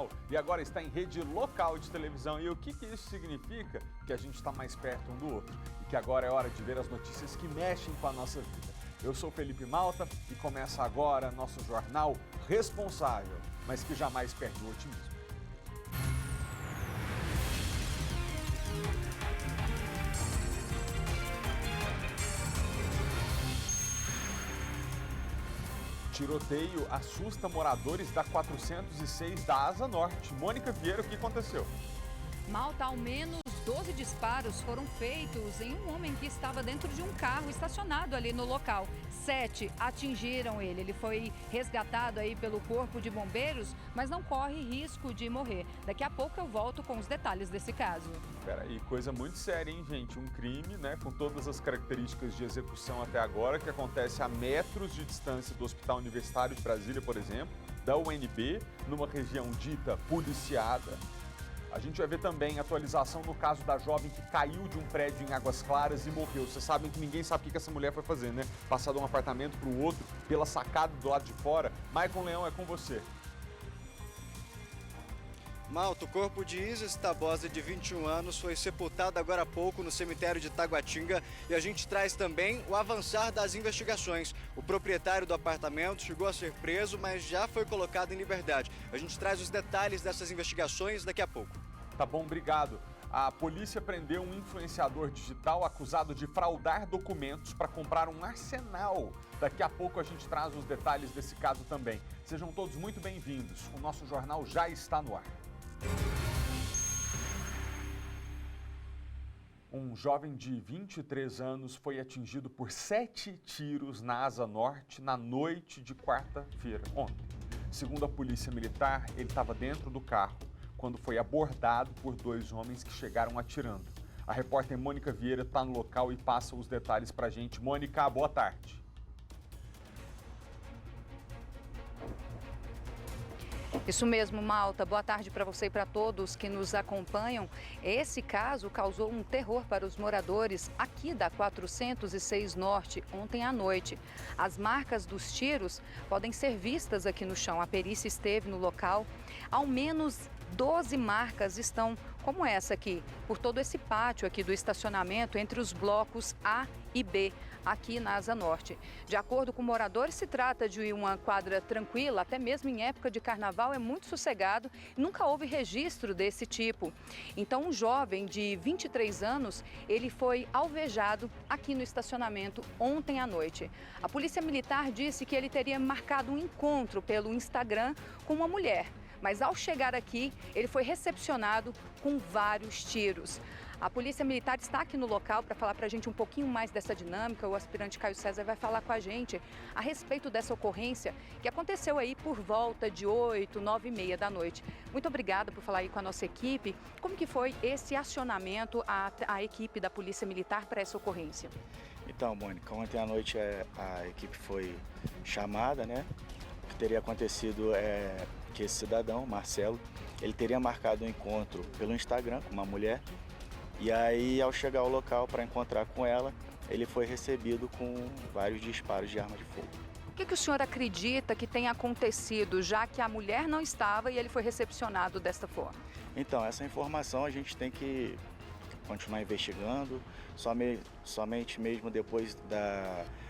Jornal e agora está em rede local de televisão. E o que isso significa? Que a gente está mais perto um do outro e que agora é hora de ver as notícias que mexem com a nossa vida. Eu sou Felipe Malta e começa agora nosso jornal responsável, mas que jamais perde o otimismo. Tiroteio assusta moradores da 406 da Asa Norte. Mônica Vieira, o que aconteceu? Malta, ao menos 12 disparos foram feitos em um homem que estava dentro de um carro estacionado ali no local. 7 atingiram ele. Ele foi resgatado aí pelo Corpo de Bombeiros, mas não corre risco de morrer. Daqui a pouco eu volto com os detalhes desse caso. Peraí, coisa muito séria, hein, gente? Um crime, né, com todas as características de execução até agora, que acontece a metros de distância do Hospital Universitário de Brasília, por exemplo, da UNB, numa região dita policiada. A gente vai ver também atualização no caso da jovem que caiu de um prédio em Águas Claras e morreu. Vocês sabem que ninguém sabe o que essa mulher foi fazer, né? Passar de um apartamento para o outro, pela sacada do lado de fora. Maicon Leão, é com você. Malta, o corpo de Isis Tabosa, de 21 anos, foi sepultado agora há pouco no cemitério de Taguatinga e a gente traz também o avançar das investigações. O proprietário do apartamento chegou a ser preso, mas já foi colocado em liberdade. A gente traz os detalhes dessas investigações daqui a pouco. Tá bom, obrigado. A polícia prendeu um influenciador digital acusado de fraudar documentos para comprar um arsenal. Daqui a pouco a gente traz os detalhes desse caso também. Sejam todos muito bem-vindos. O nosso jornal já está no ar. Um jovem de 23 anos foi atingido por 7 tiros na Asa Norte na noite de quarta-feira, ontem. Segundo a polícia militar, ele estava dentro do carro quando foi abordado por 2 homens que chegaram atirando. A repórter Mônica Vieira está no local e passa os detalhes para a gente. Mônica, boa tarde. Isso mesmo, Malta. Boa tarde para você e para todos que nos acompanham. Esse caso causou um terror para os moradores aqui da 406 Norte ontem à noite. As marcas dos tiros podem ser vistas aqui no chão. A perícia esteve no local. Ao menos 12 marcas estão como essa aqui, por todo esse pátio aqui do estacionamento entre os blocos A e B, aqui na Asa Norte. De acordo com moradores, se trata de uma quadra tranquila, até mesmo em época de carnaval é muito sossegado, nunca houve registro desse tipo. Então, um jovem de 23 anos, ele foi alvejado aqui no estacionamento ontem à noite. A Polícia Militar disse que ele teria marcado um encontro pelo Instagram com uma mulher. Mas ao chegar aqui, ele foi recepcionado com vários tiros. A Polícia Militar está aqui no local para falar para a gente um pouquinho mais dessa dinâmica. O aspirante Caio César vai falar com a gente a respeito dessa ocorrência que aconteceu aí por volta de 8, 9 e meia da noite. Muito obrigada por falar aí com a nossa equipe. Como que foi esse acionamento à equipe da Polícia Militar para essa ocorrência? Então, Mônica, ontem à noite a equipe foi chamada, né? O que teria acontecido é que esse cidadão, Marcelo, ele teria marcado um encontro pelo Instagram com uma mulher e aí, ao chegar ao local para encontrar com ela, ele foi recebido com vários disparos de arma de fogo. O que o senhor acredita que tenha acontecido, já que a mulher não estava e ele foi recepcionado desta forma? Então, essa informação a gente tem que continuar investigando, somente mesmo depois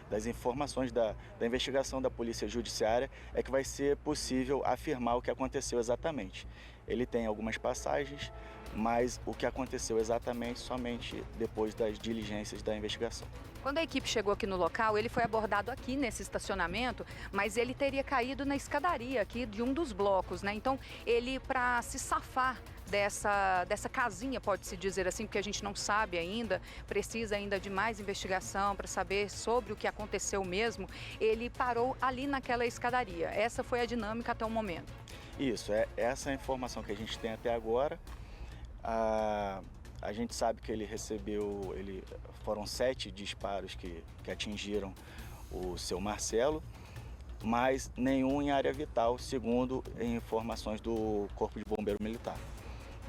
das informações da investigação da Polícia Judiciária é que vai ser possível afirmar o que aconteceu exatamente. Ele tem algumas passagens, mas o que aconteceu exatamente somente depois das diligências da investigação. Quando a equipe chegou aqui no local, ele foi abordado aqui nesse estacionamento, mas ele teria caído na escadaria aqui de um dos blocos, né? Então, ele, para se safar dessa casinha, pode-se dizer assim, porque a gente não sabe ainda, precisa ainda de mais investigação para saber sobre o que aconteceu mesmo, ele parou ali naquela escadaria. Essa foi a dinâmica até o momento. Isso, essa é a informação que a gente tem até agora. A gente sabe que ele recebeu, foram 7 disparos que atingiram o seu Marcelo, mas nenhum em área vital, segundo informações do Corpo de Bombeiro Militar.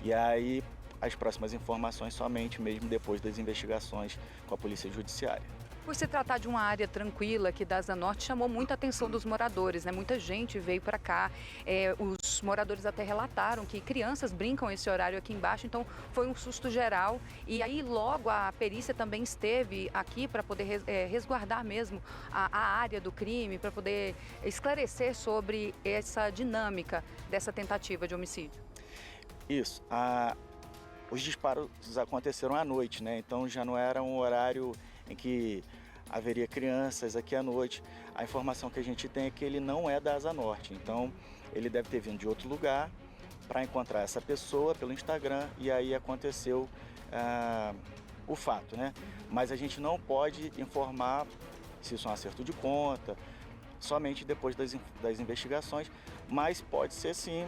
E aí, as próximas informações somente mesmo depois das investigações com a Polícia Judiciária. Por se tratar de uma área tranquila aqui da Asa Norte, chamou muita atenção dos moradores, né? Muita gente veio para cá. Os moradores até relataram que crianças brincam esse horário aqui embaixo, então foi um susto geral. E aí logo a perícia também esteve aqui para poder resguardar mesmo a área do crime, para poder esclarecer sobre essa dinâmica dessa tentativa de homicídio. Isso. Os disparos aconteceram à noite, né? Então já não era um horário em que haveria crianças aqui à noite. A informação que a gente tem é que ele não é da Asa Norte, então ele deve ter vindo de outro lugar para encontrar essa pessoa pelo Instagram e aí aconteceu o fato, né? Mas a gente não pode informar se isso é um acerto de conta, somente depois das investigações, mas pode ser sim,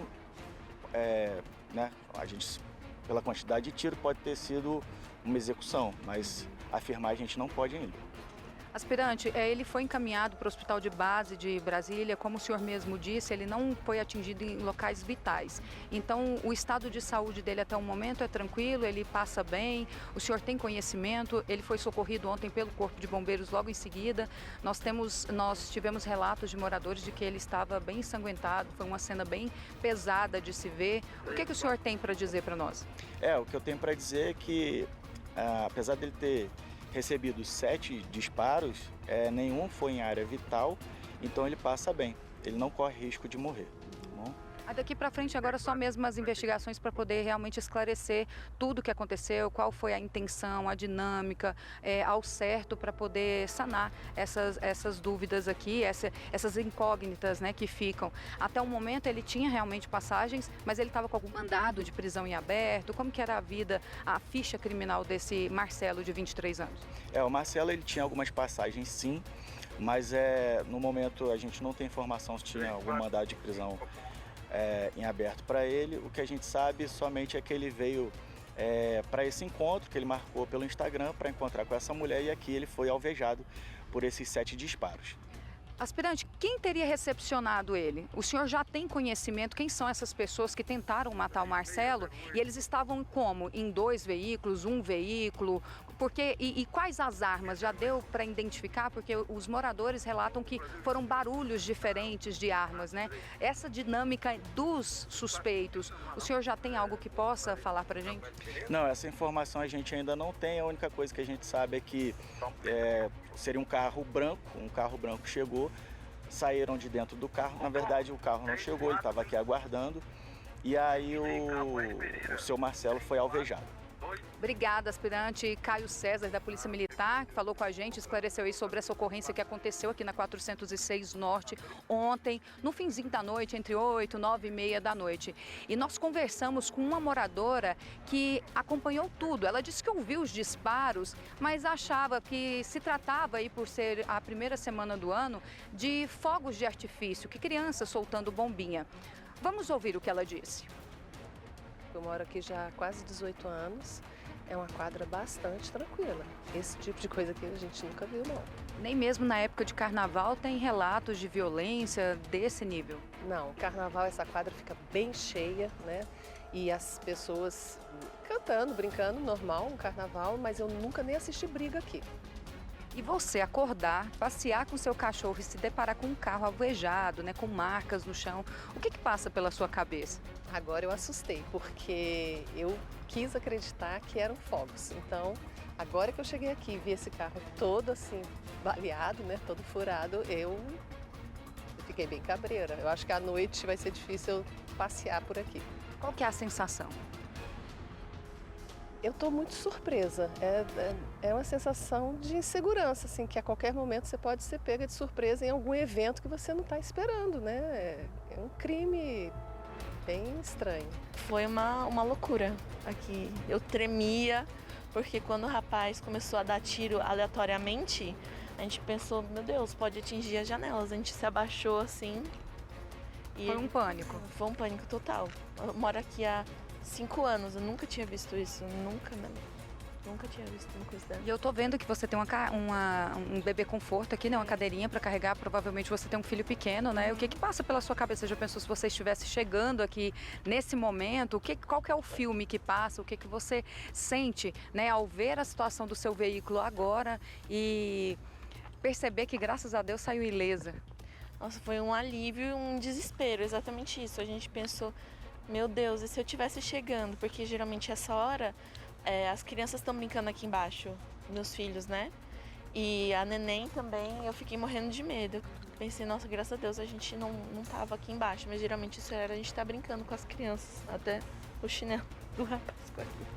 né? A gente, pela quantidade de tiro, pode ter sido uma execução, mas afirmar a gente não pode ainda. Aspirante, ele foi encaminhado para o Hospital de Base de Brasília, como o senhor mesmo disse, ele não foi atingido em locais vitais. Então, o estado de saúde dele até o momento é tranquilo, ele passa bem, o senhor tem conhecimento, ele foi socorrido ontem pelo Corpo de Bombeiros logo em seguida. Nós tivemos relatos de moradores de que ele estava bem ensanguentado, foi uma cena bem pesada de se ver. O que o senhor tem para dizer para nós? O que eu tenho para dizer é que, apesar dele ter recebido 7 disparos, nenhum foi em área vital, então ele passa bem, ele não corre risco de morrer. Tá bom? Daqui para frente agora só mesmo as investigações para poder realmente esclarecer tudo o que aconteceu, qual foi a intenção, a dinâmica, ao certo, para poder sanar essas dúvidas aqui, essas incógnitas, né, que ficam. Até o momento ele tinha realmente passagens, mas ele estava com algum mandado de prisão em aberto. Como que era a vida, a ficha criminal desse Marcelo de 23 anos? O Marcelo ele tinha algumas passagens sim, mas no momento a gente não tem informação se tinha algum mandado de prisão em aberto para ele. O que a gente sabe somente é que ele veio para esse encontro que ele marcou pelo Instagram para encontrar com essa mulher e aqui ele foi alvejado por esses 7 disparos. Aspirante, quem teria recepcionado ele? O senhor já tem conhecimento quem são essas pessoas que tentaram matar o Marcelo? E eles estavam como? Em 2 veículos, 1 veículo? E quais as armas? Já deu para identificar? Porque os moradores relatam que foram barulhos diferentes de armas, né? Essa dinâmica dos suspeitos, o senhor já tem algo que possa falar para a gente? Não, essa informação a gente ainda não tem. A única coisa que a gente sabe é que seria um carro branco chegou, saíram de dentro do carro. Na verdade, o carro não chegou, ele estava aqui aguardando. E aí o seu Marcelo foi alvejado. Obrigada, aspirante Caio César, da Polícia Militar, que falou com a gente, esclareceu aí sobre essa ocorrência que aconteceu aqui na 406 Norte ontem, no finzinho da noite, entre 8 e 9 e meia da noite. E nós conversamos com uma moradora que acompanhou tudo. Ela disse que ouviu os disparos, mas achava que se tratava, aí por ser a primeira semana do ano, de fogos de artifício, que crianças soltando bombinha. Vamos ouvir o que ela disse. Eu moro aqui já há quase 18 anos, é uma quadra bastante tranquila. Esse tipo de coisa aqui a gente nunca viu, não. Nem mesmo na época de carnaval tem relatos de violência desse nível? Não, carnaval essa quadra fica bem cheia, né? E as pessoas cantando, brincando, normal, um carnaval, mas eu nunca nem assisti briga aqui. E você acordar, passear com seu cachorro e se deparar com um carro alvejado, né, com marcas no chão, o que passa pela sua cabeça? Agora eu assustei, porque eu quis acreditar que eram fogos. Então, agora que eu cheguei aqui e vi esse carro todo assim, baleado, né, todo furado, eu fiquei bem cabreira. Eu acho que à noite vai ser difícil eu passear por aqui. Qual que é a sensação? Eu estou muito surpresa. É uma sensação de insegurança, assim, que a qualquer momento você pode ser pega de surpresa em algum evento que você não está esperando, né? É um crime bem estranho. Foi uma loucura aqui. Eu tremia, porque quando o rapaz começou a dar tiro aleatoriamente, a gente pensou, meu Deus, pode atingir as janelas. A gente se abaixou assim. E foi um pânico? Foi um pânico total. Eu moro aqui há 5 anos, eu nunca tinha visto isso, nunca tinha visto uma coisa dessa. E eu tô vendo que você tem um bebê conforto aqui, né, uma cadeirinha para carregar, provavelmente você tem um filho pequeno, né? O que passa pela sua cabeça? Você já pensou se você estivesse chegando aqui nesse momento, qual que é o filme que passa, o que você sente, né, ao ver a situação do seu veículo agora e perceber que, graças a Deus, saiu ilesa? Nossa, foi um alívio e um desespero, exatamente isso. A gente pensou, meu Deus, e se eu estivesse chegando? Porque geralmente essa hora as crianças estão brincando aqui embaixo, meus filhos, né? E a neném também, eu fiquei morrendo de medo. Pensei, nossa, graças a Deus a gente não tava aqui embaixo, mas geralmente isso era a gente tá brincando com as crianças, até o chinelo do rapaz com aqui.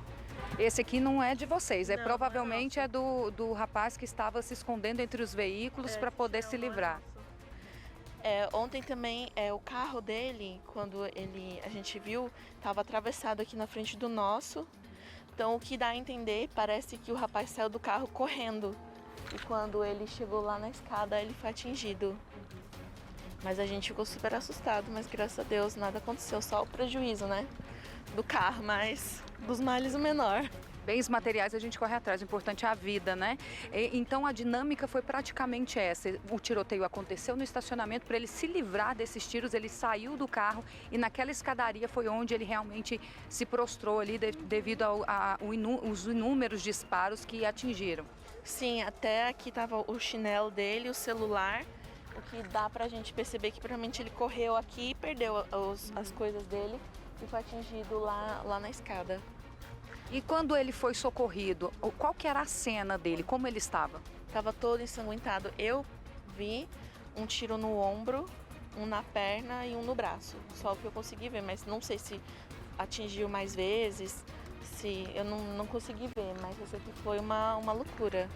Esse aqui não é de vocês, Não, provavelmente não é do rapaz que estava se escondendo entre os veículos para poder se livrar. Ontem também, o carro dele, quando a gente viu, estava atravessado aqui na frente do nosso. Então, o que dá a entender, parece que o rapaz saiu do carro correndo. E quando ele chegou lá na escada, ele foi atingido. Mas a gente ficou super assustado, mas graças a Deus nada aconteceu, só o prejuízo, né? Do carro, mas dos males o menor. Bens materiais a gente corre atrás, o importante é a vida, né? Então a dinâmica foi praticamente essa. O tiroteio aconteceu no estacionamento, para ele se livrar desses tiros, ele saiu do carro e naquela escadaria foi onde ele realmente se prostrou ali devido aos inúmeros disparos que atingiram. Sim, até aqui tava o chinelo dele, o celular, o que dá pra gente perceber que provavelmente ele correu aqui e perdeu as coisas dele e foi atingido lá na escada. E quando ele foi socorrido, qual que era a cena dele? Como ele estava? Tava todo ensanguentado. Eu vi um tiro no ombro, um na perna e um no braço. Só o que eu consegui ver, mas não sei se atingiu mais vezes, se eu não consegui ver, mas essa aqui foi uma loucura.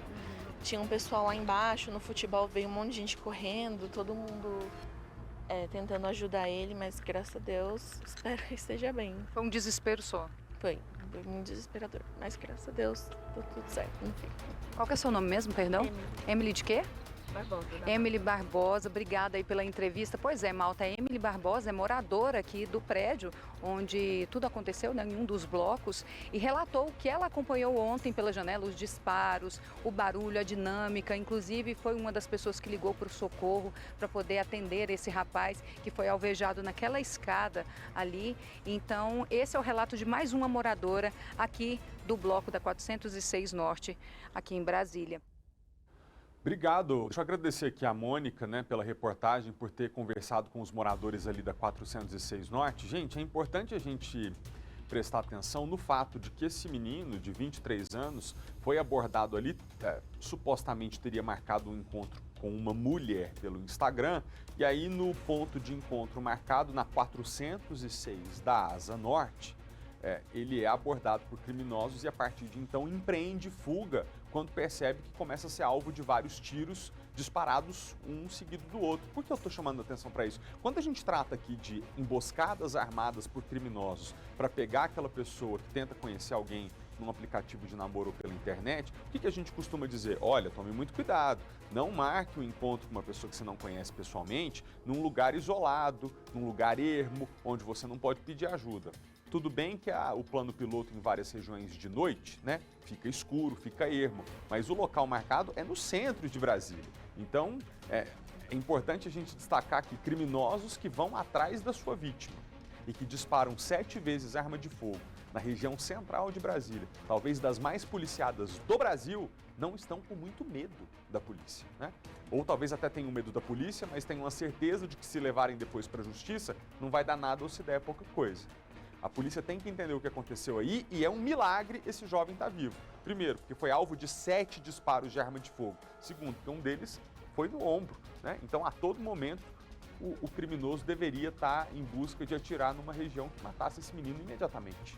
Tinha um pessoal lá embaixo, no futebol veio um monte de gente correndo, todo mundo tentando ajudar ele, mas graças a Deus, espero que esteja bem. Foi um desespero só. Foi muito desesperador, mas graças a Deus deu tudo certo no fim. Qual que é o seu nome mesmo, perdão? Emily de quê? Barbosa. Emily Barbosa, obrigada aí pela entrevista. Pois é, Malta, a Emily Barbosa é moradora aqui do prédio onde tudo aconteceu, né, em um dos blocos, e relatou que ela acompanhou ontem pela janela os disparos, o barulho, a dinâmica, inclusive foi uma das pessoas que ligou para o socorro para poder atender esse rapaz que foi alvejado naquela escada ali. Então, esse é o relato de mais uma moradora aqui do bloco da 406 Norte, aqui em Brasília. Obrigado. Deixa eu agradecer aqui a Mônica, né, pela reportagem, por ter conversado com os moradores ali da 406 Norte. Gente, é importante a gente prestar atenção no fato de que esse menino de 23 anos foi abordado ali, supostamente teria marcado um encontro com uma mulher pelo Instagram, e aí no ponto de encontro marcado na 406 da Asa Norte, ele é abordado por criminosos e a partir de então empreende fuga quando percebe que começa a ser alvo de vários tiros disparados um seguido do outro. Por que eu estou chamando a atenção para isso? Quando a gente trata aqui de emboscadas armadas por criminosos para pegar aquela pessoa que tenta conhecer alguém num aplicativo de namoro ou pela internet, o que a gente costuma dizer? Olha, tome muito cuidado, não marque um encontro com uma pessoa que você não conhece pessoalmente num lugar isolado, num lugar ermo, onde você não pode pedir ajuda. Tudo bem que o plano piloto em várias regiões de noite, né, fica escuro, fica ermo, mas o local marcado é no centro de Brasília. Então, é importante a gente destacar aqui criminosos que vão atrás da sua vítima e que disparam 7 vezes arma de fogo na região central de Brasília, talvez das mais policiadas do Brasil, não estão com muito medo da polícia, né? Ou talvez até tenham medo da polícia, mas tenham a certeza de que se levarem depois para a justiça, não vai dar nada ou se der pouca coisa. A polícia tem que entender o que aconteceu aí e é um milagre esse jovem estar vivo. Primeiro, porque foi alvo de 7 disparos de arma de fogo. Segundo, porque um deles foi no ombro, né? Então, a todo momento, o criminoso deveria estar em busca de atirar numa região que matasse esse menino imediatamente.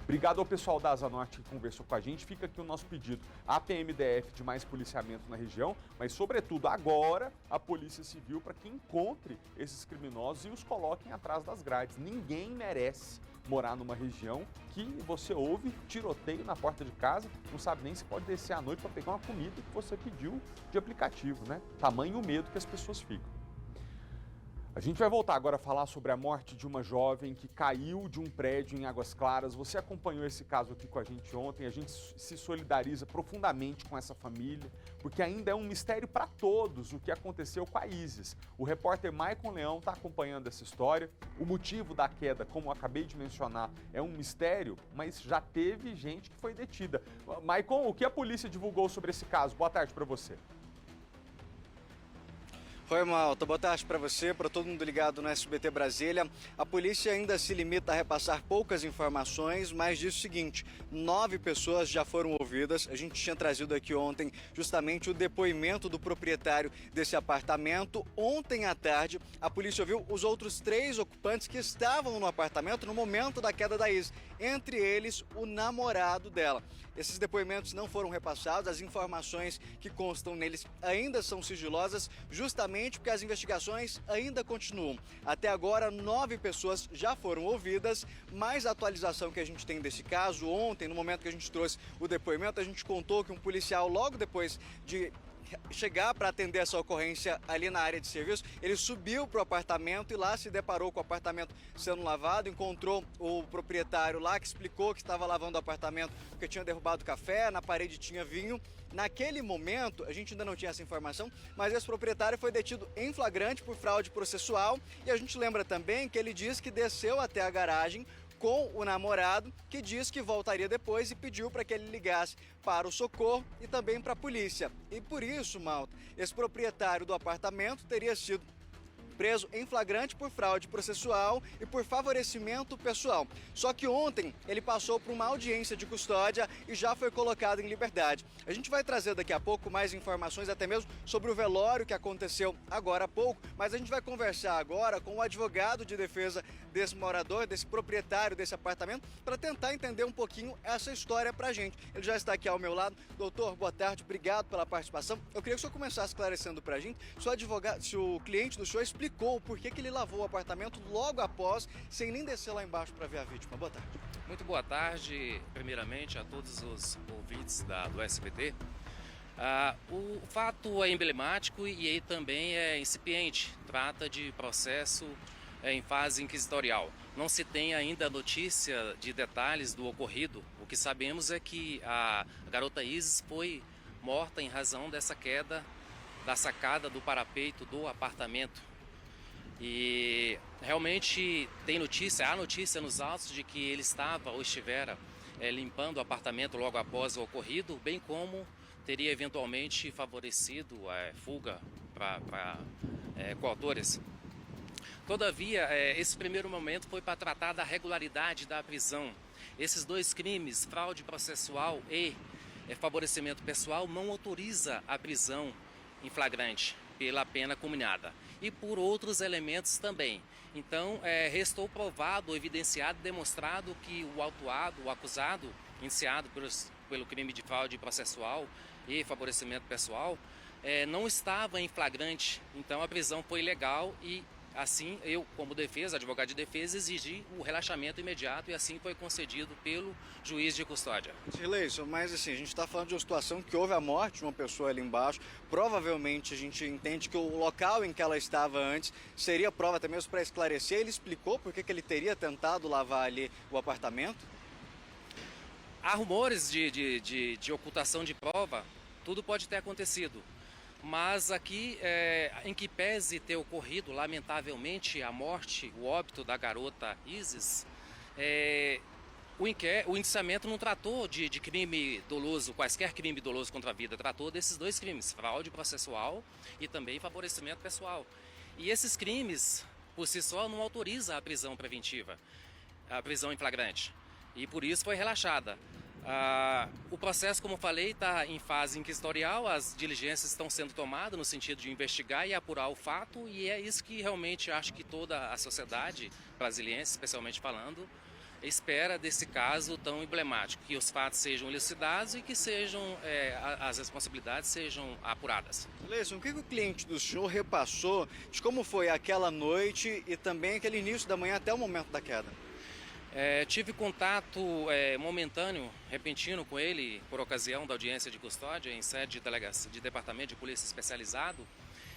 Obrigado ao pessoal da Asa Norte que conversou com a gente. Fica aqui o nosso pedido à PMDF de mais policiamento na região, mas, sobretudo, agora, a Polícia Civil para que encontre esses criminosos e os coloquem atrás das grades. Ninguém merece morar numa região que você ouve tiroteio na porta de casa, não sabe nem se pode descer à noite para pegar uma comida que você pediu de aplicativo, né? Tamanho o medo que as pessoas ficam. A gente vai voltar agora a falar sobre a morte de uma jovem que caiu de um prédio em Águas Claras. Você acompanhou esse caso aqui com a gente ontem, a gente se solidariza profundamente com essa família, porque ainda é um mistério para todos o que aconteceu com a Isis. O repórter Maicon Leão está acompanhando essa história. O motivo da queda, como eu acabei de mencionar, é um mistério, mas já teve gente que foi detida. Maicon, o que a polícia divulgou sobre esse caso? Boa tarde para você. Oi, Malta. Boa tarde para você, para todo mundo ligado no SBT Brasília. A polícia ainda se limita a repassar poucas informações, mas diz o seguinte: 9 pessoas já foram ouvidas. A gente tinha trazido aqui ontem justamente o depoimento do proprietário desse apartamento. Ontem à tarde, a polícia ouviu os outros 3 ocupantes que estavam no apartamento no momento da queda da Isis, entre eles o namorado dela. Esses depoimentos não foram repassados, as informações que constam neles ainda são sigilosas, justamente porque as investigações ainda continuam. Até agora, 9 pessoas já foram ouvidas, mas a atualização que a gente tem desse caso, ontem, no momento que a gente trouxe o depoimento, a gente contou que um policial, logo depois de chegar para atender essa ocorrência ali na área de serviço, ele subiu para o apartamento e lá se deparou com o apartamento sendo lavado, encontrou o proprietário lá que explicou que estava lavando o apartamento porque tinha derrubado café, na parede tinha vinho. Naquele momento, a gente ainda não tinha essa informação, mas esse proprietário foi detido em flagrante por fraude processual e a gente lembra também que ele disse que desceu até a garagem com o namorado, que disse que voltaria depois e pediu para que ele ligasse para o socorro e também para a polícia. E por isso, Malta, esse proprietário do apartamento teria sido preso em flagrante por fraude processual e por favorecimento pessoal. Só que ontem ele passou por uma audiência de custódia e já foi colocado em liberdade. A gente vai trazer daqui a pouco mais informações, até mesmo sobre o velório que aconteceu agora há pouco, mas a gente vai conversar agora com o advogado de defesa desse morador, desse proprietário desse apartamento, para tentar entender um pouquinho essa história pra gente. Ele já está aqui ao meu lado. Doutor, boa tarde, obrigado pela participação. Eu queria que o senhor começasse esclarecendo pra gente se o cliente do senhor explicou por que ele lavou o apartamento logo após, sem nem descer lá embaixo para ver a vítima. Boa tarde. Muito boa tarde, primeiramente, a todos os ouvintes do SBT. O fato é emblemático e aí também é incipiente. Trata de processo em fase inquisitorial. Não se tem ainda notícia de detalhes do ocorrido. O que sabemos é que a garota Isis foi morta em razão dessa queda da sacada do parapeito do apartamento. E realmente há notícia nos autos de que ele estava ou estivera limpando o apartamento logo após o ocorrido, bem como teria eventualmente favorecido a fuga para coautores. Todavia, esse primeiro momento foi para tratar da regularidade da prisão. Esses 2 crimes, fraude processual e favorecimento pessoal, não autoriza a prisão em flagrante pela pena combinada e por outros elementos também. Então, restou provado, evidenciado, demonstrado que o autuado, o acusado, iniciado pelo crime de fraude processual e favorecimento pessoal, não estava em flagrante. Então, a prisão foi legal e assim, eu, como defesa, advogado de defesa, exigi o relaxamento imediato e assim foi concedido pelo juiz de custódia. Sileison, mas assim, a gente está falando de uma situação que houve a morte de uma pessoa ali embaixo. Provavelmente a gente entende que o local em que ela estava antes seria prova até mesmo para esclarecer. Ele explicou por que ele teria tentado lavar ali o apartamento? Há rumores de ocultação de prova, tudo pode ter acontecido. Mas aqui, em que pese ter ocorrido, lamentavelmente, a morte, o óbito da garota Isis, o indiciamento não tratou de crime doloso, quaisquer crime doloso contra a vida, tratou desses 2 crimes, fraude processual e também favorecimento pessoal. E esses crimes, por si só, não autorizam a prisão preventiva, a prisão em flagrante, e por isso foi relaxada. O processo, como falei, está em fase inquisitorial, as diligências estão sendo tomadas no sentido de investigar e apurar o fato, e é isso que realmente acho que toda a sociedade brasileira, especialmente falando, espera desse caso tão emblemático, que os fatos sejam elucidados e que as responsabilidades sejam apuradas. Sileison, o que o cliente do senhor repassou de como foi aquela noite e também aquele início da manhã até o momento da queda? Tive contato momentâneo, repentino com ele por ocasião da audiência de custódia em sede de departamento de polícia especializado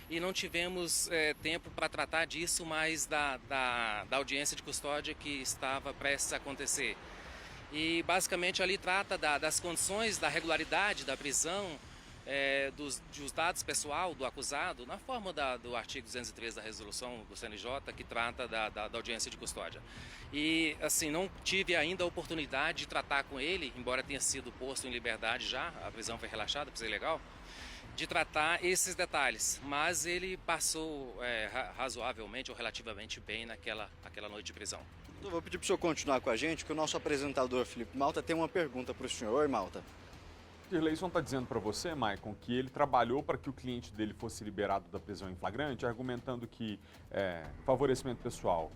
e não tivemos tempo para tratar disso, mas da audiência de custódia que estava prestes a acontecer. E basicamente ali trata das condições da regularidade da prisão, dos dados pessoal do acusado, na forma do artigo 203 da resolução do CNJ, que trata da audiência de custódia. E assim, não tive ainda a oportunidade de tratar com ele, embora tenha sido posto em liberdade já, a prisão foi relaxada, prisão ilegal. de tratar esses detalhes, mas ele passou razoavelmente ou relativamente bem naquela noite de prisão. Eu vou pedir para o senhor continuar com a gente, que o nosso apresentador Felipe Malta tem uma pergunta para o senhor. Oi, Malta. Leison está dizendo para você, Maicon, que ele trabalhou para que o cliente dele fosse liberado da prisão em flagrante, argumentando que favorecimento pessoal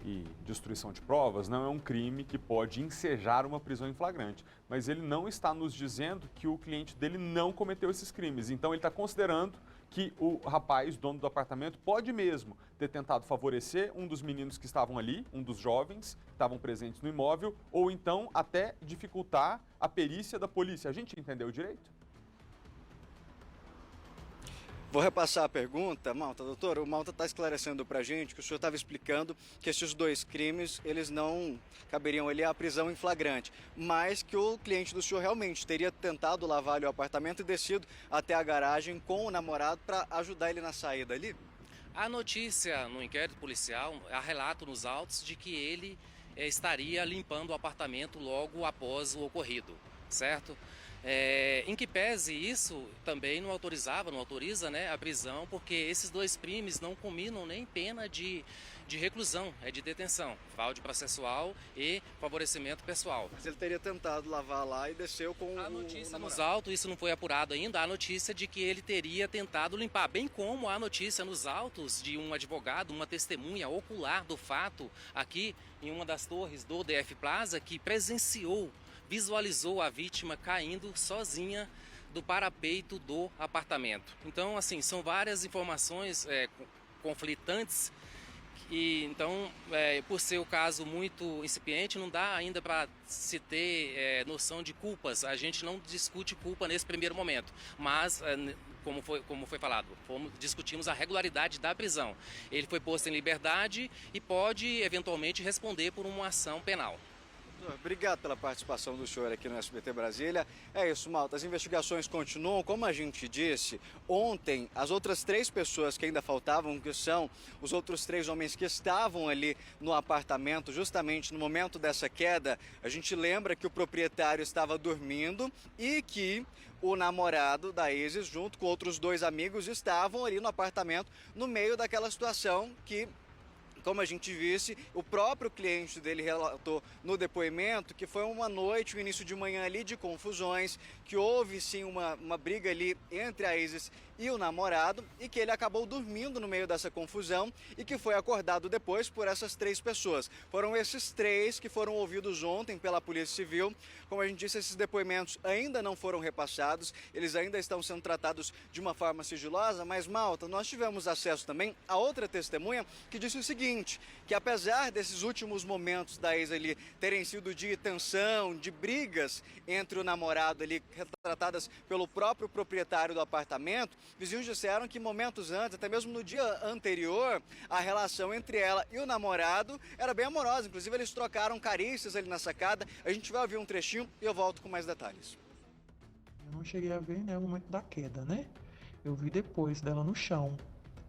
e destruição de provas não é um crime que pode ensejar uma prisão em flagrante. Mas ele não está nos dizendo que o cliente dele não cometeu esses crimes. Então ele está considerando que o rapaz, dono do apartamento, pode mesmo ter tentado favorecer um dos meninos que estavam ali, um dos jovens que estavam presentes no imóvel, ou então até dificultar a perícia da polícia. A gente entendeu direito? Vou repassar a pergunta, Malta. Doutor, o Malta está esclarecendo para a gente que o senhor estava explicando que esses dois crimes, eles não caberiam ali à prisão em flagrante, mas que o cliente do senhor realmente teria tentado lavar ali o apartamento e descido até a garagem com o namorado para ajudar ele na saída ali? A notícia no inquérito policial, há relato nos autos de que ele estaria limpando o apartamento logo após o ocorrido, certo? Em que pese isso, também não autoriza, né, a prisão, porque esses dois crimes não combinam nem pena de reclusão, de detenção, fraude processual e favorecimento pessoal. Mas ele teria tentado lavar lá e desceu com a notícia nos autos, isso não foi apurado ainda, a notícia de que ele teria tentado limpar, bem como a notícia nos autos de um advogado, uma testemunha ocular do fato aqui em uma das torres do DF Plaza que visualizou a vítima caindo sozinha do parapeito do apartamento. Então, assim, são várias informações conflitantes e, então, por ser o caso muito incipiente, não dá ainda para se ter noção de culpas. A gente não discute culpa nesse primeiro momento, mas como foi falado, discutimos a regularidade da prisão. Ele foi posto em liberdade e pode, eventualmente, responder por uma ação penal. Obrigado pela participação do senhor aqui no SBT Brasília. É isso, Malta. As investigações continuam. Como a gente disse, ontem as outras 3 pessoas que ainda faltavam, que são os outros 3 homens que estavam ali no apartamento, justamente no momento dessa queda, a gente lembra que o proprietário estava dormindo e que o namorado da Isis, junto com outros 2 amigos, estavam ali no apartamento no meio daquela situação que, como a gente disse, o próprio cliente dele relatou no depoimento que foi uma noite, um início de manhã ali de confusões, que houve sim uma briga ali entre a Isis e o namorado e que ele acabou dormindo no meio dessa confusão e que foi acordado depois por essas 3 pessoas. Foram esses 3 que foram ouvidos ontem pela Polícia Civil. Como a gente disse, esses depoimentos ainda não foram repassados, eles ainda estão sendo tratados de uma forma sigilosa, mas, Malta, nós tivemos acesso também a outra testemunha que disse o seguinte, que apesar desses últimos momentos da Isis ali terem sido de tensão, de brigas entre o namorado ali, retratadas pelo próprio proprietário do apartamento, vizinhos disseram que momentos antes, até mesmo no dia anterior, a relação entre ela e o namorado era bem amorosa. Inclusive, eles trocaram carícias ali na sacada. A gente vai ouvir um trechinho e eu volto com mais detalhes. Eu não cheguei a ver, né, o momento da queda, né? Eu vi depois dela no chão,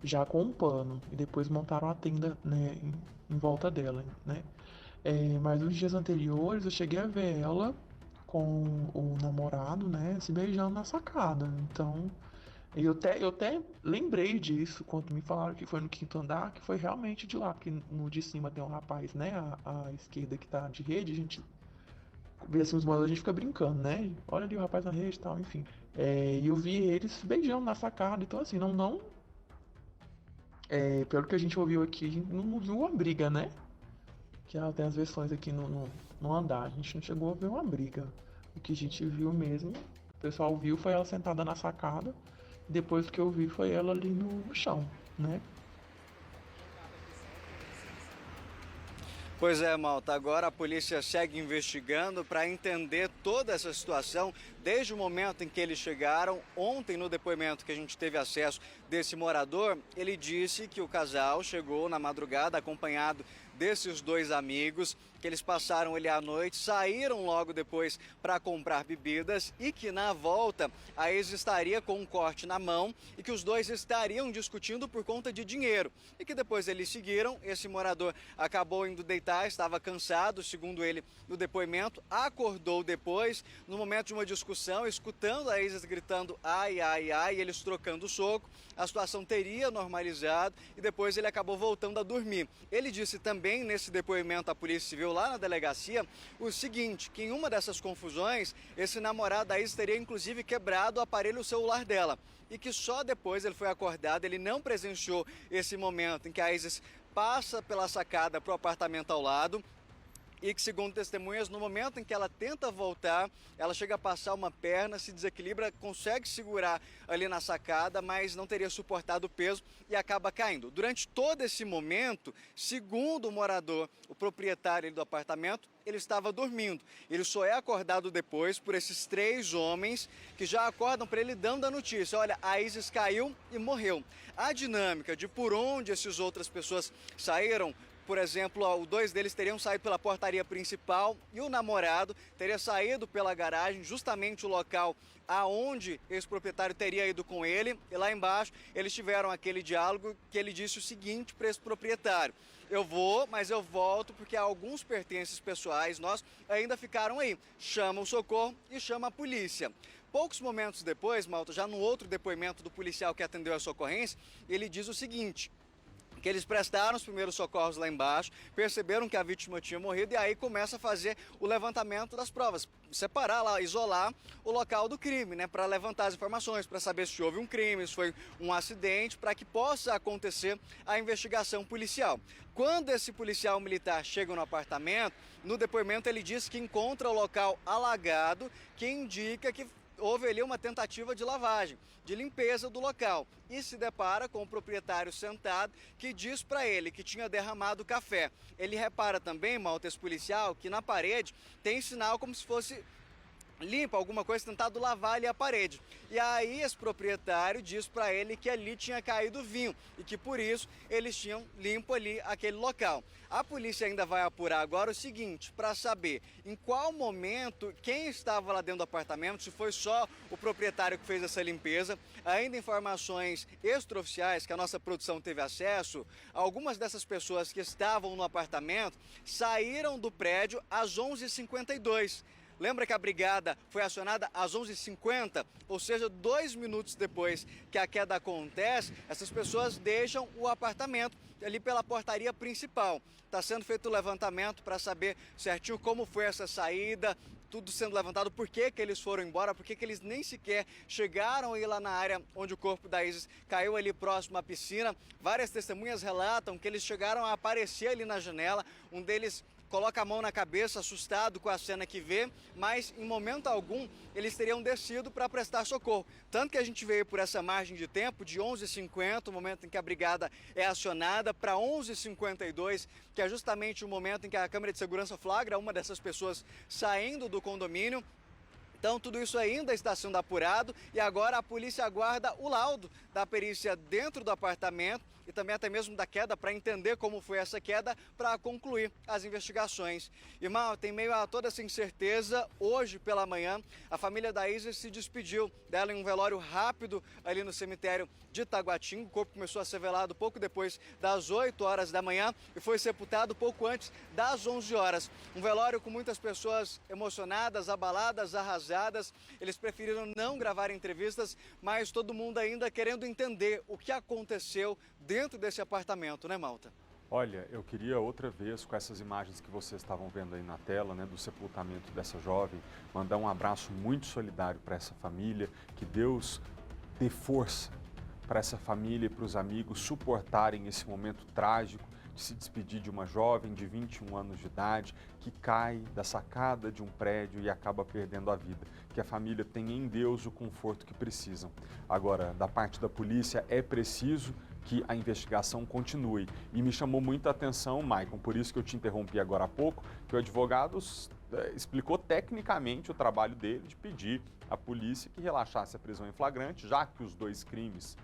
já com um pano, e depois montaram a tenda, né, em volta dela, né? Mas nos dias anteriores eu cheguei a ver ela com o namorado, né, se beijando na sacada. Então, eu até lembrei disso quando me falaram que foi no 5º andar, que foi realmente de lá, porque no de cima tem um rapaz, né, à esquerda que tá de rede, a gente vê assim os moradores, a gente fica brincando, né, olha ali o rapaz na rede e tal, enfim. E eu vi eles se beijando na sacada, então assim, pelo que a gente ouviu aqui, a gente não viu uma briga, né, que ela tem as versões aqui no andar, a gente não chegou a ver uma briga. O que a gente viu mesmo, o pessoal viu, foi ela sentada na sacada. Depois que eu vi foi ela ali no chão, né? Pois é, Malta, agora a polícia segue investigando para entender toda essa situação, desde o momento em que eles chegaram. Ontem, no depoimento que a gente teve acesso desse morador, ele disse que o casal chegou na madrugada acompanhado desses 2 amigos. que eles passaram ali à noite, saíram logo depois para comprar bebidas e que na volta a ex estaria com um corte na mão e que os dois estariam discutindo por conta de dinheiro. E que depois eles seguiram, esse morador acabou indo deitar, estava cansado, segundo ele no depoimento, acordou depois, no momento de uma discussão, escutando a ex gritando ai, ai, ai, e eles trocando soco, a situação teria normalizado e depois ele acabou voltando a dormir. Ele disse também nesse depoimento à Polícia Civil lá na delegacia o seguinte, que em uma dessas confusões, esse namorado da ex teria inclusive quebrado o aparelho celular dela e que só depois ele foi acordado, ele não presenciou esse momento em que a ex passa pela sacada para o apartamento ao lado, e que, segundo testemunhas, no momento em que ela tenta voltar, ela chega a passar uma perna, se desequilibra, consegue segurar ali na sacada, mas não teria suportado o peso e acaba caindo. Durante todo esse momento, segundo o morador, o proprietário do apartamento, ele estava dormindo. Ele só é acordado depois por esses 3 homens que já acordam para ele dando a notícia. Olha, a Isis caiu e morreu. A dinâmica de por onde essas outras pessoas saíram, por exemplo, 2 deles teriam saído pela portaria principal e o namorado teria saído pela garagem, justamente o local aonde esse proprietário teria ido com ele. E lá embaixo eles tiveram aquele diálogo que ele disse o seguinte para esse proprietário: eu vou, mas eu volto porque alguns pertences pessoais nossos ainda ficaram aí. Chama o socorro e chama a polícia. Poucos momentos depois, Malta, já no outro depoimento do policial que atendeu essa ocorrência, ele diz o seguinte: que eles prestaram os primeiros socorros lá embaixo, perceberam que a vítima tinha morrido e aí começa a fazer o levantamento das provas, separar lá, isolar o local do crime, né, para levantar as informações, para saber se houve um crime, se foi um acidente, para que possa acontecer a investigação policial. Quando esse policial militar chega no apartamento, no depoimento ele diz que encontra o local alagado, que indica que houve ali uma tentativa de lavagem, de limpeza do local e se depara com o proprietário sentado que diz para ele que tinha derramado café. Ele repara também, Malta, esse policial, que na parede tem sinal como se fosse limpa, alguma coisa, tentado lavar ali a parede. E aí esse proprietário diz para ele que ali tinha caído vinho e que por isso eles tinham limpo ali aquele local. A polícia ainda vai apurar agora o seguinte, para saber em qual momento, quem estava lá dentro do apartamento, se foi só o proprietário que fez essa limpeza. Ainda informações extraoficiais que a nossa produção teve acesso, algumas dessas pessoas que estavam no apartamento saíram do prédio às 11h52. Lembra que a brigada foi acionada às 11h50, ou seja, 2 minutos depois que a queda acontece, essas pessoas deixam o apartamento ali pela portaria principal. Está sendo feito o levantamento para saber certinho como foi essa saída, tudo sendo levantado, por que eles foram embora, por que eles nem sequer chegaram a ir lá na área onde o corpo da Isis caiu ali próximo à piscina. Várias testemunhas relatam que eles chegaram a aparecer ali na janela, um deles coloca a mão na cabeça, assustado com a cena que vê, mas em momento algum eles teriam descido para prestar socorro. Tanto que a gente veio por essa margem de tempo de 11h50, o momento em que a brigada é acionada, para 11h52, que é justamente o momento em que a câmera de segurança flagra uma dessas pessoas saindo do condomínio. Então, tudo isso ainda está sendo apurado e agora a polícia aguarda o laudo da perícia dentro do apartamento e também até mesmo da queda para entender como foi essa queda para concluir as investigações. E, Malta, em meio a toda essa incerteza, hoje pela manhã, a família da Isis se despediu dela em um velório rápido ali no cemitério de Taguatinga. O corpo começou a ser velado pouco depois das 8 horas da manhã e foi sepultado pouco antes das 11 horas. Um velório com muitas pessoas emocionadas, abaladas, arrasadas. Eles preferiram não gravar entrevistas, mas todo mundo ainda querendo entender o que aconteceu dentro desse apartamento, né, Malta? Olha, eu queria outra vez, com essas imagens que vocês estavam vendo aí na tela, né, do sepultamento dessa jovem, mandar um abraço muito solidário para essa família, que Deus dê força para essa família e para os amigos suportarem esse momento trágico de se despedir de uma jovem de 21 anos de idade que cai da sacada de um prédio e acaba perdendo a vida. Que a família tenha em Deus o conforto que precisam. Agora, da parte da polícia, é preciso que a investigação continue. E me chamou muita atenção, Maicon, por isso que eu te interrompi agora há pouco, que o advogado explicou tecnicamente o trabalho dele de pedir à polícia que relaxasse a prisão em flagrante, já que os 2 crimes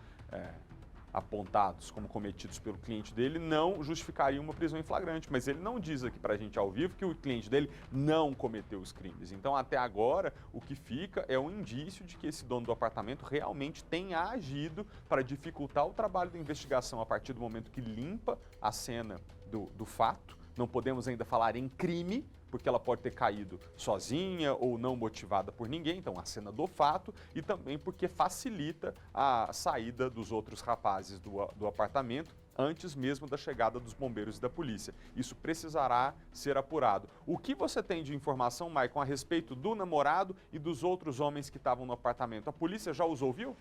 apontados como cometidos pelo cliente dele não justificariam uma prisão em flagrante, mas ele não diz aqui para a gente ao vivo que o cliente dele não cometeu os crimes. Então, até agora, o que fica é um indício de que esse dono do apartamento realmente tenha agido para dificultar o trabalho da investigação a partir do momento que limpa a cena do fato. Não podemos ainda falar em crime, porque ela pode ter caído sozinha ou não motivada por ninguém, então a cena do fato, e também porque facilita a saída dos outros rapazes do apartamento antes mesmo da chegada dos bombeiros e da polícia. Isso precisará ser apurado. O que você tem de informação, Maicon, a respeito do namorado e dos outros homens que estavam no apartamento? A polícia já os ouviu?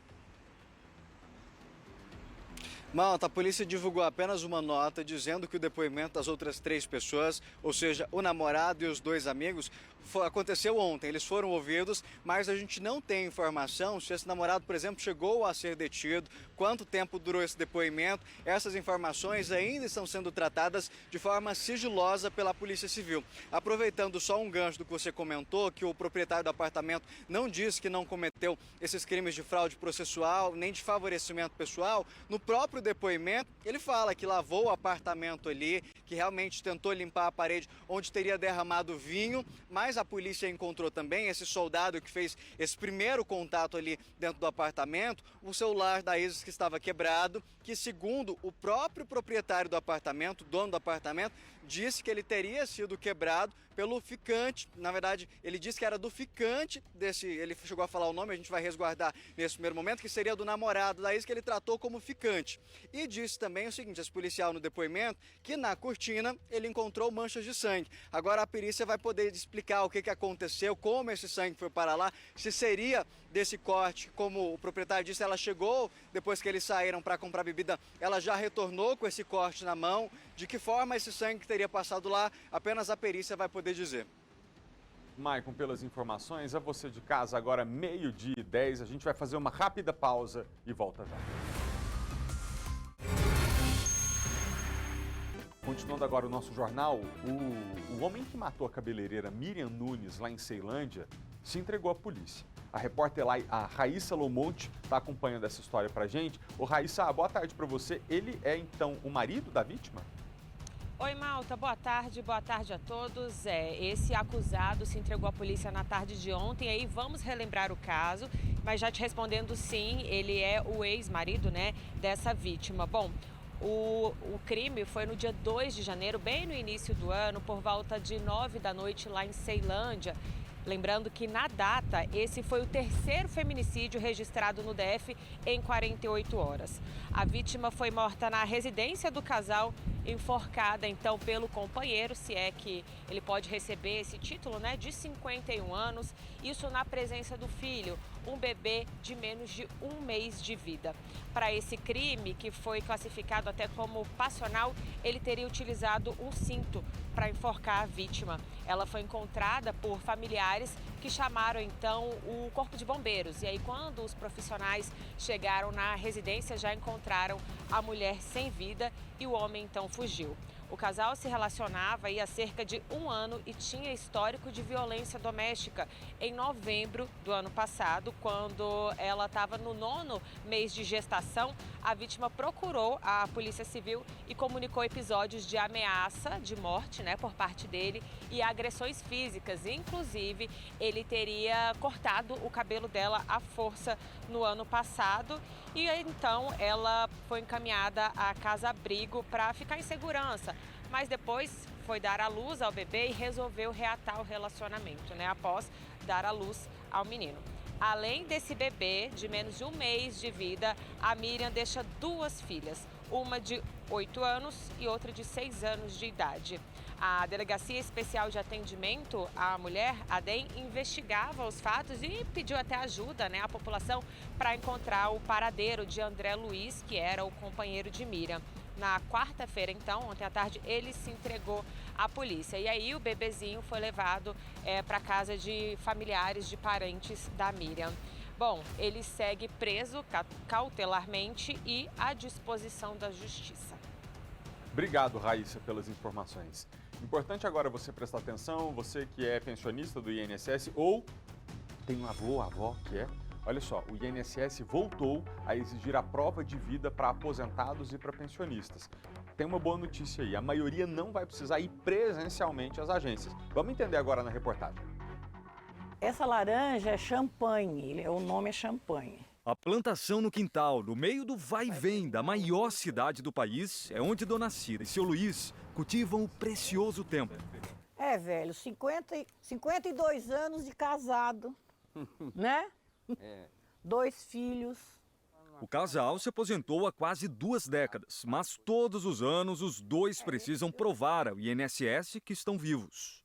Malta, a polícia divulgou apenas uma nota dizendo que o depoimento das outras 3 pessoas, ou seja, o namorado e os 2 amigos, aconteceu ontem. Eles foram ouvidos, mas a gente não tem informação se esse namorado, por exemplo, chegou a ser detido, quanto tempo durou esse depoimento. Essas informações ainda estão sendo tratadas de forma sigilosa pela Polícia Civil. Aproveitando só um gancho do que você comentou, que o proprietário do apartamento não disse que não cometeu esses crimes de fraude processual, nem de favorecimento pessoal, no próprio depoimento, ele fala que lavou o apartamento ali, que realmente tentou limpar a parede onde teria derramado vinho, mas a polícia encontrou também esse soldado que fez esse primeiro contato ali dentro do apartamento, o celular da Isis que estava quebrado, que segundo o próprio proprietário do apartamento, dono do apartamento, disse que ele teria sido quebrado pelo ficante. Na verdade, ele disse que era do ficante desse, ele chegou a falar o nome, a gente vai resguardar nesse primeiro momento, que seria do namorado da Isis, que ele tratou como ficante. E disse também o seguinte, esse policial no depoimento, que na cortina ele encontrou manchas de sangue. Agora a perícia vai poder explicar o que aconteceu, como esse sangue foi para lá, se seria desse corte, como o proprietário disse, ela chegou, depois que eles saíram para comprar bebida, ela já retornou com esse corte na mão. De que forma esse sangue teria passado lá, apenas a perícia vai poder dizer. Maicon, pelas informações, a você de casa, agora 12h10, a gente vai fazer uma rápida pausa e volta já. Continuando agora o nosso jornal, o homem que matou a cabeleireira Miriam Nunes lá em Ceilândia se entregou à polícia. A repórter lá, a Raíssa Lomonte, está acompanhando essa história pra gente. Ô Raíssa, boa tarde para você. Ele é então o marido da vítima? Oi, Malta, boa tarde a todos. Esse acusado se entregou à polícia na tarde de ontem, aí vamos relembrar o caso, mas já te respondendo sim, ele é o ex-marido, né, dessa vítima. Bom, o crime foi no dia 2 de janeiro, bem no início do ano, por volta de 9 da noite lá em Ceilândia. Lembrando que na data, esse foi o 3º feminicídio registrado no DF em 48 horas. A vítima foi morta na residência do casal, enforcada então pelo companheiro, se é que ele pode receber esse título, né, de 51 anos, isso na presença do filho, um bebê de menos de 1 mês de vida. Para esse crime, que foi classificado até como passional, ele teria utilizado um cinto para enforcar a vítima. Ela foi encontrada por familiares que chamaram então o Corpo de Bombeiros. E aí, quando os profissionais chegaram na residência, já encontraram a mulher sem vida e o homem então fugiu. O casal se relacionava há cerca de 1 ano e tinha histórico de violência doméstica. Em novembro do ano passado, quando ela estava no 9º mês de gestação, a vítima procurou a Polícia Civil e comunicou episódios de ameaça de morte, né, por parte dele e agressões físicas. Inclusive, ele teria cortado o cabelo dela à força no ano passado e então ela foi encaminhada à casa-abrigo para ficar em segurança. Mas depois foi dar à luz ao bebê e resolveu reatar o relacionamento, né, após dar à luz ao menino. Além desse bebê de menos de 1 mês de vida, a Miriam deixa 2 filhas, uma de 8 anos e outra de 6 anos de idade. A Delegacia Especial de Atendimento à Mulher, a DEM, investigava os fatos e pediu até ajuda, né, à população para encontrar o paradeiro de André Luiz, que era o companheiro de Miriam. Na quarta-feira, então, ontem à tarde, ele se entregou à polícia. E aí o bebezinho foi levado para a casa de familiares, de parentes da Miriam. Bom, ele segue preso cautelarmente e à disposição da justiça. Obrigado, Raíssa, pelas informações. Importante agora você prestar atenção, você que é pensionista do INSS ou tem um avô, avó que é, Olha só, o INSS voltou a exigir a prova de vida para aposentados e para pensionistas. Tem uma boa notícia aí, a maioria não vai precisar ir presencialmente às agências. Vamos entender agora na reportagem. Essa laranja é champanhe, o nome é champanhe. A plantação no quintal, no meio do vai e vem da maior cidade do país, é onde Dona Cida e seu Luiz cultivam o precioso tempo. É, velho, 52 anos de casado, né? 2 filhos. O casal se aposentou há quase 2 décadas, mas todos os anos os dois precisam provar ao INSS que estão vivos.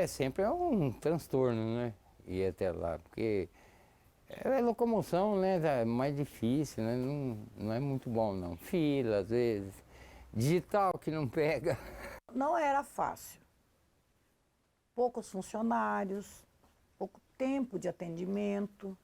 Sempre é um transtorno, né? Ir até lá, porque a locomoção, né, é mais difícil, né? Não é muito bom, não. Fila, às vezes, digital que não pega. Não era fácil. Poucos funcionários, pouco tempo de atendimento.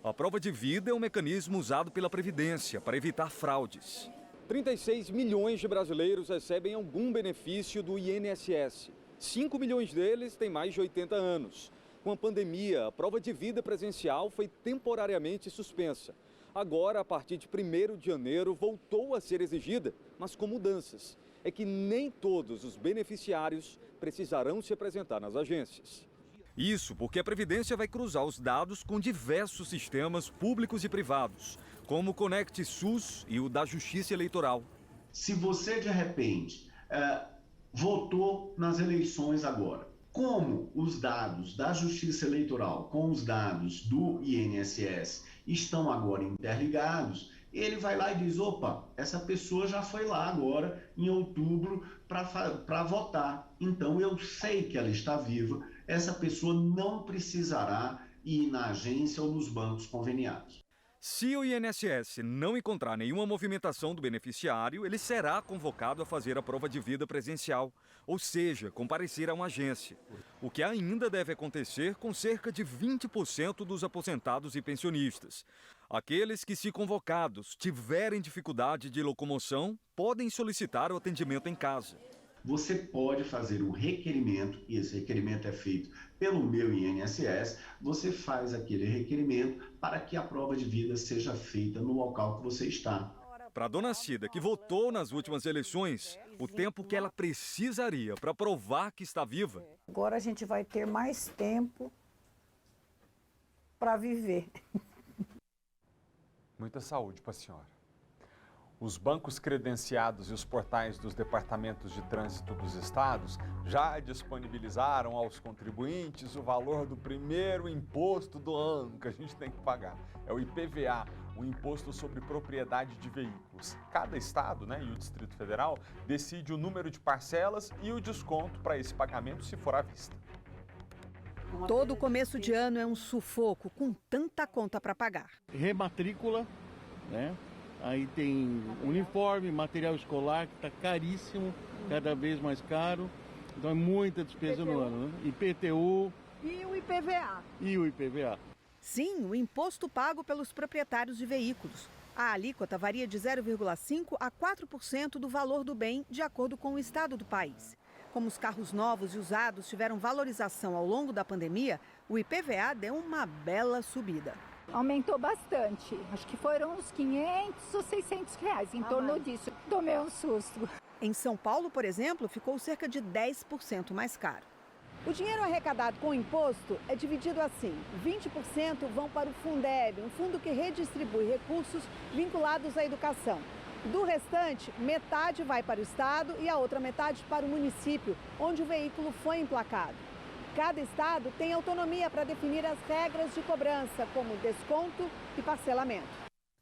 A prova de vida é um mecanismo usado pela Previdência para evitar fraudes. 36 milhões de brasileiros recebem algum benefício do INSS. 5 milhões deles têm mais de 80 anos. Com a pandemia, a prova de vida presencial foi temporariamente suspensa. Agora, a partir de 1º de janeiro, voltou a ser exigida, mas com mudanças. É que nem todos os beneficiários precisarão se apresentar nas agências. Isso porque a Previdência vai cruzar os dados com diversos sistemas públicos e privados, como o Conect SUS e o da Justiça Eleitoral. Se você, de repente, votou nas eleições agora, como os dados da Justiça Eleitoral com os dados do INSS estão agora interligados, ele vai lá e diz, opa, essa pessoa já foi lá agora em outubro para votar, então eu sei que ela está viva, essa pessoa não precisará ir na agência ou nos bancos conveniados. Se o INSS não encontrar nenhuma movimentação do beneficiário, ele será convocado a fazer a prova de vida presencial, ou seja, comparecer a uma agência. O que ainda deve acontecer com cerca de 20% dos aposentados e pensionistas. Aqueles que, se convocados, tiverem dificuldade de locomoção, podem solicitar o atendimento em casa. Você pode fazer um requerimento, e esse requerimento é feito pelo meu INSS, você faz aquele requerimento para que a prova de vida seja feita no local que você está. Para a Dona Cida, que votou nas últimas eleições, o tempo que ela precisaria para provar que está viva. Agora a gente vai ter mais tempo para viver. Muita saúde para a senhora. Os bancos credenciados e os portais dos departamentos de trânsito dos estados já disponibilizaram aos contribuintes o valor do primeiro imposto do ano que a gente tem que pagar. É o IPVA, o Imposto sobre Propriedade de Veículos. Cada estado, e o Distrito Federal, decide o número de parcelas e o desconto para esse pagamento se for à vista. Todo começo de ano é um sufoco com tanta conta para pagar. Rematrícula, né? Aí tem uniforme, material escolar, que está caríssimo, cada vez mais caro. Então é muita despesa no ano, né? IPTU. E o IPVA. E o IPVA. Sim, o imposto pago pelos proprietários de veículos. A alíquota varia de 0,5% a 4% do valor do bem, de acordo com o estado do país. Como os carros novos e usados tiveram valorização ao longo da pandemia, o IPVA deu uma bela subida. Aumentou bastante, acho que foram uns 500 ou 600 reais, em torno disso. Tomei um susto. Em São Paulo, por exemplo, ficou cerca de 10% mais caro. O dinheiro arrecadado com o imposto é dividido assim: 20% vão para o Fundeb, um fundo que redistribui recursos vinculados à educação. Do restante, metade vai para o estado e a outra metade para o município, onde o veículo foi emplacado. Cada estado tem autonomia para definir as regras de cobrança, como desconto e parcelamento.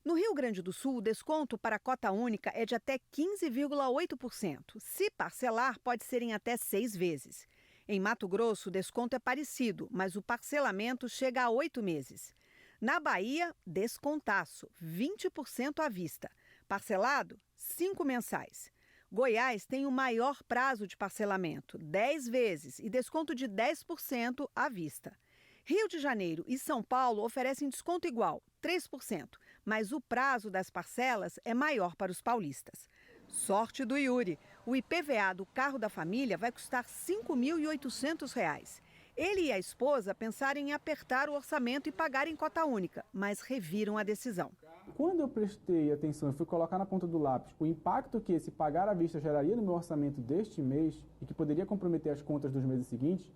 No Rio Grande do Sul, o desconto para a cota única é de até 15,8%. Se parcelar, pode ser em até 6 vezes. Em Mato Grosso, o desconto é parecido, mas o parcelamento chega a 8 meses. Na Bahia, descontaço, 20% à vista. Parcelado, 5 mensais. Goiás tem o maior prazo de parcelamento, 10 vezes, e desconto de 10% à vista. Rio de Janeiro e São Paulo oferecem desconto igual, 3%, mas o prazo das parcelas é maior para os paulistas. Sorte do Yuri, o IPVA do carro da família vai custar R$ 5.800. Ele e a esposa pensaram em apertar o orçamento e pagar em cota única, mas reviram a decisão. Quando eu prestei atenção e fui colocar na ponta do lápis o impacto que esse pagar à vista geraria no meu orçamento deste mês e que poderia comprometer as contas dos meses seguintes,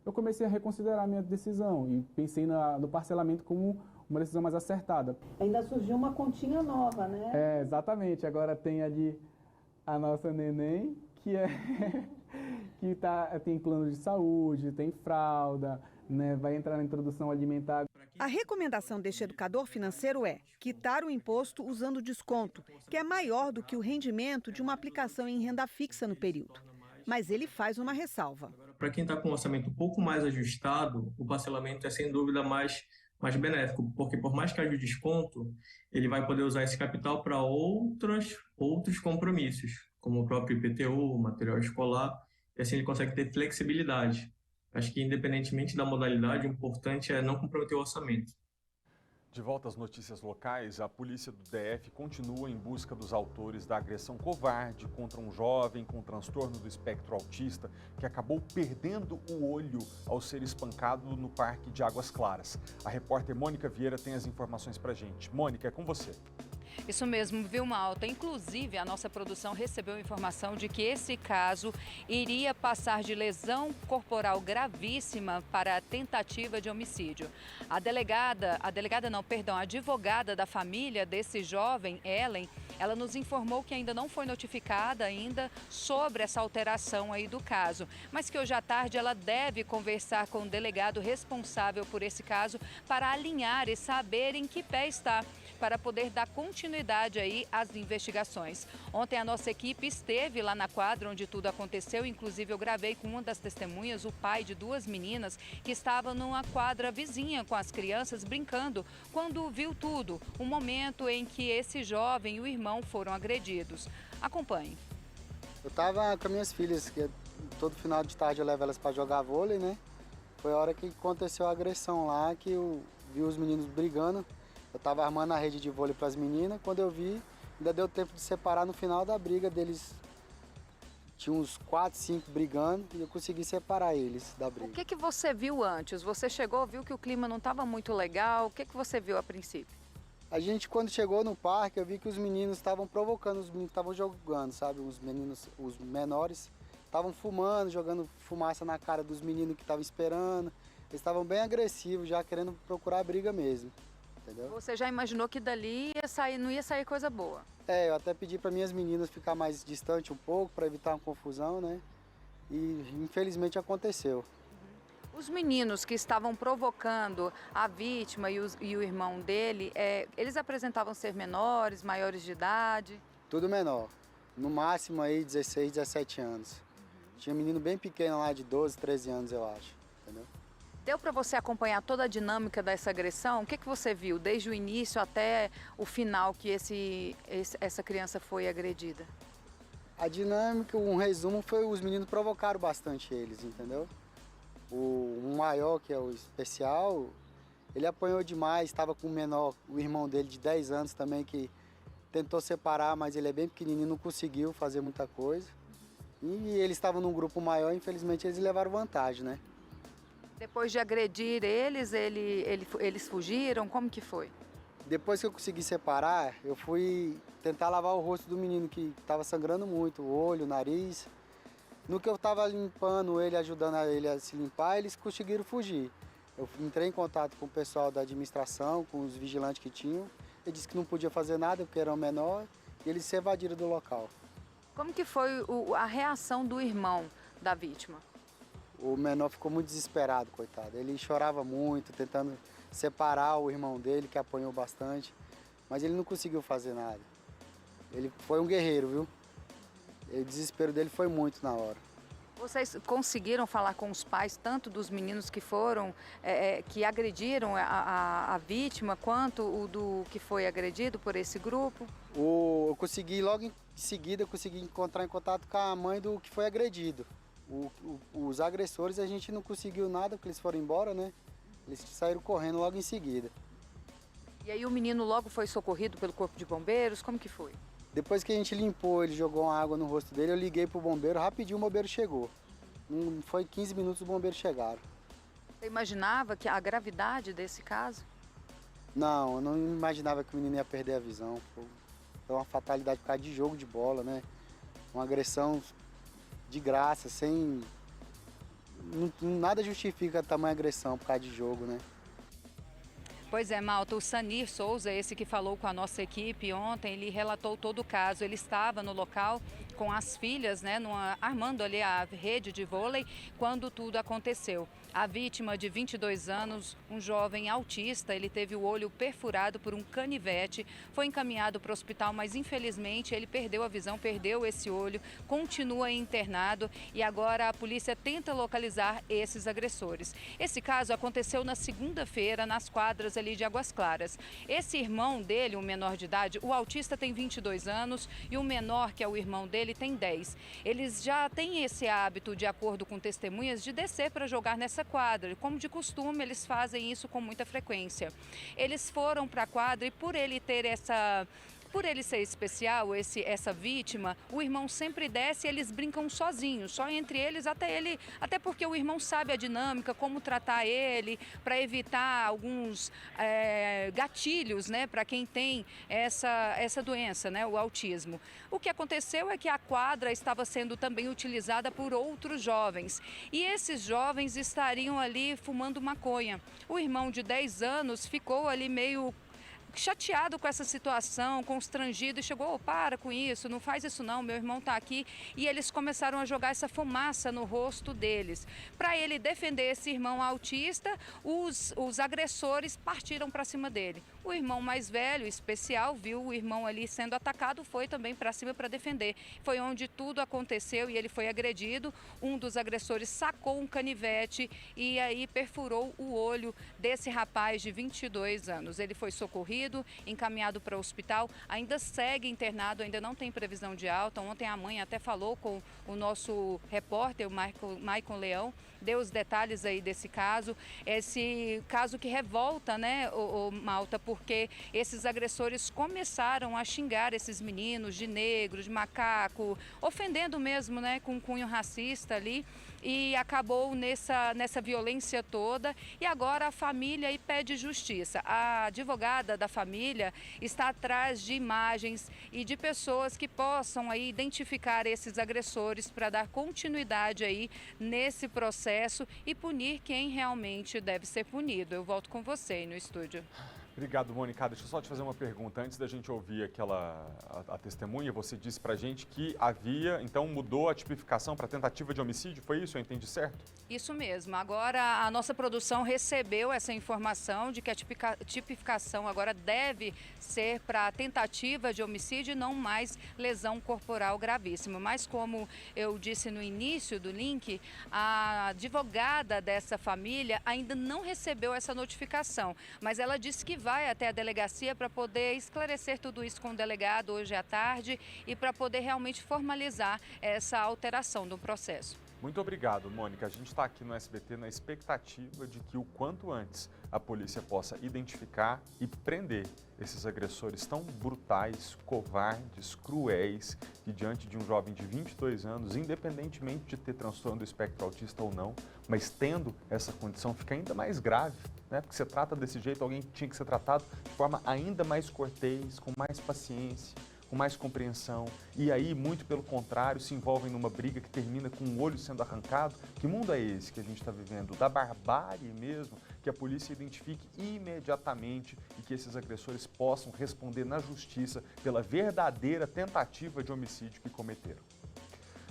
eu comecei a reconsiderar a minha decisão e pensei no parcelamento como uma decisão mais acertada. Ainda surgiu uma continha nova, né? É, exatamente. Agora tem ali a nossa neném, que tem plano de saúde, tem fralda, né, vai entrar na introdução alimentar. A recomendação deste educador financeiro é quitar o imposto usando desconto, que é maior do que o rendimento de uma aplicação em renda fixa no período. Mas ele faz uma ressalva. Para quem está com um orçamento um pouco mais ajustado, o parcelamento é sem dúvida mais benéfico, porque por mais que haja o desconto, ele vai poder usar esse capital para outros compromissos, como o próprio IPTU, material escolar, e assim ele consegue ter flexibilidade. Acho que independentemente da modalidade, o importante é não comprometer o orçamento. De volta às notícias locais, a polícia do DF continua em busca dos autores da agressão covarde contra um jovem com transtorno do espectro autista que acabou perdendo o olho ao ser espancado no Parque de Águas Claras. A repórter Mônica Vieira tem as informações pra gente. Mônica, é com você. Isso mesmo, viu, Malta? Inclusive, a nossa produção recebeu informação de que esse caso iria passar de lesão corporal gravíssima para tentativa de homicídio. A advogada da família desse jovem, Ellen, ela nos informou que ainda não foi notificada sobre essa alteração aí do caso, mas que hoje à tarde ela deve conversar com o delegado responsável por esse caso para alinhar e saber em que pé está, para poder dar continuidade aí às investigações. Ontem a nossa equipe esteve lá na quadra onde tudo aconteceu, inclusive eu gravei com uma das testemunhas, o pai de duas meninas que estava numa quadra vizinha com as crianças brincando, quando viu tudo, o momento em que esse jovem e o irmão foram agredidos. Acompanhe. Eu estava com minhas filhas, que todo final de tarde eu levo elas para jogar vôlei, né? Foi a hora que aconteceu a agressão lá, que eu vi os meninos brigando. Eu estava armando a rede de vôlei para as meninas, quando eu vi, ainda deu tempo de separar no final da briga deles. Tinha uns 4, 5 brigando e eu consegui separar eles da briga. O que você viu antes? Você chegou, viu que o clima não estava muito legal? O que você viu a princípio? A gente, quando chegou no parque, eu vi que os meninos estavam provocando, os meninos estavam jogando, sabe? Os menores, estavam fumando, jogando fumaça na cara dos meninos que estavam esperando. Eles estavam bem agressivos, já querendo procurar briga mesmo. Entendeu? Você já imaginou que dali não ia sair coisa boa? É, eu até pedi para minhas meninas ficar mais distante um pouco para evitar uma confusão, né? E infelizmente aconteceu. Os meninos que estavam provocando a vítima e o irmão dele, eles apresentavam ser menores, maiores de idade? Tudo menor. No máximo aí 16, 17 anos. Tinha um menino bem pequeno lá de 12, 13 anos, eu acho. Entendeu? Deu para você acompanhar toda a dinâmica dessa agressão? O que você viu desde o início até o final que essa criança foi agredida? A dinâmica, um resumo, foi os meninos provocaram bastante eles, entendeu? O maior, que é o especial, ele apanhou demais, estava com o menor, o irmão dele de 10 anos também, que tentou separar, mas ele é bem pequenininho, não conseguiu fazer muita coisa. E eles estavam num grupo maior, infelizmente eles levaram vantagem, né? Depois de agredir eles fugiram? Como que foi? Depois que eu consegui separar, eu fui tentar lavar o rosto do menino que estava sangrando muito, o olho, o nariz. No que eu estava limpando ele, ajudando ele a se limpar, eles conseguiram fugir. Eu entrei em contato com o pessoal da administração, com os vigilantes que tinham. Ele disse que não podia fazer nada porque eram menor e eles se evadiram do local. Como que foi a reação do irmão da vítima? O menor ficou muito desesperado, coitado. Ele chorava muito, tentando separar o irmão dele, que apanhou bastante. Mas ele não conseguiu fazer nada. Ele foi um guerreiro, viu? O desespero dele foi muito na hora. Vocês conseguiram falar com os pais, tanto dos meninos que foram, que agrediram a vítima, quanto o do que foi agredido por esse grupo? Eu consegui, logo em seguida, entrar em contato com a mãe do que foi agredido. Os agressores a gente não conseguiu nada, porque eles foram embora, né? Eles saíram correndo logo em seguida. E aí o menino logo foi socorrido pelo corpo de bombeiros, como que foi? Depois que a gente limpou, ele jogou uma água no rosto dele, eu liguei pro bombeiro, rapidinho o bombeiro chegou. Não foi 15 minutos, os bombeiros chegaram. Você imaginava que a gravidade desse caso? Não, eu não imaginava que o menino ia perder a visão. Foi uma fatalidade por causa de jogo de bola, né? Uma agressão de graça, sem... Nada justifica a tamanha agressão por causa de jogo, né? Pois é, Malta, o Sanir Souza, esse que falou com a nossa equipe ontem, ele relatou todo o caso. Ele estava no local com as filhas, né, armando ali a rede de vôlei, quando tudo aconteceu. A vítima de 22 anos, um jovem autista, ele teve o olho perfurado por um canivete, foi encaminhado para o hospital, mas infelizmente ele perdeu a visão, perdeu esse olho, continua internado e agora a polícia tenta localizar esses agressores. Esse caso aconteceu na segunda-feira, nas quadras ali de Águas Claras. Esse irmão dele, um menor de idade, o autista tem 22 anos e o menor, que é o irmão dele, tem 10. Eles já têm esse hábito, de acordo com testemunhas, de descer para jogar nessa quadra. Como de costume, eles fazem isso com muita frequência. Eles foram para a quadra e por ele ter Por ele ser especial, essa vítima, o irmão sempre desce e eles brincam sozinhos, só entre eles, até porque o irmão sabe a dinâmica, como tratar ele, para evitar alguns gatilhos, né, para quem tem essa doença, né, o autismo. O que aconteceu é que a quadra estava sendo também utilizada por outros jovens e esses jovens estariam ali fumando maconha. O irmão de 10 anos ficou ali meio chateado com essa situação, constrangido e chegou, para com isso, não faz isso não, meu irmão está aqui. E eles começaram a jogar essa fumaça no rosto deles. Para ele defender esse irmão autista, os agressores partiram para cima dele. O irmão mais velho, especial, viu o irmão ali sendo atacado, foi também para cima para defender. Foi onde tudo aconteceu e ele foi agredido. Um dos agressores sacou um canivete e aí perfurou o olho desse rapaz de 22 anos. Ele foi socorrido, encaminhado para o hospital, ainda segue internado, ainda não tem previsão de alta. Ontem a mãe até falou com o nosso repórter, o Maicon Leão, deu os detalhes aí desse caso. Esse caso que revolta, né, o Malta, porque esses agressores começaram a xingar esses meninos de negro, de macaco, ofendendo mesmo, né, com cunho racista ali. E acabou nessa violência toda e agora a família aí pede justiça. A advogada da família está atrás de imagens e de pessoas que possam aí identificar esses agressores para dar continuidade aí nesse processo e punir quem realmente deve ser punido. Eu volto com você aí no estúdio. Obrigado, Mônica. Deixa eu só te fazer uma pergunta. Antes da gente ouvir a testemunha, você disse pra gente que então mudou a tipificação para tentativa de homicídio, foi isso? Eu entendi certo? Isso mesmo. Agora a nossa produção recebeu essa informação de que a tipificação agora deve ser para tentativa de homicídio e não mais lesão corporal gravíssima. Mas como eu disse no início do link, a advogada dessa família ainda não recebeu essa notificação, mas ela disse que vai até a delegacia para poder esclarecer tudo isso com o delegado hoje à tarde e para poder realmente formalizar essa alteração do processo. Muito obrigado, Mônica. A gente está aqui no SBT na expectativa de que o quanto antes a polícia possa identificar e prender esses agressores tão brutais, covardes, cruéis, que diante de um jovem de 22 anos, independentemente de ter transtorno do espectro autista ou não, mas tendo essa condição, fica ainda mais grave, né? Porque você trata desse jeito, alguém tinha que ser tratado de forma ainda mais cortês, com mais paciência, com mais compreensão, e aí, muito pelo contrário, se envolvem numa briga que termina com um olho sendo arrancado. Que mundo é esse que a gente está vivendo? Da barbárie mesmo, que a polícia identifique imediatamente e que esses agressores possam responder na justiça pela verdadeira tentativa de homicídio que cometeram.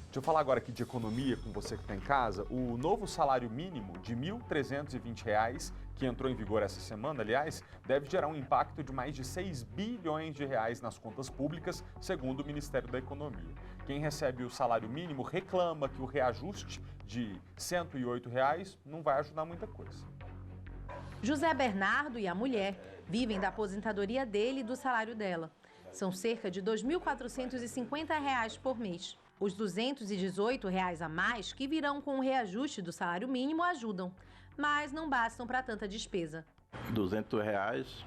Deixa eu falar agora aqui de economia com você que está em casa. O novo salário mínimo de R$ 1.320, que entrou em vigor essa semana, aliás, deve gerar um impacto de mais de 6 bilhões de reais nas contas públicas, segundo o Ministério da Economia. Quem recebe o salário mínimo reclama que o reajuste de R$ 108 não vai ajudar muita coisa. José Bernardo e a mulher vivem da aposentadoria dele e do salário dela. São cerca de R$ 2.450 por mês. Os R$ 218 a mais que virão com o reajuste do salário mínimo ajudam, mas não bastam para tanta despesa. R$ 200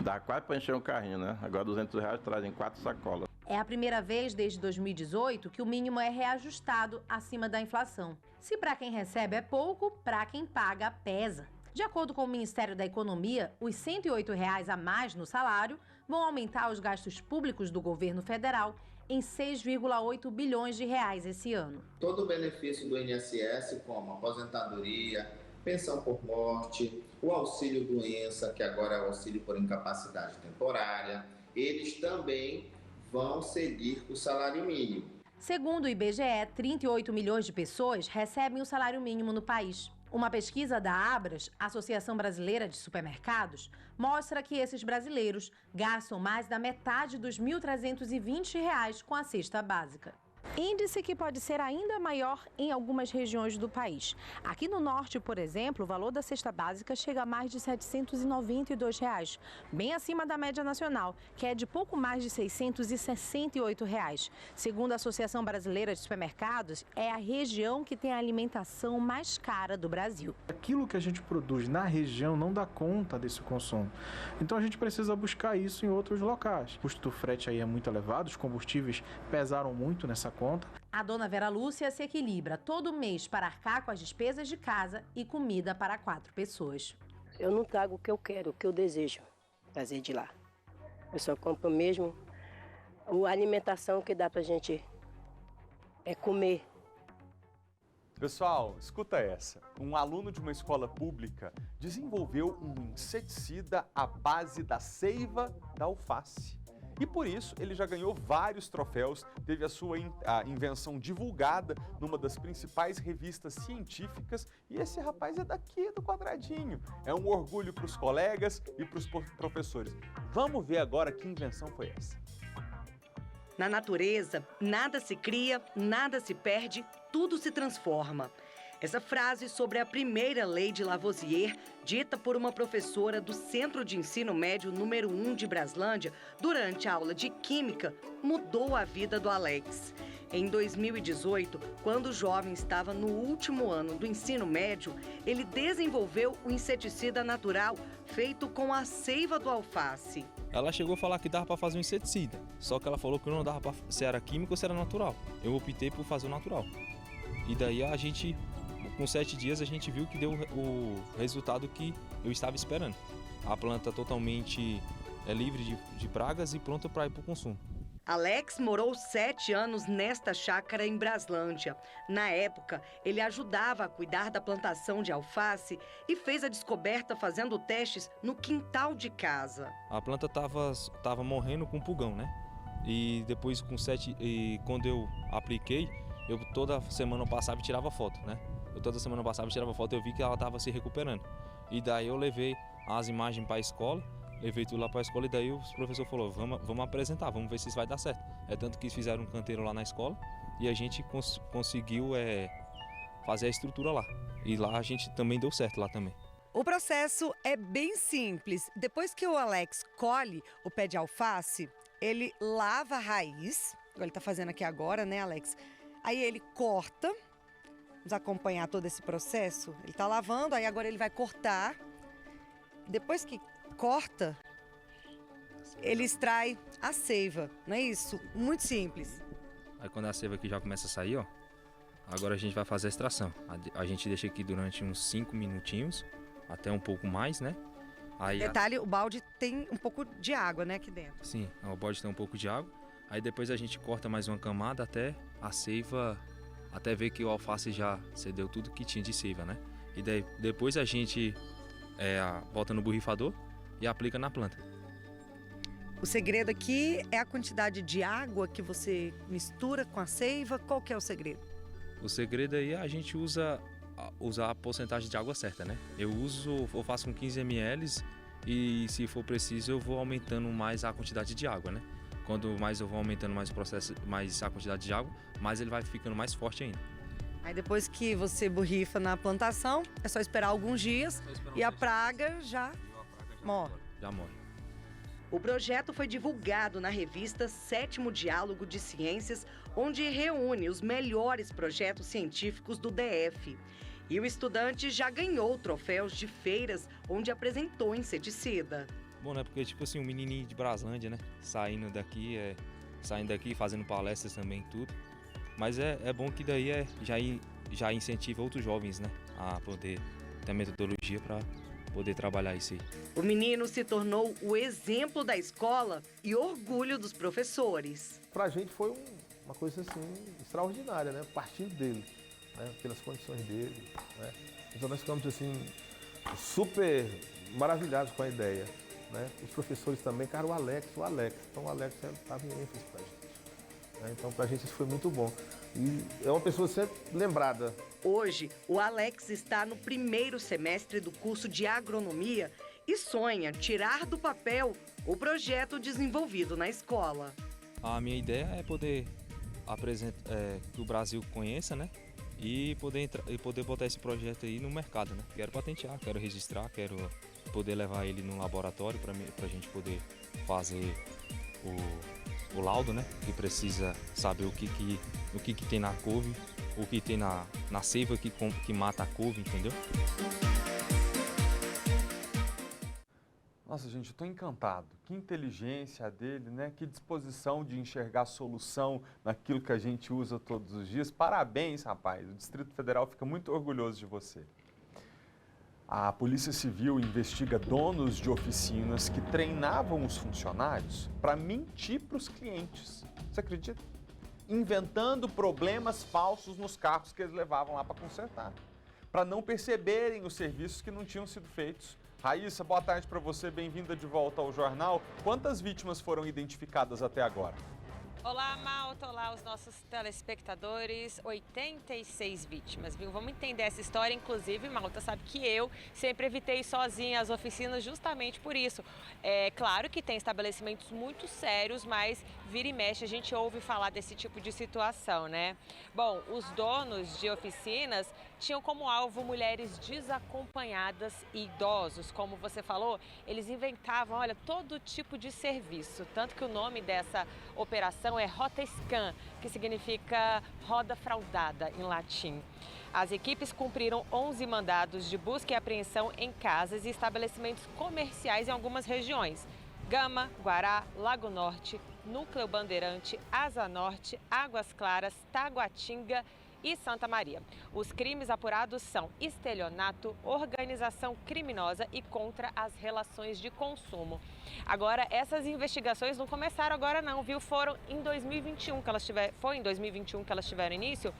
dá quase para encher um carrinho, né? Agora R$ 200 trazem 4 sacolas. É a primeira vez desde 2018 que o mínimo é reajustado acima da inflação. Se para quem recebe é pouco, para quem paga pesa. De acordo com o Ministério da Economia, os R$ 108 a mais no salário vão aumentar os gastos públicos do governo federal em 6,8 bilhões de reais esse ano. Todo o benefício do INSS, como aposentadoria, pensão por morte, o auxílio doença, que agora é o auxílio por incapacidade temporária, eles também vão seguir o salário mínimo. Segundo o IBGE, 38 milhões de pessoas recebem o salário mínimo no país. Uma pesquisa da Abras, Associação Brasileira de Supermercados, mostra que esses brasileiros gastam mais da metade dos R$ 1.320 com a cesta básica. Índice que pode ser ainda maior em algumas regiões do país. Aqui no norte, por exemplo, o valor da cesta básica chega a mais de R$ 792, bem acima da média nacional, que é de pouco mais de R$ 668. Segundo a Associação Brasileira de Supermercados, é a região que tem a alimentação mais cara do Brasil. Aquilo que a gente produz na região não dá conta desse consumo. Então a gente precisa buscar isso em outros locais. O custo do frete aí é muito elevado, os combustíveis pesaram muito nessa conta. A dona Vera Lúcia se equilibra todo mês para arcar com as despesas de casa e comida para 4 pessoas. Eu não trago o que eu quero, o que eu desejo trazer de lá. Eu só compro mesmo a alimentação que dá pra gente comer. Pessoal, escuta essa. Um aluno de uma escola pública desenvolveu um inseticida à base da seiva da alface. E por isso ele já ganhou vários troféus, teve a sua invenção divulgada numa das principais revistas científicas e esse rapaz é daqui do quadradinho. É um orgulho para os colegas e para os professores. Vamos ver agora que invenção foi essa. Na natureza, nada se cria, nada se perde, tudo se transforma. Essa frase sobre a primeira lei de Lavoisier, dita por uma professora do Centro de Ensino Médio número 1 de Braslândia, durante a aula de Química, mudou a vida do Alex. Em 2018, quando o jovem estava no último ano do ensino médio, ele desenvolveu o inseticida natural feito com a seiva do alface. Ela chegou a falar que dava para fazer um inseticida, só que ela falou que não dava para se era químico ou se era natural. Eu optei por fazer o natural. E daí a gente, com 7 dias, a gente viu que deu o resultado que eu estava esperando. A planta totalmente livre de pragas e pronta para ir para o consumo. Alex morou 7 anos nesta chácara em Braslândia. Na época, ele ajudava a cuidar da plantação de alface e fez a descoberta fazendo testes no quintal de casa. A planta estava morrendo com pulgão, né? E depois, quando eu apliquei, eu toda semana eu passava e tirava foto, né? Toda semana eu passava e tirava foto e eu vi que ela estava se recuperando. E daí eu levei as imagens para a escola. Levei tudo lá para a escola e daí o professor falou, vamos apresentar, vamos ver se isso vai dar certo. É tanto que fizeram um canteiro lá na escola e a gente conseguiu fazer a estrutura lá. E lá a gente também deu certo lá também. O processo é bem simples. Depois que o Alex colhe o pé de alface, ele lava a raiz, igual ele está fazendo aqui agora, né, Alex? Aí ele corta, vamos acompanhar todo esse processo. Ele está lavando, aí agora ele vai cortar. Depois que corta, ele extrai a seiva, não é isso? Muito simples. Aí quando a seiva aqui já começa a sair, ó, agora a gente vai fazer a extração. A gente deixa aqui durante uns 5 minutinhos, até um pouco mais, né? Aí Detalhe, o balde tem um pouco de água, né, aqui dentro. Sim, o balde tem um pouco de água. Aí depois a gente corta mais uma camada até a seiva, até ver que o alface já cedeu tudo que tinha de seiva, né? E daí depois a gente bota no borrifador e aplica na planta. O segredo aqui é a quantidade de água que você mistura com a seiva. Qual que é o segredo? O segredo aí é a gente usar a porcentagem de água certa, né? Eu faço com 15 ml e se for preciso eu vou aumentando mais a quantidade de água, né? Quando mais eu vou aumentando mais a quantidade de água, mais ele vai ficando mais forte ainda. Aí depois que você borrifa na plantação, é só esperar alguns dias e a praga já morre. Já morre. O projeto foi divulgado na revista Sétimo Diálogo de Ciências, onde reúne os melhores projetos científicos do DF. E o estudante já ganhou troféus de feiras onde apresentou inseticida. Bom, né? Porque, tipo assim, um menininho de Braslândia, né? Saindo daqui saindo daqui, fazendo palestras também, tudo. Mas é bom que daí já incentiva outros jovens, né, a poder ter metodologia para poder trabalhar isso aí. O menino se tornou o exemplo da escola e orgulho dos professores. Pra gente foi uma coisa assim extraordinária, né? Partindo dele, né? Pelas condições dele, né? Então nós ficamos assim super maravilhados com a ideia, né? Os professores também, cara, o Alex. Então o Alex estava em ênfase pra gente, né? Então pra gente isso foi muito bom. E é uma pessoa sempre lembrada. Hoje, o Alex está no primeiro semestre do curso de agronomia e sonha tirar do papel o projeto desenvolvido na escola. A minha ideia é poder que o Brasil conheça, né? E poder botar esse projeto aí no mercado, né? Quero patentear, quero registrar, quero poder levar ele no laboratório para a gente poder fazer o laudo, né? Que precisa saber o que tem na couve, o que tem na seiva que mata a couve, entendeu? Nossa, gente, eu tô encantado. Que inteligência dele, né? Que disposição de enxergar solução naquilo que a gente usa todos os dias. Parabéns, rapaz. O Distrito Federal fica muito orgulhoso de você. A Polícia Civil investiga donos de oficinas que treinavam os funcionários para mentir para os clientes. Você acredita? Inventando problemas falsos nos carros que eles levavam lá para consertar, para não perceberem os serviços que não tinham sido feitos. Raíssa, boa tarde para você, bem-vinda de volta ao jornal. Quantas vítimas foram identificadas até agora? Olá, Malta, olá os nossos telespectadores, 86 vítimas, viu? Vamos entender essa história, inclusive, Malta, sabe que eu sempre evitei sozinha as oficinas justamente por isso. É claro que tem estabelecimentos muito sérios, mas vira e mexe a gente ouve falar desse tipo de situação, né? Bom, os donos de oficinas tinham como alvo mulheres desacompanhadas e idosos. Como você falou, eles inventavam, olha, todo tipo de serviço. Tanto que o nome dessa operação é Rota Scan, que significa roda fraudada em latim. As equipes cumpriram 11 mandados de busca e apreensão em casas e estabelecimentos comerciais em algumas regiões. Gama, Guará, Lago Norte, Núcleo Bandeirante, Asa Norte, Águas Claras, Taguatinga e Santa Maria. Os crimes apurados são estelionato, organização criminosa e contra as relações de consumo. Agora, essas investigações não começaram agora não, viu? Foram em 2021 que elas tiveram início,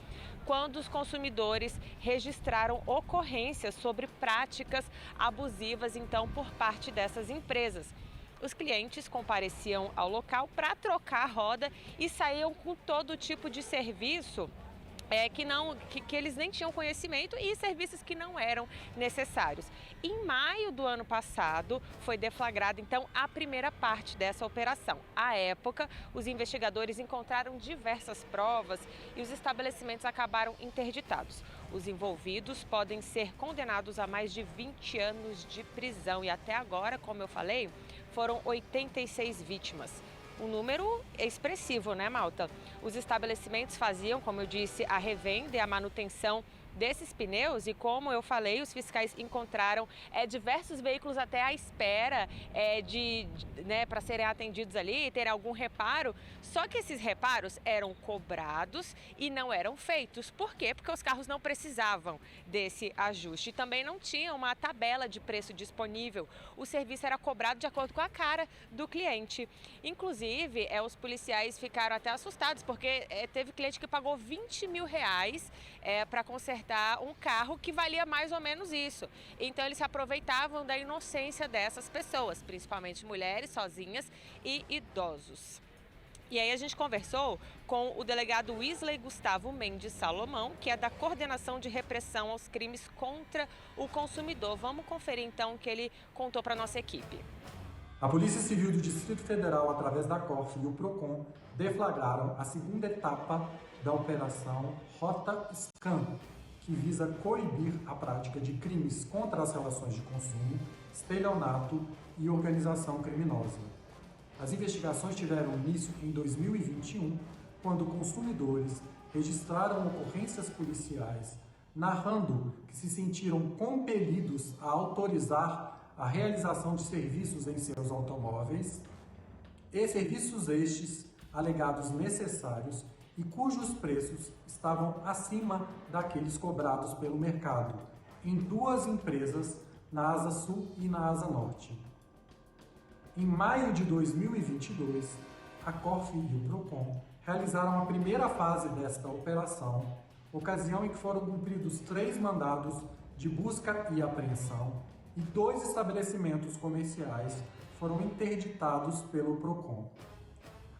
quando os consumidores registraram ocorrências sobre práticas abusivas, então, por parte dessas empresas. Os clientes compareciam ao local para trocar a roda e saíam com todo tipo de serviço que eles nem tinham conhecimento e serviços que não eram necessários. Em maio do ano passado, foi deflagrada, então, a primeira parte dessa operação. À época, os investigadores encontraram diversas provas e os estabelecimentos acabaram interditados. Os envolvidos podem ser condenados a mais de 20 anos de prisão e até agora, como eu falei, foram 86 vítimas. Um número expressivo, né, Malta? Os estabelecimentos faziam, como eu disse, a revenda e a manutenção desses pneus e, como eu falei, os fiscais encontraram diversos veículos até à espera para serem atendidos ali, terem algum reparo. Só que esses reparos eram cobrados e não eram feitos. Por quê? Porque os carros não precisavam desse ajuste. Também não tinha uma tabela de preço disponível. O serviço era cobrado de acordo com a cara do cliente. Inclusive, os policiais ficaram até assustados, porque teve cliente que pagou R$20 mil para consertar um carro que valia mais ou menos isso. Então eles se aproveitavam da inocência dessas pessoas, principalmente mulheres sozinhas e idosos. E aí a gente conversou com o delegado Wesley Gustavo Mendes Salomão, que é da Coordenação de Repressão aos Crimes contra o Consumidor. Vamos conferir então o que ele contou para a nossa equipe. A Polícia Civil do Distrito Federal, através da COF e o PROCON, deflagraram a segunda etapa da Operação Rota Scan, que visa coibir a prática de crimes contra as relações de consumo, estelionato e organização criminosa. As investigações tiveram início em 2021, quando consumidores registraram ocorrências policiais narrando que se sentiram compelidos a autorizar a realização de serviços em seus automóveis, e serviços estes alegados necessários e cujos preços estavam acima daqueles cobrados pelo mercado, em 2 empresas, na Asa Sul e na Asa Norte. Em maio de 2022, a Corf e o Procon realizaram a primeira fase desta operação, ocasião em que foram cumpridos 3 mandados de busca e apreensão e 2 estabelecimentos comerciais foram interditados pelo Procon.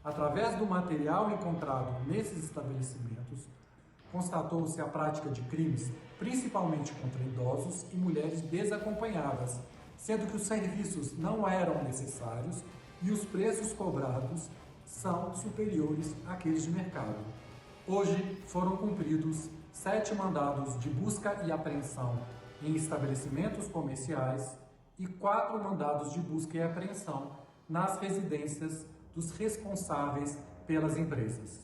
Através do material encontrado nesses estabelecimentos, constatou-se a prática de crimes principalmente contra idosos e mulheres desacompanhadas, sendo que os serviços não eram necessários e os preços cobrados são superiores àqueles de mercado. Hoje foram cumpridos 7 mandados de busca e apreensão em estabelecimentos comerciais e 4 mandados de busca e apreensão nas residências dos responsáveis pelas empresas.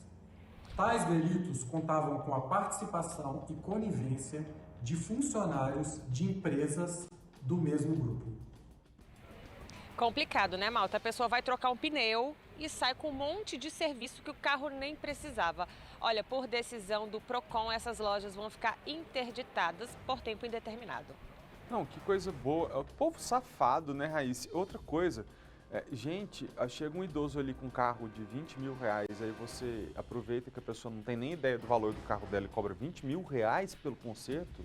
Tais delitos contavam com a participação e conivência de funcionários de empresas do mesmo grupo. Complicado, né, Malta? A pessoa vai trocar um pneu e sai com um monte de serviço que o carro nem precisava. Olha, por decisão do Procon, essas lojas vão ficar interditadas por tempo indeterminado. Não, que coisa boa. O povo safado, né, Raíssa? Outra coisa, gente, chega um idoso ali com um carro de 20 mil reais, aí você aproveita que a pessoa não tem nem ideia do valor do carro dela e cobra 20 mil reais pelo conserto.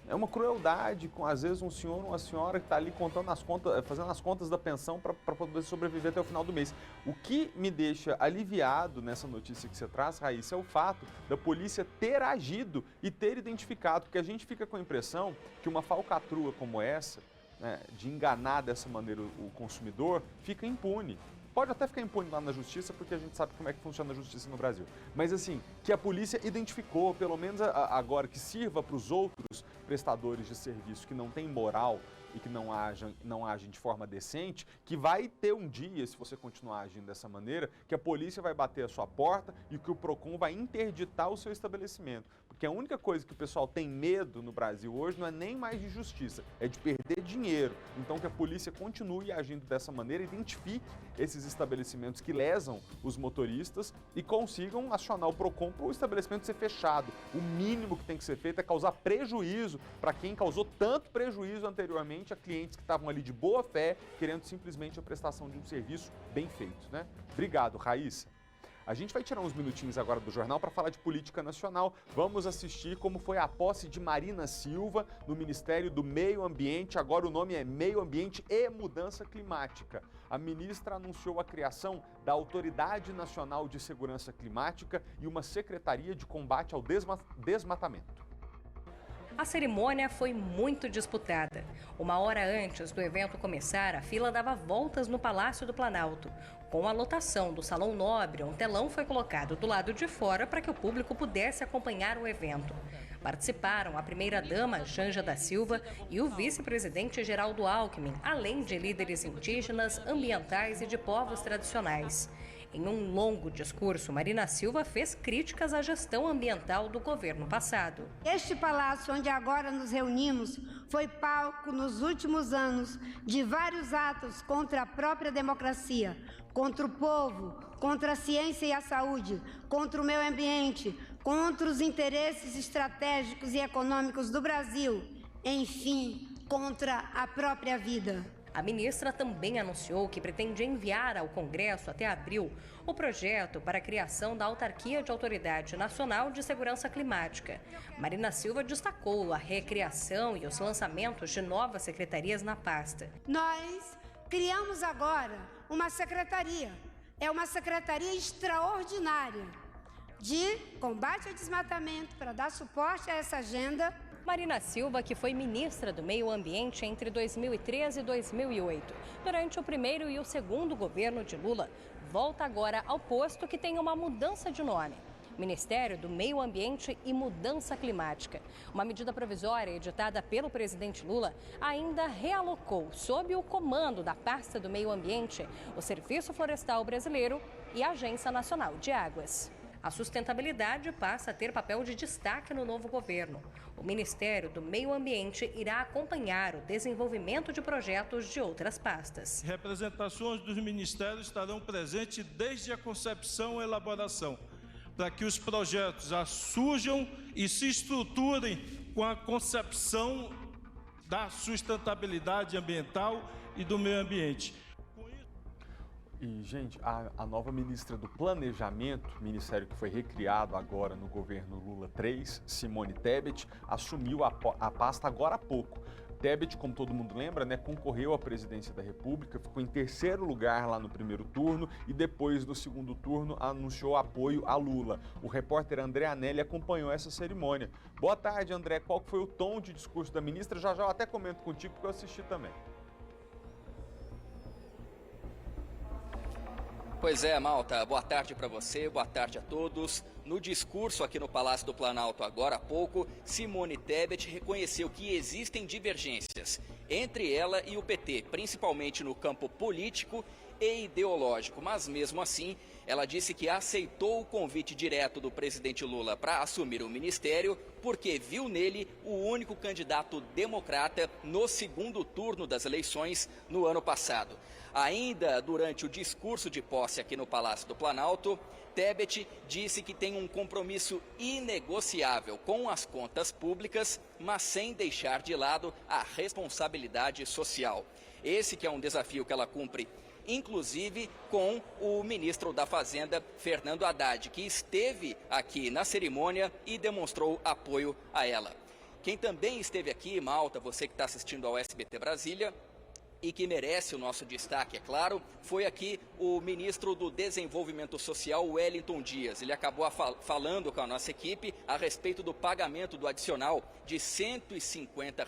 É uma crueldade com, às vezes, um senhor ou uma senhora que está ali contando as contas, fazendo as contas da pensão para poder sobreviver até o final do mês. O que me deixa aliviado nessa notícia que você traz, Raíssa, é o fato da polícia ter agido e ter identificado, porque a gente fica com a impressão que uma falcatrua como essa, né, de enganar dessa maneira o consumidor, fica impune. Pode até ficar impune lá na justiça, porque a gente sabe como é que funciona a justiça no Brasil. Mas assim, que a polícia identificou, pelo menos agora, que sirva para os outros prestadores de serviço que não têm moral e que não agem de forma decente, que vai ter um dia, se você continuar agindo dessa maneira, que a polícia vai bater a sua porta e que o Procon vai interditar o seu estabelecimento. Porque a única coisa que o pessoal tem medo no Brasil hoje não é nem mais de justiça, é de perder dinheiro. Então que a polícia continue agindo dessa maneira, identifique esses estabelecimentos que lesam os motoristas e consigam acionar o Procon para o estabelecimento ser fechado. O mínimo que tem que ser feito é causar prejuízo para quem causou tanto prejuízo anteriormente a clientes que estavam ali de boa fé, querendo simplesmente a prestação de um serviço bem feito, né? Obrigado, Raíssa. A gente vai tirar uns minutinhos agora do jornal para falar de política nacional. Vamos assistir como foi a posse de Marina Silva no Ministério do Meio Ambiente. Agora o nome é Meio Ambiente e Mudança Climática. A ministra anunciou a criação da Autoridade Nacional de Segurança Climática e uma Secretaria de Combate ao Desmatamento. A cerimônia foi muito disputada. Uma hora antes do evento começar, a fila dava voltas no Palácio do Planalto. Com a lotação do Salão Nobre, um telão foi colocado do lado de fora para que o público pudesse acompanhar o evento. Participaram a primeira-dama, Janja da Silva, e o vice-presidente Geraldo Alckmin, além de líderes indígenas, ambientais e de povos tradicionais. Em um longo discurso, Marina Silva fez críticas à gestão ambiental do governo passado. Este palácio onde agora nos reunimos foi palco nos últimos anos de vários atos contra a própria democracia, contra o povo, contra a ciência e a saúde, contra o meio ambiente, contra os interesses estratégicos e econômicos do Brasil, enfim, contra a própria vida. A ministra também anunciou que pretende enviar ao Congresso até abril o projeto para a criação da Autarquia de Autoridade Nacional de Segurança Climática. Marina Silva destacou a recriação e os lançamentos de novas secretarias na pasta. Nós criamos agora uma secretaria. É uma secretaria extraordinária de combate ao desmatamento para dar suporte a essa agenda. Marina Silva, que foi ministra do Meio Ambiente entre 2013 e 2008, durante o primeiro e o segundo governo de Lula, volta agora ao posto que tem uma mudança de nome. Ministério do Meio Ambiente e Mudança Climática. Uma medida provisória editada pelo presidente Lula ainda realocou, sob o comando da pasta do Meio Ambiente, o Serviço Florestal Brasileiro e a Agência Nacional de Águas. A sustentabilidade passa a ter papel de destaque no novo governo. O Ministério do Meio Ambiente irá acompanhar o desenvolvimento de projetos de outras pastas. Representações dos ministérios estarão presentes desde a concepção e elaboração, para que os projetos surjam e se estruturem com a concepção da sustentabilidade ambiental e do meio ambiente. E, gente, a nova ministra do Planejamento, ministério que foi recriado agora no governo Lula III, Simone Tebet, assumiu a pasta agora há pouco. Tebet, como todo mundo lembra, né, concorreu à presidência da República, ficou em terceiro lugar lá no primeiro turno e depois do segundo turno anunciou apoio a Lula. O repórter André Anelli acompanhou essa cerimônia. Boa tarde, André. Qual foi o tom de discurso da ministra? Já eu até comento contigo porque eu assisti também. Pois é, Malta, boa tarde para você, boa tarde a todos. No discurso aqui no Palácio do Planalto agora há pouco, Simone Tebet reconheceu que existem divergências entre ela e o PT, principalmente no campo político e ideológico, mas mesmo assim, ela disse que aceitou o convite direto do presidente Lula para assumir o ministério porque viu nele o único candidato democrata no segundo turno das eleições no ano passado. Ainda durante o discurso de posse aqui no Palácio do Planalto, Tebet disse que tem um compromisso inegociável com as contas públicas, mas sem deixar de lado a responsabilidade social. Esse que é um desafio que ela cumpre, inclusive com o ministro da Fazenda, Fernando Haddad, que esteve aqui na cerimônia e demonstrou apoio a ela. Quem também esteve aqui, Malta, você que está assistindo ao SBT Brasília, e que merece o nosso destaque, é claro, foi aqui o ministro do Desenvolvimento Social, Wellington Dias. Ele acabou falando com a nossa equipe a respeito do pagamento do adicional de R$ 150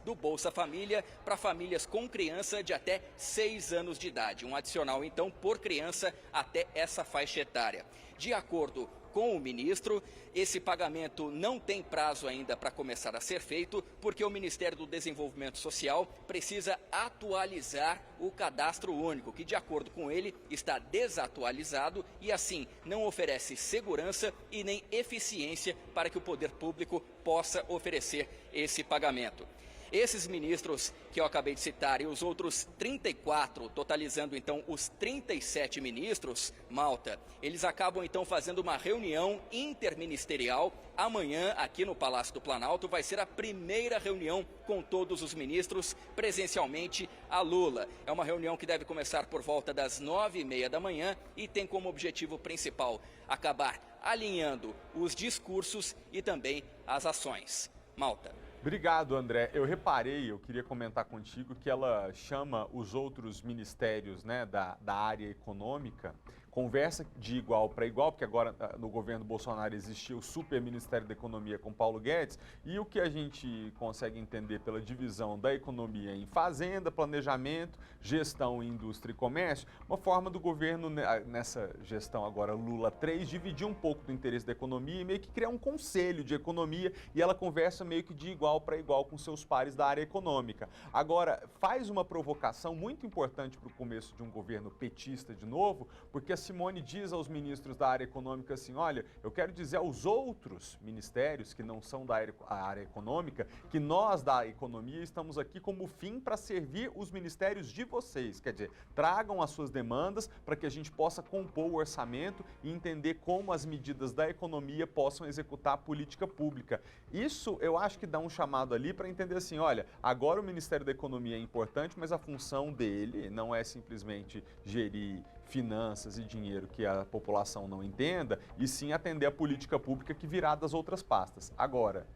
do Bolsa Família para famílias com criança de até 6 anos de idade. Um adicional, então, por criança até essa faixa etária. De acordo com o ministro, esse pagamento não tem prazo ainda para começar a ser feito, porque o Ministério do Desenvolvimento Social precisa atualizar o cadastro único, que, de acordo com ele, está desatualizado e, assim, não oferece segurança e nem eficiência para que o poder público possa oferecer esse pagamento. Esses ministros que eu acabei de citar e os outros 34, totalizando então os 37 ministros, Malta, eles acabam então fazendo uma reunião interministerial. Amanhã, aqui no Palácio do Planalto, vai ser a primeira reunião com todos os ministros presencialmente a Lula. É uma reunião que deve começar por volta das 9h30 da manhã e tem como objetivo principal acabar alinhando os discursos e também as ações. Malta. Obrigado, André. Eu reparei, eu queria comentar contigo que ela chama os outros ministérios, né, da área econômica, conversa de igual para igual, porque agora no governo Bolsonaro existia o Super Ministério da Economia com Paulo Guedes, e o que a gente consegue entender pela divisão da economia em fazenda, planejamento, gestão, indústria e comércio, uma forma do governo, nessa gestão agora Lula III, dividir um pouco do interesse da economia e meio que criar um conselho de economia, e ela conversa meio que de igual para igual com seus pares da área econômica. Agora, faz uma provocação muito importante para o começo de um governo petista de novo, porque a Simone diz aos ministros da área econômica assim, olha, eu quero dizer aos outros ministérios que não são da área econômica, que nós da economia estamos aqui como fim para servir os ministérios de vocês. Quer dizer, tragam as suas demandas para que a gente possa compor o orçamento e entender como as medidas da economia possam executar a política pública. Isso eu acho que dá um chamado ali para entender assim, olha, agora o Ministério da Economia é importante, mas a função dele não é simplesmente gerir finanças e dinheiro que a população não entenda, e sim atender a política pública que virá das outras pastas. Agora,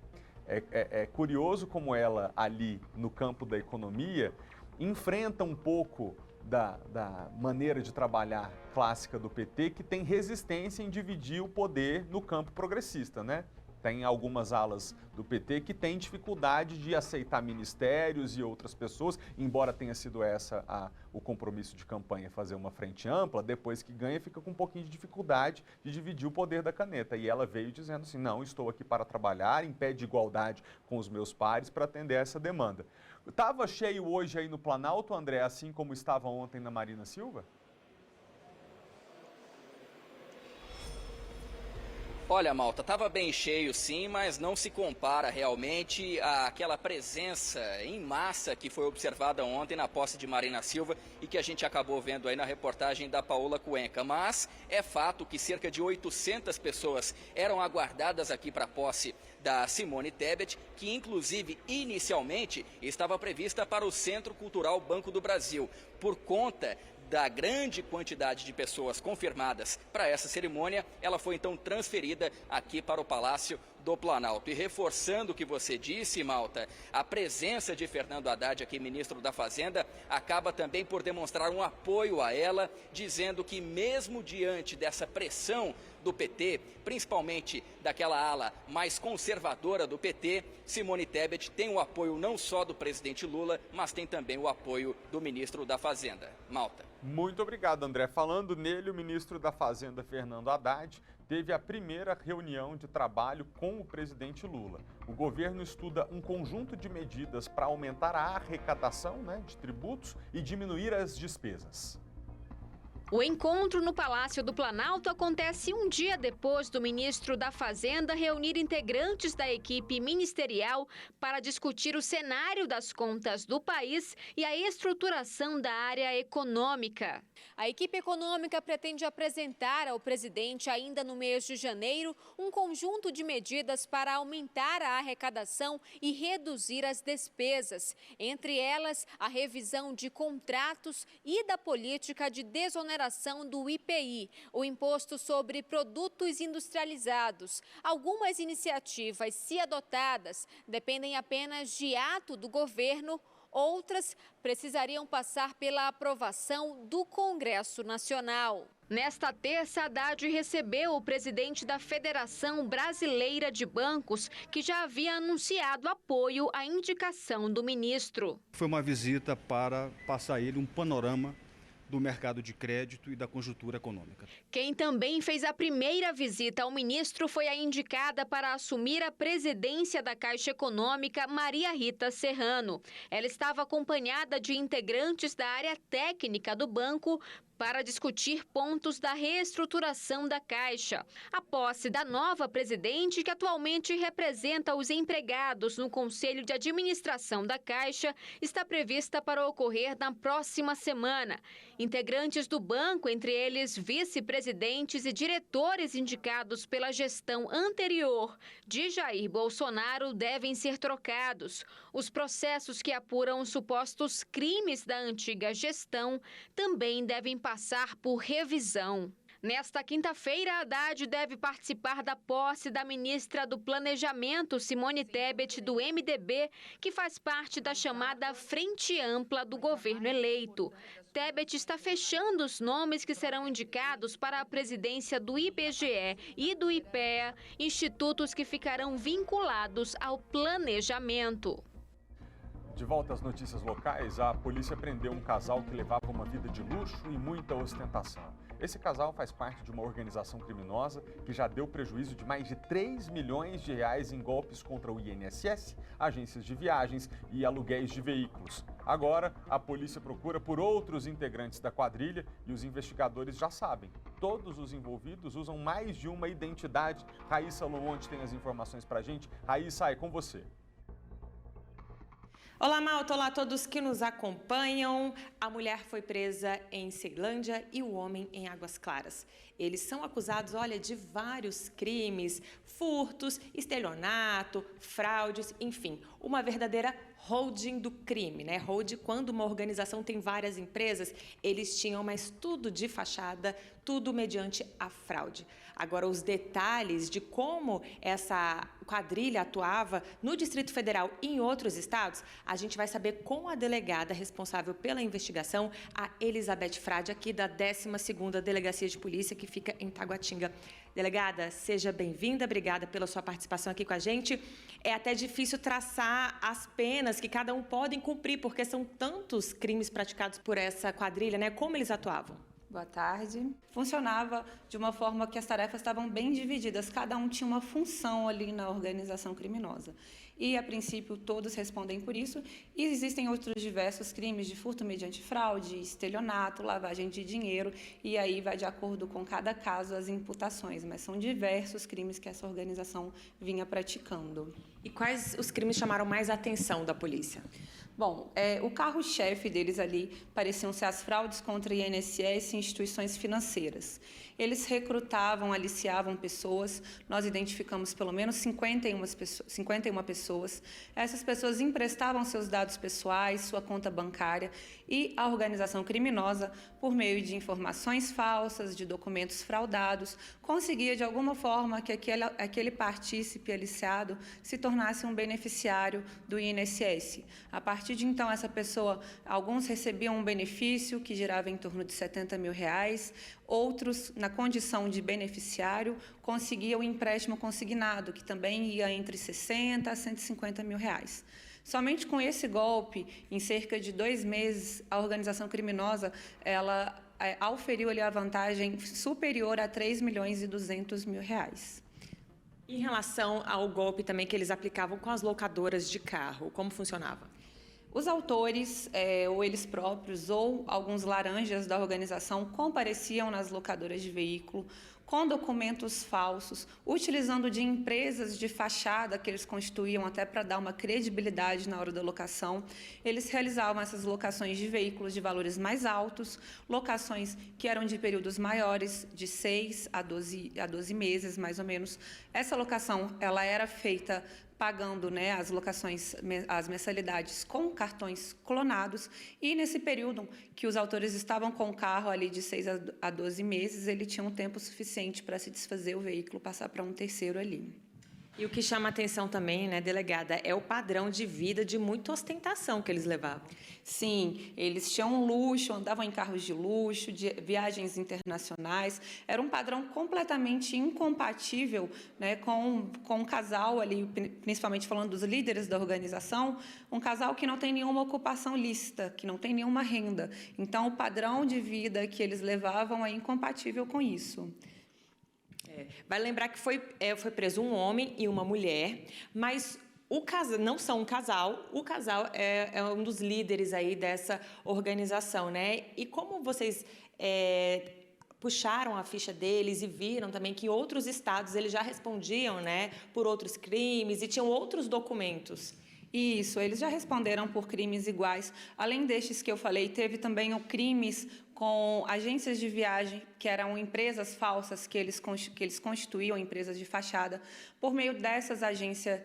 é curioso como ela ali no campo da economia enfrenta um pouco da maneira de trabalhar clássica do PT, que tem resistência em dividir o poder no campo progressista, né? Tem algumas alas do PT que têm dificuldade de aceitar ministérios e outras pessoas, embora tenha sido o compromisso de campanha fazer uma frente ampla, depois que ganha fica com um pouquinho de dificuldade de dividir o poder da caneta. E ela veio dizendo assim, não, estou aqui para trabalhar em pé de igualdade com os meus pares para atender essa demanda. Estava cheio hoje aí no Planalto, André, assim como estava ontem na Marina Silva? Olha, Malta, estava bem cheio sim, mas não se compara realmente àquela presença em massa que foi observada ontem na posse de Marina Silva e que a gente acabou vendo aí na reportagem da Paola Cuenca. Mas é fato que cerca de 800 pessoas eram aguardadas aqui para a posse da Simone Tebet, que inclusive inicialmente estava prevista para o Centro Cultural Banco do Brasil. Por conta da grande quantidade de pessoas confirmadas para essa cerimônia, ela foi então transferida aqui para o Palácio do Planalto. E reforçando o que você disse, Malta, a presença de Fernando Haddad aqui, ministro da Fazenda, acaba também por demonstrar um apoio a ela, dizendo que mesmo diante dessa pressão do PT, principalmente daquela ala mais conservadora do PT, Simone Tebet tem o apoio não só do presidente Lula, mas tem também o apoio do ministro da Fazenda. Malta. Muito obrigado, André. Falando nele, o ministro da Fazenda, Fernando Haddad, teve a primeira reunião de trabalho com o presidente Lula. O governo estuda um conjunto de medidas para aumentar a arrecadação, de tributos e diminuir as despesas. O encontro no Palácio do Planalto acontece um dia depois do ministro da Fazenda reunir integrantes da equipe ministerial para discutir o cenário das contas do país e a estruturação da área econômica. A equipe econômica pretende apresentar ao presidente, ainda no mês de janeiro, um conjunto de medidas para aumentar a arrecadação e reduzir as despesas. Entre elas, a revisão de contratos e da política de desoneração do IPI, o Imposto sobre Produtos Industrializados. Algumas iniciativas, se adotadas, dependem apenas de ato do governo. Outras precisariam passar pela aprovação do Congresso Nacional. Nesta terça, Haddad recebeu o presidente da Federação Brasileira de Bancos, que já havia anunciado apoio à indicação do ministro. Foi uma visita para passar a ele um panorama do mercado de crédito e da conjuntura econômica. Quem também fez a primeira visita ao ministro foi a indicada para assumir a presidência da Caixa Econômica, Maria Rita Serrano. Ela estava acompanhada de integrantes da área técnica do banco para discutir pontos da reestruturação da Caixa. A posse da nova presidente, que atualmente representa os empregados no Conselho de Administração da Caixa, está prevista para ocorrer na próxima semana. Integrantes do banco, entre eles vice-presidentes e diretores indicados pela gestão anterior de Jair Bolsonaro, devem ser trocados. Os processos que apuram os supostos crimes da antiga gestão também devem passar por revisão. Nesta quinta-feira, Haddad deve participar da posse da ministra do Planejamento, Simone Tebet, do MDB, que faz parte da chamada Frente Ampla do governo eleito. Tebet está fechando os nomes que serão indicados para a presidência do IBGE e do IPEA, institutos que ficarão vinculados ao planejamento. De volta às notícias locais, a polícia prendeu um casal que levava uma vida de luxo e muita ostentação. Esse casal faz parte de uma organização criminosa que já deu prejuízo de mais de 3 milhões de reais em golpes contra o INSS, agências de viagens e aluguéis de veículos. Agora, a polícia procura por outros integrantes da quadrilha e os investigadores já sabem. Todos os envolvidos usam mais de uma identidade. Raíssa Lumonte tem as informações pra gente. Raíssa, é com você. Olá, Malta. Olá a todos que nos acompanham. A mulher foi presa em Ceilândia e o homem em Águas Claras. Eles são acusados, de vários crimes, furtos, estelionato, fraudes, enfim, uma verdadeira holding do crime, né? Hold, quando uma organização tem várias empresas, eles tinham, mas tudo de fachada, tudo mediante a fraude. Agora, os detalhes de como essa quadrilha atuava no Distrito Federal e em outros estados, a gente vai saber com a delegada responsável pela investigação, a Elizabeth Frade, aqui da 12ª Delegacia de Polícia, que fica em Taguatinga. Delegada, seja bem-vinda, obrigada pela sua participação aqui com a gente. É até difícil traçar as penas que cada um pode cumprir, porque são tantos crimes praticados por essa quadrilha, né? Como eles atuavam? Boa tarde. Funcionava de uma forma que as tarefas estavam bem divididas, cada um tinha uma função ali na organização criminosa. e, a princípio, todos respondem por isso. E existem outros diversos crimes de furto mediante fraude, estelionato, lavagem de dinheiro, e aí vai de acordo com cada caso as imputações, mas são diversos crimes que essa organização vinha praticando. E quais os crimes chamaram mais a atenção da polícia? Bom, o carro-chefe deles ali pareciam ser as fraudes contra INSS e instituições financeiras. Eles recrutavam, aliciavam pessoas, nós identificamos pelo menos 51 pessoas. Essas pessoas emprestavam seus dados pessoais, sua conta bancária, e a organização criminosa, por meio de informações falsas, de documentos fraudados, conseguia de alguma forma que aquele partícipe aliciado se tornasse um beneficiário do INSS. A partir de então, essa pessoa, alguns recebiam um benefício que girava em torno de R$70 mil, outros, na condição de beneficiário, conseguiam o empréstimo consignado, que também ia entre R$60 a R$150 mil. Somente com esse golpe, em cerca de 2 meses, a organização criminosa ela auferiu ali a vantagem superior a R$3.200.000. Em relação ao golpe também que eles aplicavam com as locadoras de carro, como funcionava? Os autores, ou eles próprios, ou alguns laranjas da organização, compareciam nas locadoras de veículo com documentos falsos, utilizando de empresas de fachada que eles constituíam até para dar uma credibilidade na hora da locação. Eles realizavam essas locações de veículos de valores mais altos, locações que eram de períodos maiores, de 6 a 12 meses, mais ou menos. Essa locação ela era feita pagando, né, as locações, as mensalidades com cartões clonados, e nesse período que os autores estavam com o carro ali de 6 a 12 meses, ele tinha um tempo suficiente para se desfazer o veículo, passar para um terceiro ali. E o que chama a atenção também, né, delegada, é o padrão de vida de muita ostentação que eles levavam. Sim, eles tinham luxo, andavam em carros de luxo, de viagens internacionais. Era um padrão completamente incompatível, né, com um casal ali, principalmente falando dos líderes da organização, um casal que não tem nenhuma ocupação lícita, que não tem nenhuma renda. Então, o padrão de vida que eles levavam é incompatível com isso. Vale lembrar que foi preso um homem e uma mulher, mas o casal não são um casal, o casal é um dos líderes aí dessa organização, né? E como vocês puxaram a ficha deles e viram também que outros estados eles já respondiam, né, por outros crimes e tinham outros documentos? Isso, eles já responderam por crimes iguais. Além destes que eu falei, teve também crimes com agências de viagem, que eram empresas falsas que eles constituíam, empresas de fachada. Por meio dessas agências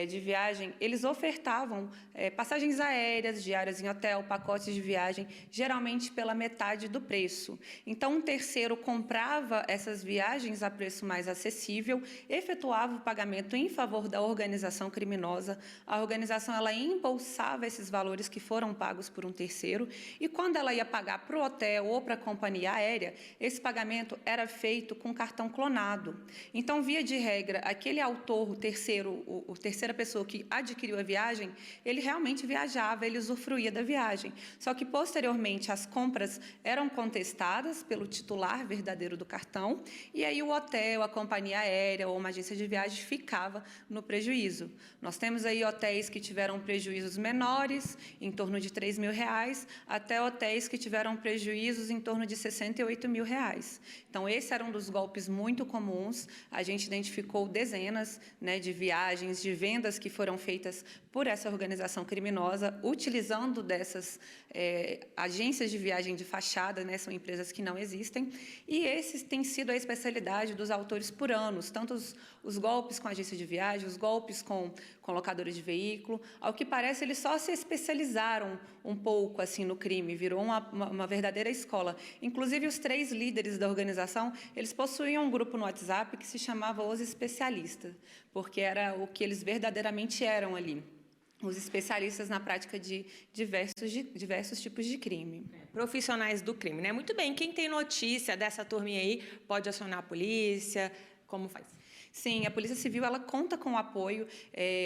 de viagem, eles ofertavam passagens aéreas, diárias em hotel, pacotes de viagem, geralmente pela metade do preço. Então, um terceiro comprava essas viagens a preço mais acessível, efetuava o pagamento em favor da organização criminosa. A organização ela embolsava esses valores que foram pagos por um terceiro, e quando ela ia pagar para o hotel ou para a companhia aérea, esse pagamento era feito com cartão clonado. Então, via de regra, aquele autor, a terceira pessoa que adquiriu a viagem, ele realmente viajava, ele usufruía da viagem. Só que, posteriormente, as compras eram contestadas pelo titular verdadeiro do cartão, e aí o hotel, a companhia aérea ou uma agência de viagem ficava no prejuízo. Nós temos aí hotéis que tiveram prejuízos menores, em torno de R$3 mil, até hotéis que tiveram prejuízos em torno de R$68 mil. Então, esse era um dos golpes muito comuns. A gente identificou dezenas, né, de viagens, de vendas que foram feitas por essa organização criminosa, utilizando dessas agências de viagem de fachada, né, são empresas que não existem, e esses têm sido a especialidade dos autores por anos, tanto os golpes com agência de viagem, os golpes com locadores de veículo. Ao que parece, eles só se especializaram um pouco assim no crime, virou uma verdadeira escola. Inclusive, os 3 líderes da organização, eles possuíam um grupo no WhatsApp que se chamava Os Especialistas, porque era o que eles verdadeiramente eram ali, os especialistas na prática de diversos tipos de crime. Profissionais do crime, né? Muito bem, quem tem notícia dessa turminha aí pode acionar a polícia, como faz? Sim, a Polícia Civil ela conta com o apoio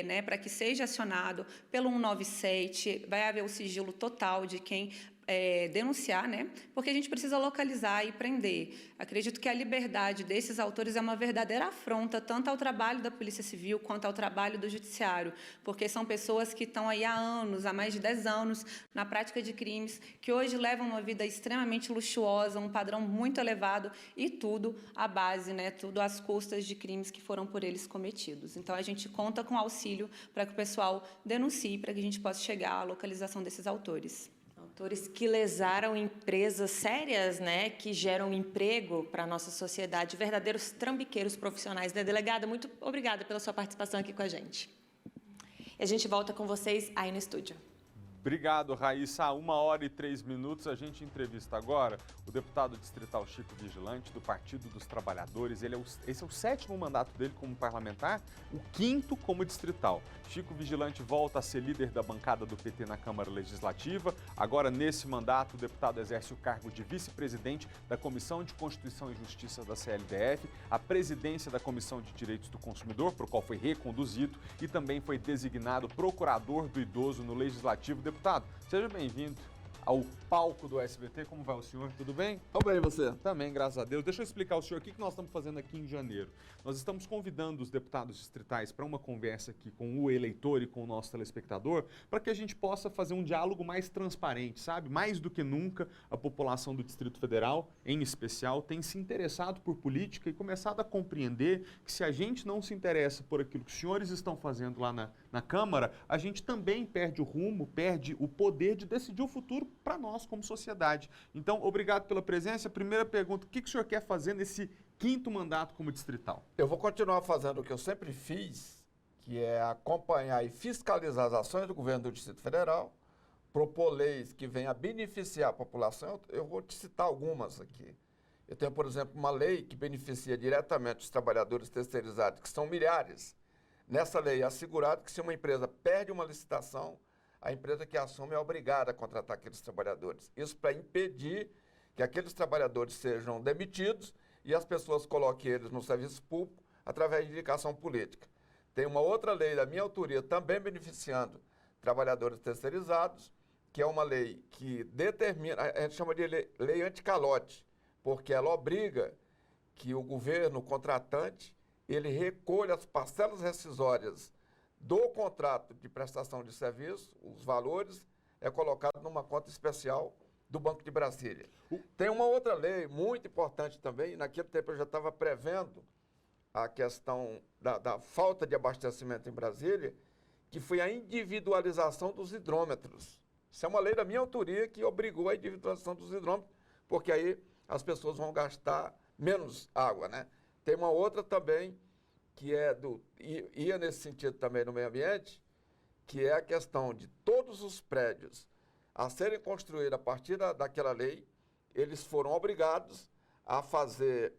né, para que seja acionado pelo 197, vai haver o sigilo total de quem denunciar, né? Porque a gente precisa localizar e prender. Acredito que a liberdade desses autores é uma verdadeira afronta tanto ao trabalho da Polícia Civil quanto ao trabalho do Judiciário, porque são pessoas que estão aí há anos, há mais de 10 anos, na prática de crimes, que hoje levam uma vida extremamente luxuosa, um padrão muito elevado e tudo à base, né? Tudo às custas de crimes que foram por eles cometidos. Então, a gente conta com auxílio para que o pessoal denuncie, para que a gente possa chegar à localização desses autores. Autores que lesaram empresas sérias, né, que geram emprego para a nossa sociedade, verdadeiros trambiqueiros profissionais. Delegada, muito obrigada pela sua participação aqui com a gente. E a gente volta com vocês aí no estúdio. Obrigado, Raíssa. 1h03. A gente entrevista agora o deputado distrital Chico Vigilante, do Partido dos Trabalhadores. Esse é o 7º mandato dele como parlamentar, o 5º como distrital. Chico Vigilante volta a ser líder da bancada do PT na Câmara Legislativa. Agora, nesse mandato, o deputado exerce o cargo de vice-presidente da Comissão de Constituição e Justiça da CLDF, a presidência da Comissão de Direitos do Consumidor, para o qual foi reconduzido, e também foi designado procurador do idoso no Legislativo. Deputado, seja bem-vindo ao palco do SBT. Como vai o senhor? Tudo bem? Tudo bem, e você? Também, graças a Deus. Deixa eu explicar ao senhor o que nós estamos fazendo aqui em janeiro. Nós estamos convidando os deputados distritais para uma conversa aqui com o eleitor e com o nosso telespectador, para que a gente possa fazer um diálogo mais transparente, sabe? Mais do que nunca, a população do Distrito Federal, em especial, tem se interessado por política e começado a compreender que se a gente não se interessa por aquilo que os senhores estão fazendo lá na Câmara, a gente também perde o rumo, perde o poder de decidir o futuro para nós como sociedade. Então, obrigado pela presença. Primeira pergunta, o que o senhor quer fazer nesse 5º mandato como distrital? Eu vou continuar fazendo o que eu sempre fiz, que é acompanhar e fiscalizar as ações do governo do Distrito Federal, propor leis que venham a beneficiar a população. Eu vou te citar algumas aqui. Eu tenho, por exemplo, uma lei que beneficia diretamente os trabalhadores terceirizados, que são milhares. Nessa lei é assegurado que se uma empresa perde uma licitação, a empresa que assume é obrigada a contratar aqueles trabalhadores. Isso para impedir que aqueles trabalhadores sejam demitidos e as pessoas coloquem eles no serviço público através de indicação política. Tem uma outra lei da minha autoria também beneficiando trabalhadores terceirizados, que é uma lei que determina, a gente chama de lei anticalote, porque ela obriga que o governo, o contratante, ele recolha as parcelas rescisórias do contrato de prestação de serviço, os valores, é colocado numa conta especial do Banco de Brasília. Tem uma outra lei muito importante também, naquele tempo eu já estava prevendo a questão da falta de abastecimento em Brasília, que foi a individualização dos hidrômetros. Isso é uma lei da minha autoria que obrigou a individualização dos hidrômetros, porque aí as pessoas vão gastar menos água, né? Tem uma outra também, que ia nesse sentido também no meio ambiente, que é a questão de todos os prédios a serem construídos a partir daquela lei, eles foram obrigados a fazer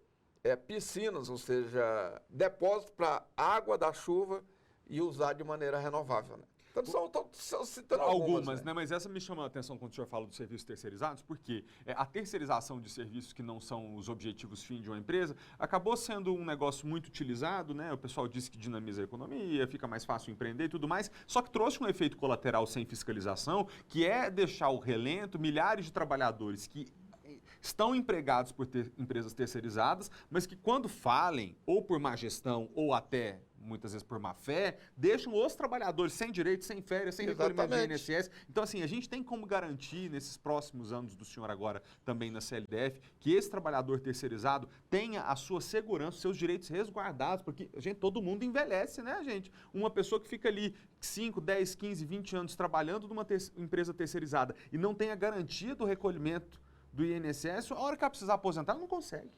piscinas, ou seja, depósitos para água da chuva e usar de maneira renovável, né? Então, estou citando algumas, né? Mas essa me chama a atenção quando o senhor fala dos serviços terceirizados, porque a terceirização de serviços que não são os objetivos fim de uma empresa acabou sendo um negócio muito utilizado, né? O pessoal disse que dinamiza a economia, fica mais fácil empreender e tudo mais, só que trouxe um efeito colateral sem fiscalização, que é deixar o relento milhares de trabalhadores que estão empregados por empresas terceirizadas, mas que quando falem, ou por má gestão, ou até muitas vezes por má fé, deixam os trabalhadores sem direito, sem férias, sem recolhimento de INSS. Então, assim, a gente tem como garantir, nesses próximos anos do senhor agora, também na CLDF, que esse trabalhador terceirizado tenha a sua segurança, seus direitos resguardados, porque, gente, todo mundo envelhece, né, gente? Uma pessoa que fica ali 5, 10, 15, 20 anos trabalhando numa empresa terceirizada e não tem a garantia do recolhimento do INSS, a hora que ela precisar aposentar, ela não consegue.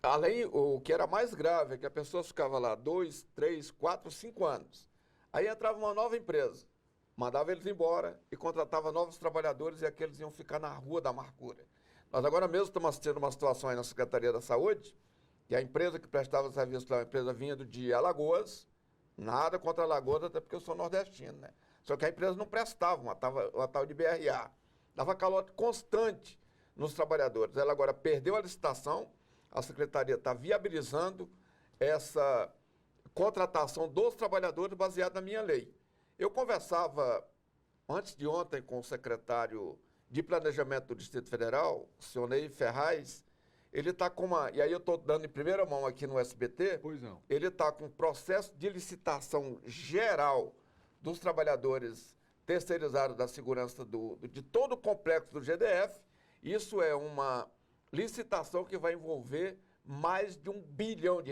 Além, o que era mais grave é que a pessoa ficava lá 2, 3, 4, 5 anos. Aí entrava uma nova empresa, mandava eles embora e contratava novos trabalhadores e aqueles iam ficar na rua da amargura. Nós agora mesmo estamos assistindo uma situação aí na Secretaria da Saúde, que a empresa que prestava serviço lá, a empresa vinha de Alagoas, nada contra Alagoas, até porque eu sou nordestino, né? Só que a empresa não prestava, uma tal de BRA. Dava calote constante nos trabalhadores. Ela agora perdeu a licitação, a Secretaria está viabilizando essa contratação dos trabalhadores baseada na minha lei. Eu conversava antes de ontem com o secretário de Planejamento do Distrito Federal, o senhor Ney Ferraz, ele está com uma... E aí eu estou dando em primeira mão aqui no SBT. Pois não. Ele está com um processo de licitação geral dos trabalhadores terceirizados da segurança de todo o complexo do GDF. Isso é uma licitação que vai envolver mais de R$1 bilhão. E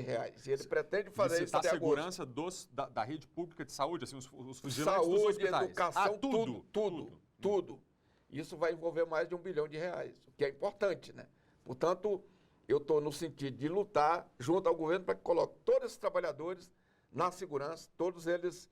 ele pretende fazer isso até a segurança da rede pública de saúde, assim, os vigilantes saúde, dos hospitais. Educação, tudo. Isso vai envolver mais de R$1 bilhão, o que é importante, né? Portanto, eu estou no sentido de lutar junto ao governo para que coloque todos esses trabalhadores na segurança, todos eles,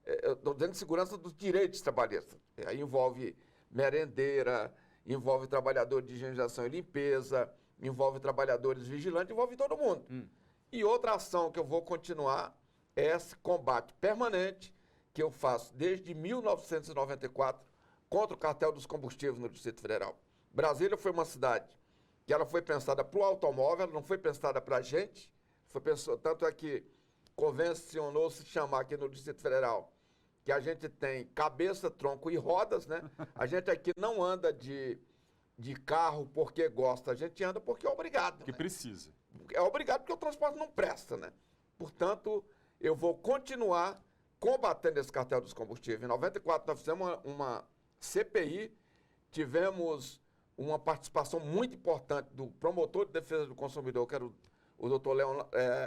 estou dizendo segurança dos direitos trabalhistas. Aí envolve merendeira, envolve trabalhador de higienização e limpeza, envolve trabalhadores vigilantes, envolve todo mundo. E outra ação que eu vou continuar é esse combate permanente que eu faço desde 1994 contra o cartel dos combustíveis no Distrito Federal. Brasília foi uma cidade que ela foi pensada para o automóvel, ela não foi pensada para a gente, tanto é que convencionou se chamar aqui no Distrito Federal que a gente tem cabeça, tronco e rodas, né? A gente aqui não anda de carro porque gosta, a gente anda porque é obrigado. Porque precisa. É obrigado porque o transporte não presta, né? Portanto, eu vou continuar combatendo esse cartel dos combustíveis. Em 94 nós fizemos uma CPI, tivemos uma participação muito importante do promotor de defesa do consumidor, que era o doutor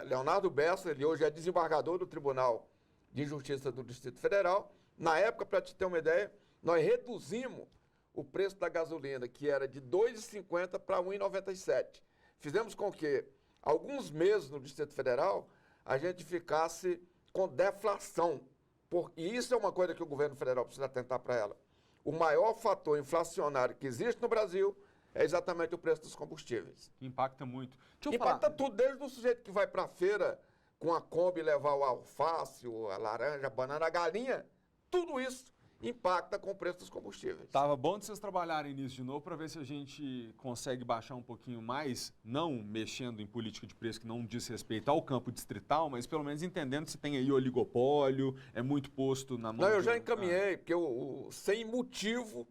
Leonardo Bessa, ele hoje é desembargador do Tribunal de Justiça do Distrito Federal. Na época, para te ter uma ideia, nós reduzimos o preço da gasolina, que era de R$ 2,50 para R$ 1,97. Fizemos com que, alguns meses no Distrito Federal, a gente ficasse com deflação. E isso é uma coisa que o governo federal precisa atentar para ela. O maior fator inflacionário que existe no Brasil é exatamente o preço dos combustíveis. Impacta muito. Impacta tudo, desde o sujeito que vai para a feira com a Kombi levar o alface, a laranja, a banana, a galinha, tudo isso impacta com o preço dos combustíveis. Tava bom de vocês trabalharem nisso de novo para ver se a gente consegue baixar um pouquinho mais, não mexendo em política de preço que não diz respeito ao campo distrital, mas pelo menos entendendo se tem aí oligopólio, é muito posto na mão. Não, eu já encaminhei, porque sem motivo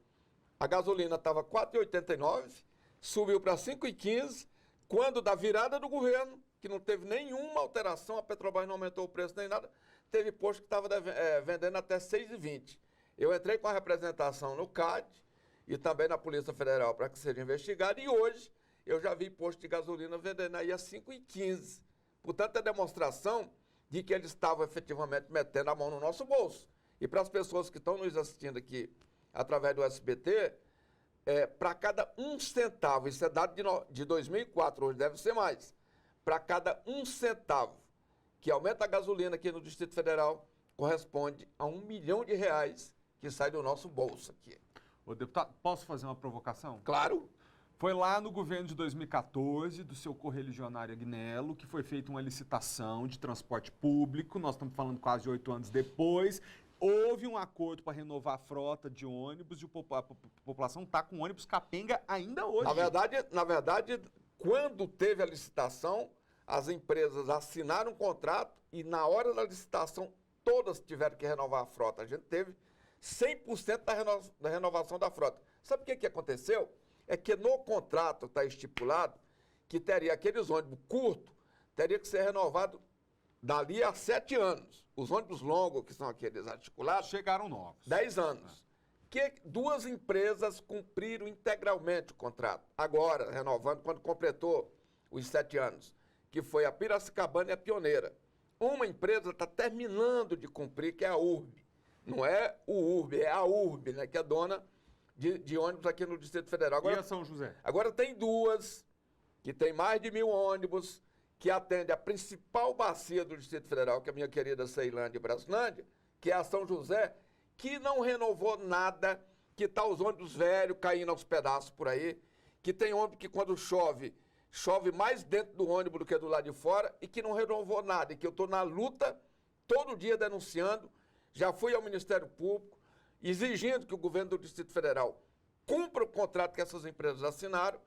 a gasolina estava R$ 4,89, subiu para R$ 5,15, quando da virada do governo, que não teve nenhuma alteração, a Petrobras não aumentou o preço nem nada, teve posto que estava vendendo até R$ 6,20. Eu entrei com a representação no CAD e também na Polícia Federal para que seja investigado. E hoje eu já vi posto de gasolina vendendo aí a R$ 5,15. Portanto, é demonstração de que eles estavam efetivamente metendo a mão no nosso bolso. E para as pessoas que estão nos assistindo aqui através do SBT, para cada 1 centavo, isso é dado de 2004, hoje deve ser mais, para cada 1 centavo que aumenta a gasolina aqui no Distrito Federal, corresponde a R$ 1 milhão que sai do nosso bolso aqui. Ô, deputado, posso fazer uma provocação? Claro. Foi lá no governo de 2014, do seu correligionário Agnello, que foi feita uma licitação de transporte público, nós estamos falando quase 8 anos depois, houve um acordo para renovar a frota de ônibus e a população está com ônibus capenga ainda hoje. Na verdade, quando teve a licitação, as empresas assinaram um contrato e na hora da licitação todas tiveram que renovar a frota. A gente teve 100% da renovação da frota. Sabe o que aconteceu? É que no contrato está estipulado que teria aqueles ônibus curtos, teria que ser renovado dali a 7 anos. Os ônibus longos, que são aqueles articulados, chegaram novos. 10 anos. Que 2 empresas cumpriram integralmente o contrato. Agora, renovando, quando completou os 7 anos, que foi a Piracicabana e a Pioneira. Uma empresa está terminando de cumprir, que é a URB. Não é o URB, é a URB, né, que é dona de ônibus aqui no Distrito Federal. Agora, e a São José? Agora tem 2, que tem mais de 1.000 ônibus, que atende a principal bacia do Distrito Federal, que é a minha querida Ceilândia e Brasilândia, que é a São José, que não renovou nada, que está os ônibus velhos caindo aos pedaços por aí, que tem ônibus que quando chove mais dentro do ônibus do que do lado de fora e que não renovou nada, e que eu estou na luta todo dia denunciando. Já fui ao Ministério Público exigindo que o governo do Distrito Federal cumpra o contrato que essas empresas assinaram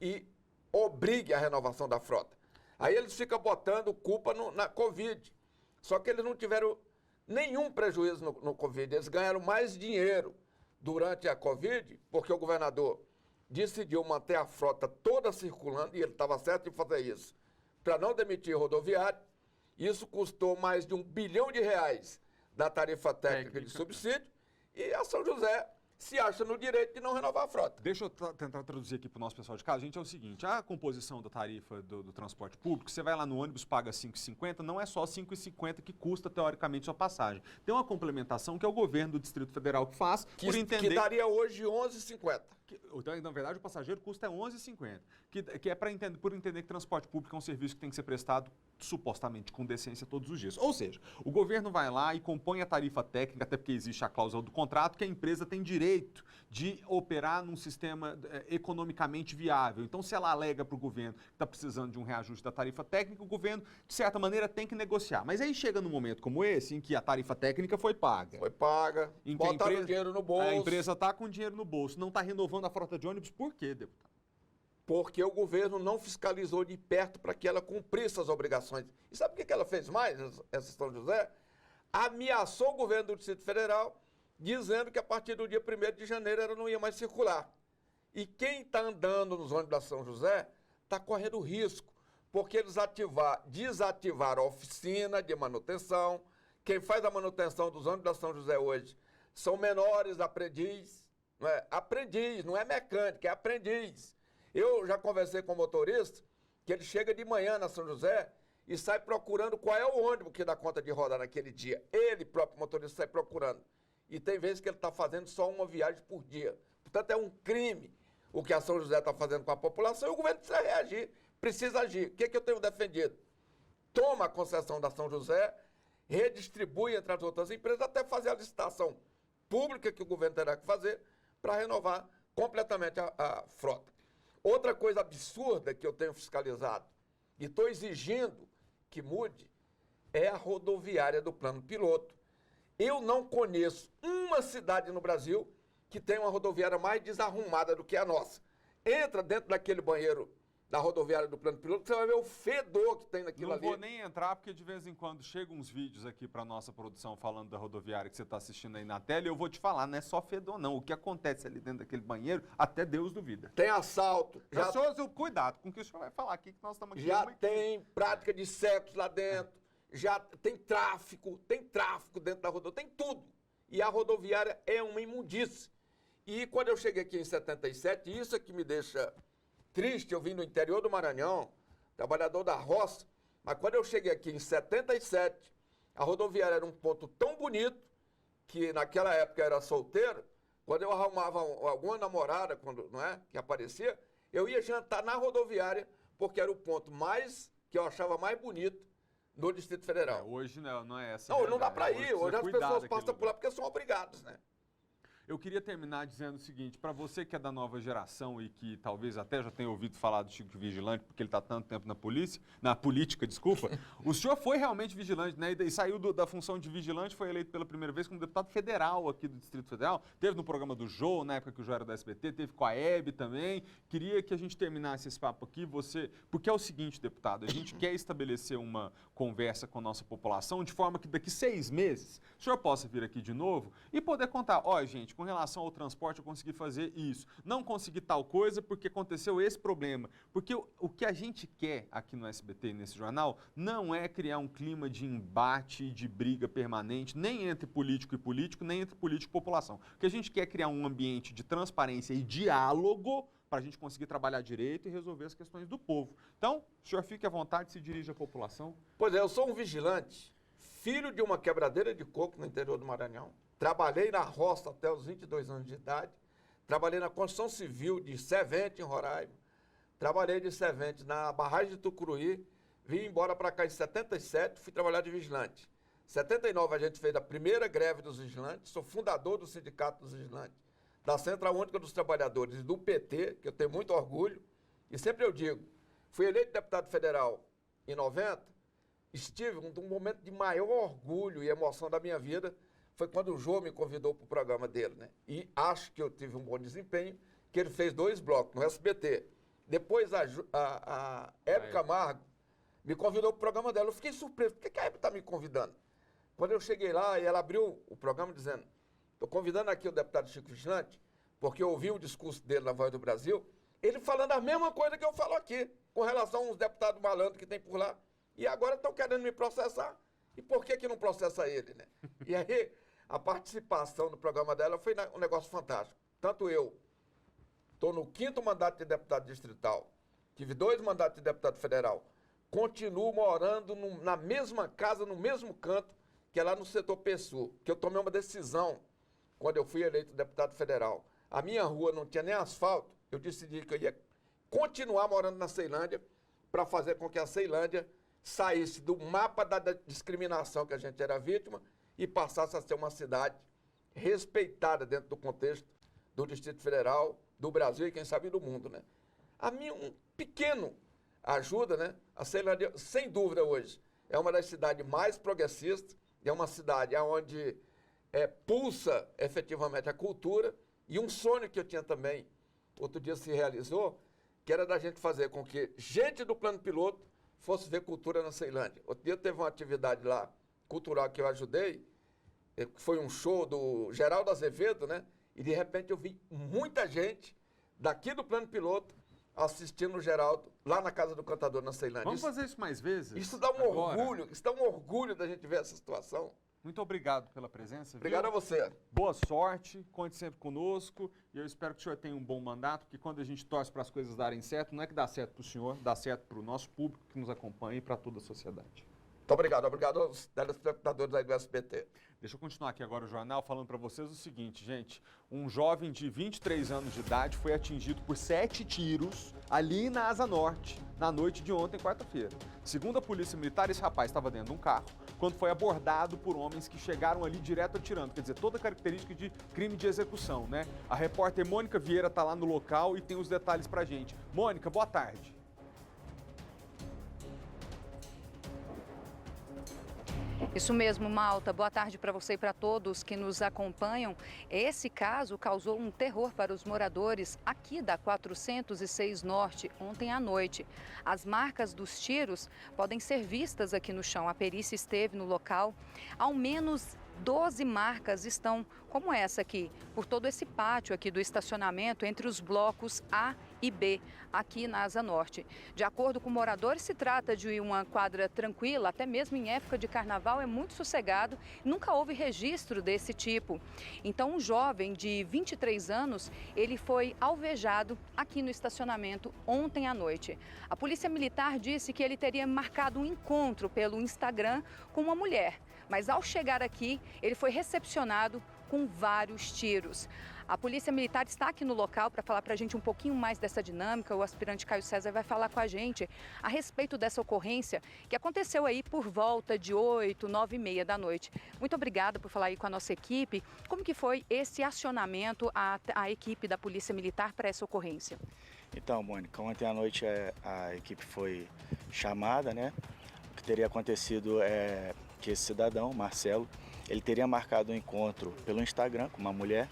e obrigue a renovação da frota. Aí eles ficam botando culpa na Covid. Só que eles não tiveram nenhum prejuízo no Covid, eles ganharam mais dinheiro durante a Covid, porque o governador decidiu manter a frota toda circulando, e ele estava certo em fazer isso, para não demitir rodoviário. Isso custou mais de R$1 bilhão da tarifa técnica de subsídio, e a São José se acha no direito de não renovar a frota. Deixa eu tentar traduzir aqui para o nosso pessoal de casa. Gente, é o seguinte, a composição da tarifa do transporte público, você vai lá no ônibus, paga R$ 5,50, não é só R$ 5,50 que custa, teoricamente, sua passagem. Tem uma complementação que é o governo do Distrito Federal que faz, por entender... Que daria hoje R$ 11,50. Então, na verdade, o passageiro custa R$ 11,50, que é por entender que transporte público é um serviço que tem que ser prestado supostamente com decência todos os dias. Ou seja, o governo vai lá e compõe a tarifa técnica, até porque existe a cláusula do contrato, que a empresa tem direito de operar num sistema economicamente viável. Então, se ela alega para o governo que está precisando de um reajuste da tarifa técnica, o governo, de certa maneira, tem que negociar. Mas aí chega num momento como esse, em que a tarifa técnica foi paga. Foi paga, botaram o dinheiro no bolso. A empresa está com dinheiro no bolso, não está renovando a frota de ônibus. Por quê, deputado? Porque o governo não fiscalizou de perto para que ela cumprisse as obrigações. E sabe o que ela fez mais, essa São José? Ameaçou o governo do Distrito Federal, dizendo que a partir do dia 1º de janeiro ela não ia mais circular. E quem está andando nos ônibus da São José está correndo risco, porque eles desativaram a oficina de manutenção. Quem faz a manutenção dos ônibus da São José hoje são menores aprendiz, não é mecânico, é aprendiz. Eu já conversei com o motorista, que ele chega de manhã na São José e sai procurando qual é o ônibus que dá conta de rodar naquele dia. Ele, próprio motorista, sai procurando. E tem vezes que ele está fazendo só uma viagem por dia. Portanto, é um crime o que a São José está fazendo com a população, e o governo precisa reagir, precisa agir. O que é que eu tenho defendido? Toma a concessão da São José, redistribui entre as outras empresas, até fazer a licitação pública que o governo terá que fazer para renovar completamente a frota. Outra coisa absurda que eu tenho fiscalizado e estou exigindo que mude é a rodoviária do plano piloto. Eu não conheço uma cidade no Brasil que tenha uma rodoviária mais desarrumada do que a nossa. Entra dentro daquele banheiro da rodoviária do plano piloto, você vai ver o fedor que tem naquilo ali. Não vou nem entrar, porque de vez em quando chegam uns vídeos aqui para nossa produção falando da rodoviária que você está assistindo aí na tela, e eu vou te falar, não é só fedor não. O que acontece ali dentro daquele banheiro, até Deus duvida. Tem assalto. Cuidado com o que o senhor vai falar aqui, que nós estamos aqui. Já tem prática de sexo lá dentro, já tem tráfico dentro da rodoviária, tem tudo. E a rodoviária é uma imundície. E quando eu cheguei aqui em 77, isso é que me deixa triste, eu vim do interior do Maranhão, trabalhador da roça, mas quando eu cheguei aqui em 77, a rodoviária era um ponto tão bonito, que naquela época eu era solteiro, quando eu arrumava alguma namorada, que aparecia, eu ia jantar na rodoviária, porque era o ponto que eu achava mais bonito no Distrito Federal. Hoje não é essa. Não dá para ir, hoje as pessoas passam por lá porque são obrigadas, né? Eu queria terminar dizendo o seguinte, para você que é da nova geração e que talvez até já tenha ouvido falar do Chico Vigilante, porque ele está tanto tempo na política, o senhor foi realmente vigilante, né? E saiu da função de vigilante, foi eleito pela primeira vez como deputado federal aqui do Distrito Federal, teve no programa do Jô, na época que o Jô era da SBT, teve com a Hebe também. Queria que a gente terminasse esse papo aqui, porque é o seguinte, deputado, a gente quer estabelecer uma conversa com a nossa população de forma que daqui 6 meses o senhor possa vir aqui de novo e poder contar, gente, com relação ao transporte eu consegui fazer isso, não consegui tal coisa porque aconteceu esse problema. Porque o que a gente quer aqui no SBT, nesse jornal, não é criar um clima de embate e de briga permanente, nem entre político e político, nem entre político e população. O que a gente quer é criar um ambiente de transparência e diálogo para a gente conseguir trabalhar direito e resolver as questões do povo. Então, o senhor fique à vontade, se dirige à população. Pois é, eu sou um vigilante, filho de uma quebradeira de coco no interior do Maranhão. Trabalhei na roça até os 22 anos de idade. Trabalhei na construção civil de Servente, em Roraima. Trabalhei de servente na barragem de Tucuruí. Vim embora para cá em 77, fui trabalhar de vigilante. Em 79 a gente fez a primeira greve dos vigilantes. Sou fundador do Sindicato dos Vigilantes, da Central Única dos Trabalhadores e do PT, que eu tenho muito orgulho. E sempre eu digo, fui eleito deputado federal em 90, estive num momento de maior orgulho e emoção da minha vida, foi quando o Jô me convidou para o programa dele, né? E acho que eu tive um bom desempenho, que ele fez 2 blocos no SBT. Depois a Hebe Camargo me convidou para o programa dela. Eu fiquei surpreso, por que a Hebe está me convidando? Quando eu cheguei lá, ela abriu o programa dizendo, Estou convidando aqui o deputado Chico Vigilante, porque eu ouvi o discurso dele na Voz do Brasil, ele falando a mesma coisa que eu falo aqui, com relação a uns deputados malandros que tem por lá, e agora estão querendo me processar. E por que não processa ele, né? E aí, a participação no programa dela foi um negócio fantástico. Tanto eu estou no 5º mandato de deputado distrital, tive 2 mandatos de deputado federal, continuo morando na mesma casa, no mesmo canto, que é lá no setor PSU, que eu tomei uma decisão quando eu fui eleito deputado federal. A minha rua não tinha nem asfalto, eu decidi que eu ia continuar morando na Ceilândia para fazer com que a Ceilândia saísse do mapa da discriminação que a gente era vítima e passasse a ser uma cidade respeitada dentro do contexto do Distrito Federal, do Brasil e, quem sabe, do mundo, né? A minha, um pequeno ajuda, né? A Ceilândia, sem dúvida, hoje, é uma das cidades mais progressistas, é uma cidade onde pulsa efetivamente a cultura, e um sonho que eu tinha também, outro dia se realizou, que era da gente fazer com que gente do plano piloto fosse ver cultura na Ceilândia. Outro dia teve uma atividade lá, cultural, que eu ajudei, que foi um show do Geraldo Azevedo, né? E de repente eu vi muita gente daqui do plano piloto assistindo o Geraldo lá na Casa do Cantador, na Ceilândia. Vamos fazer isso mais vezes? Isso dá um orgulho, isso dá um orgulho da gente ver essa situação. Muito obrigado pela presença. Obrigado a você. Boa sorte, conte sempre conosco e eu espero que o senhor tenha um bom mandato, porque quando a gente torce para as coisas darem certo, não é que dá certo para o senhor, dá certo para o nosso público que nos acompanha e para toda a sociedade. Muito obrigado. Obrigado aos telespectadores aí do SBT. Deixa eu continuar aqui agora o jornal falando para vocês o seguinte, gente. Um jovem de 23 anos de idade foi atingido por 7 tiros ali na Asa Norte, na noite de ontem, quarta-feira. Segundo a Polícia Militar, esse rapaz estava dentro de um carro quando foi abordado por homens que chegaram ali direto atirando. Quer dizer, toda característica de crime de execução, né? A repórter Mônica Vieira está lá no local e tem os detalhes pra gente. Mônica, boa tarde. Isso mesmo, Malta. Boa tarde para você e para todos que nos acompanham. Esse caso causou um terror para os moradores aqui da 406 Norte ontem à noite. As marcas dos tiros podem ser vistas aqui no chão. A perícia esteve no local. Ao menos 12 marcas estão, como essa aqui, por todo esse pátio aqui do estacionamento entre os blocos A e B, aqui na Asa Norte. De acordo com moradores, se trata de uma quadra tranquila, até mesmo em época de carnaval é muito sossegado, nunca houve registro desse tipo. Então, um jovem de 23 anos, ele foi alvejado aqui no estacionamento ontem à noite. A Polícia Militar disse que ele teria marcado um encontro pelo Instagram com uma mulher, mas ao chegar aqui, ele foi recepcionado com vários tiros. A Polícia Militar está aqui no local para falar para a gente um pouquinho mais dessa dinâmica. O aspirante Caio César vai falar com a gente a respeito dessa ocorrência que aconteceu aí por volta de 8, 9h30 da noite. Muito obrigada por falar aí com a nossa equipe. Como que foi esse acionamento à equipe da Polícia Militar para essa ocorrência? Então, Mônica, ontem à noite a equipe foi chamada, né? O que teria acontecido é que esse cidadão, Marcelo, ele teria marcado um encontro pelo Instagram com uma mulher.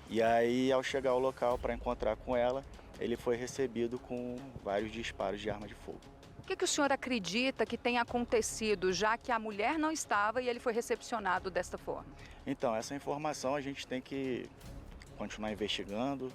E aí, ao chegar ao local para encontrar com ela, ele foi recebido com vários disparos de arma de fogo. O que o senhor acredita que tenha acontecido, já que a mulher não estava e ele foi recepcionado desta forma? Então, essa informação a gente tem que continuar investigando,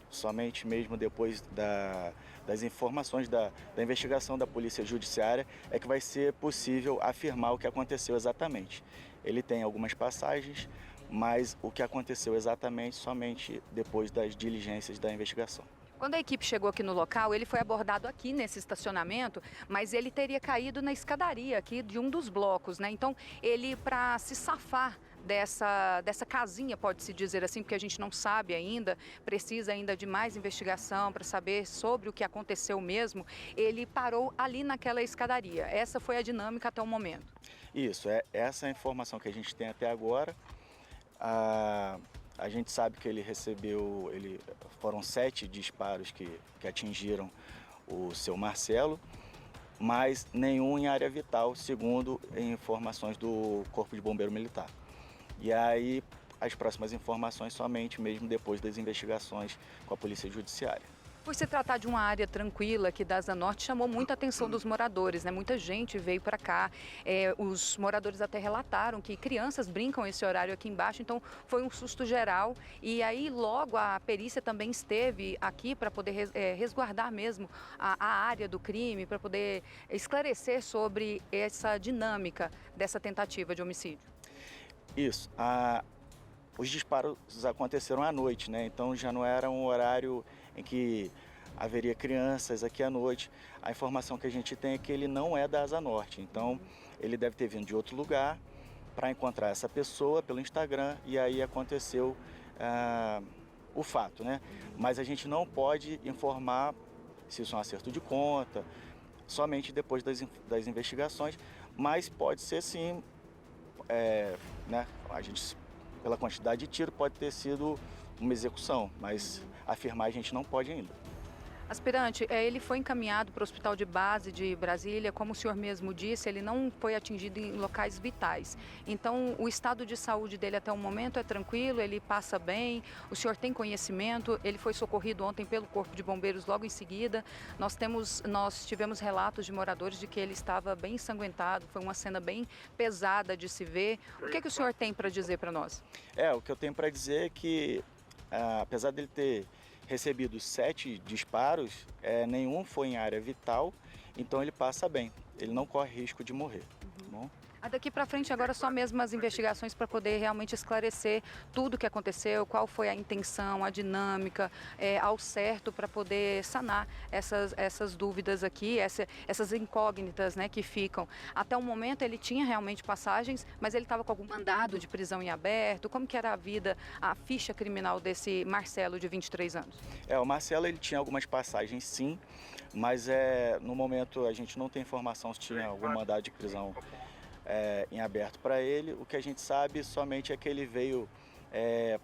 somente mesmo depois das informações da investigação da Polícia Judiciária é que vai ser possível afirmar o que aconteceu exatamente. Ele tem algumas passagens, mas o que aconteceu exatamente somente depois das diligências da investigação. Quando a equipe chegou aqui no local, ele foi abordado aqui nesse estacionamento, mas ele teria caído na escadaria aqui de um dos blocos, né? Então, ele, para se safar dessa casinha, pode-se dizer assim, porque a gente não sabe ainda, precisa ainda de mais investigação para saber sobre o que aconteceu mesmo, ele parou ali naquela escadaria. Essa foi a dinâmica até o momento. Isso, essa é a informação que a gente tem até agora. A gente sabe que ele recebeu, foram 7 disparos que atingiram o seu Marcelo, mas nenhum em área vital, segundo informações do Corpo de Bombeiro Militar. E aí, as próximas informações somente mesmo depois das investigações com a Polícia Judiciária. Por se tratar de uma área tranquila aqui da Asa Norte, chamou muita atenção dos moradores, né? Muita gente veio para cá. Os moradores até relataram que crianças brincam esse horário aqui embaixo, então foi um susto geral. E aí logo a perícia também esteve aqui para poder resguardar mesmo a área do crime, para poder esclarecer sobre essa dinâmica dessa tentativa de homicídio. Isso. Os disparos aconteceram à noite, né? Então já não era um horário em que haveria crianças aqui à noite. A informação que a gente tem é que ele não é da Asa Norte, então ele deve ter vindo de outro lugar para encontrar essa pessoa pelo Instagram e aí aconteceu o fato, né? Mas a gente não pode informar se isso é um acerto de conta, somente depois das investigações, mas pode ser sim, né? A gente, pela quantidade de tiro, pode ter sido uma execução, mas afirmar a gente não pode ainda. Aspirante, ele foi encaminhado para o Hospital de Base de Brasília, como o senhor mesmo disse, ele não foi atingido em locais vitais. Então, o estado de saúde dele até o momento é tranquilo, ele passa bem, o senhor tem conhecimento, ele foi socorrido ontem pelo Corpo de Bombeiros logo em seguida. Nós tivemos relatos de moradores de que ele estava bem ensanguentado, foi uma cena bem pesada de se ver. O que o senhor tem para dizer para nós? O que eu tenho para dizer é que, apesar dele ter recebido 7 disparos, nenhum foi em área vital, então ele passa bem, ele não corre risco de morrer. Tá bom? Daqui para frente agora só mesmo as investigações para poder realmente esclarecer tudo o que aconteceu, qual foi a intenção, a dinâmica, ao certo, para poder sanar essas dúvidas aqui, essas incógnitas, né, que ficam. Até o momento ele tinha realmente passagens, mas ele estava com algum mandado de prisão em aberto. Como que era a vida, a ficha criminal desse Marcelo de 23 anos? O Marcelo ele tinha algumas passagens sim, mas no momento a gente não tem informação se tinha algum mandado de prisão em aberto para ele. O que a gente sabe somente é que ele veio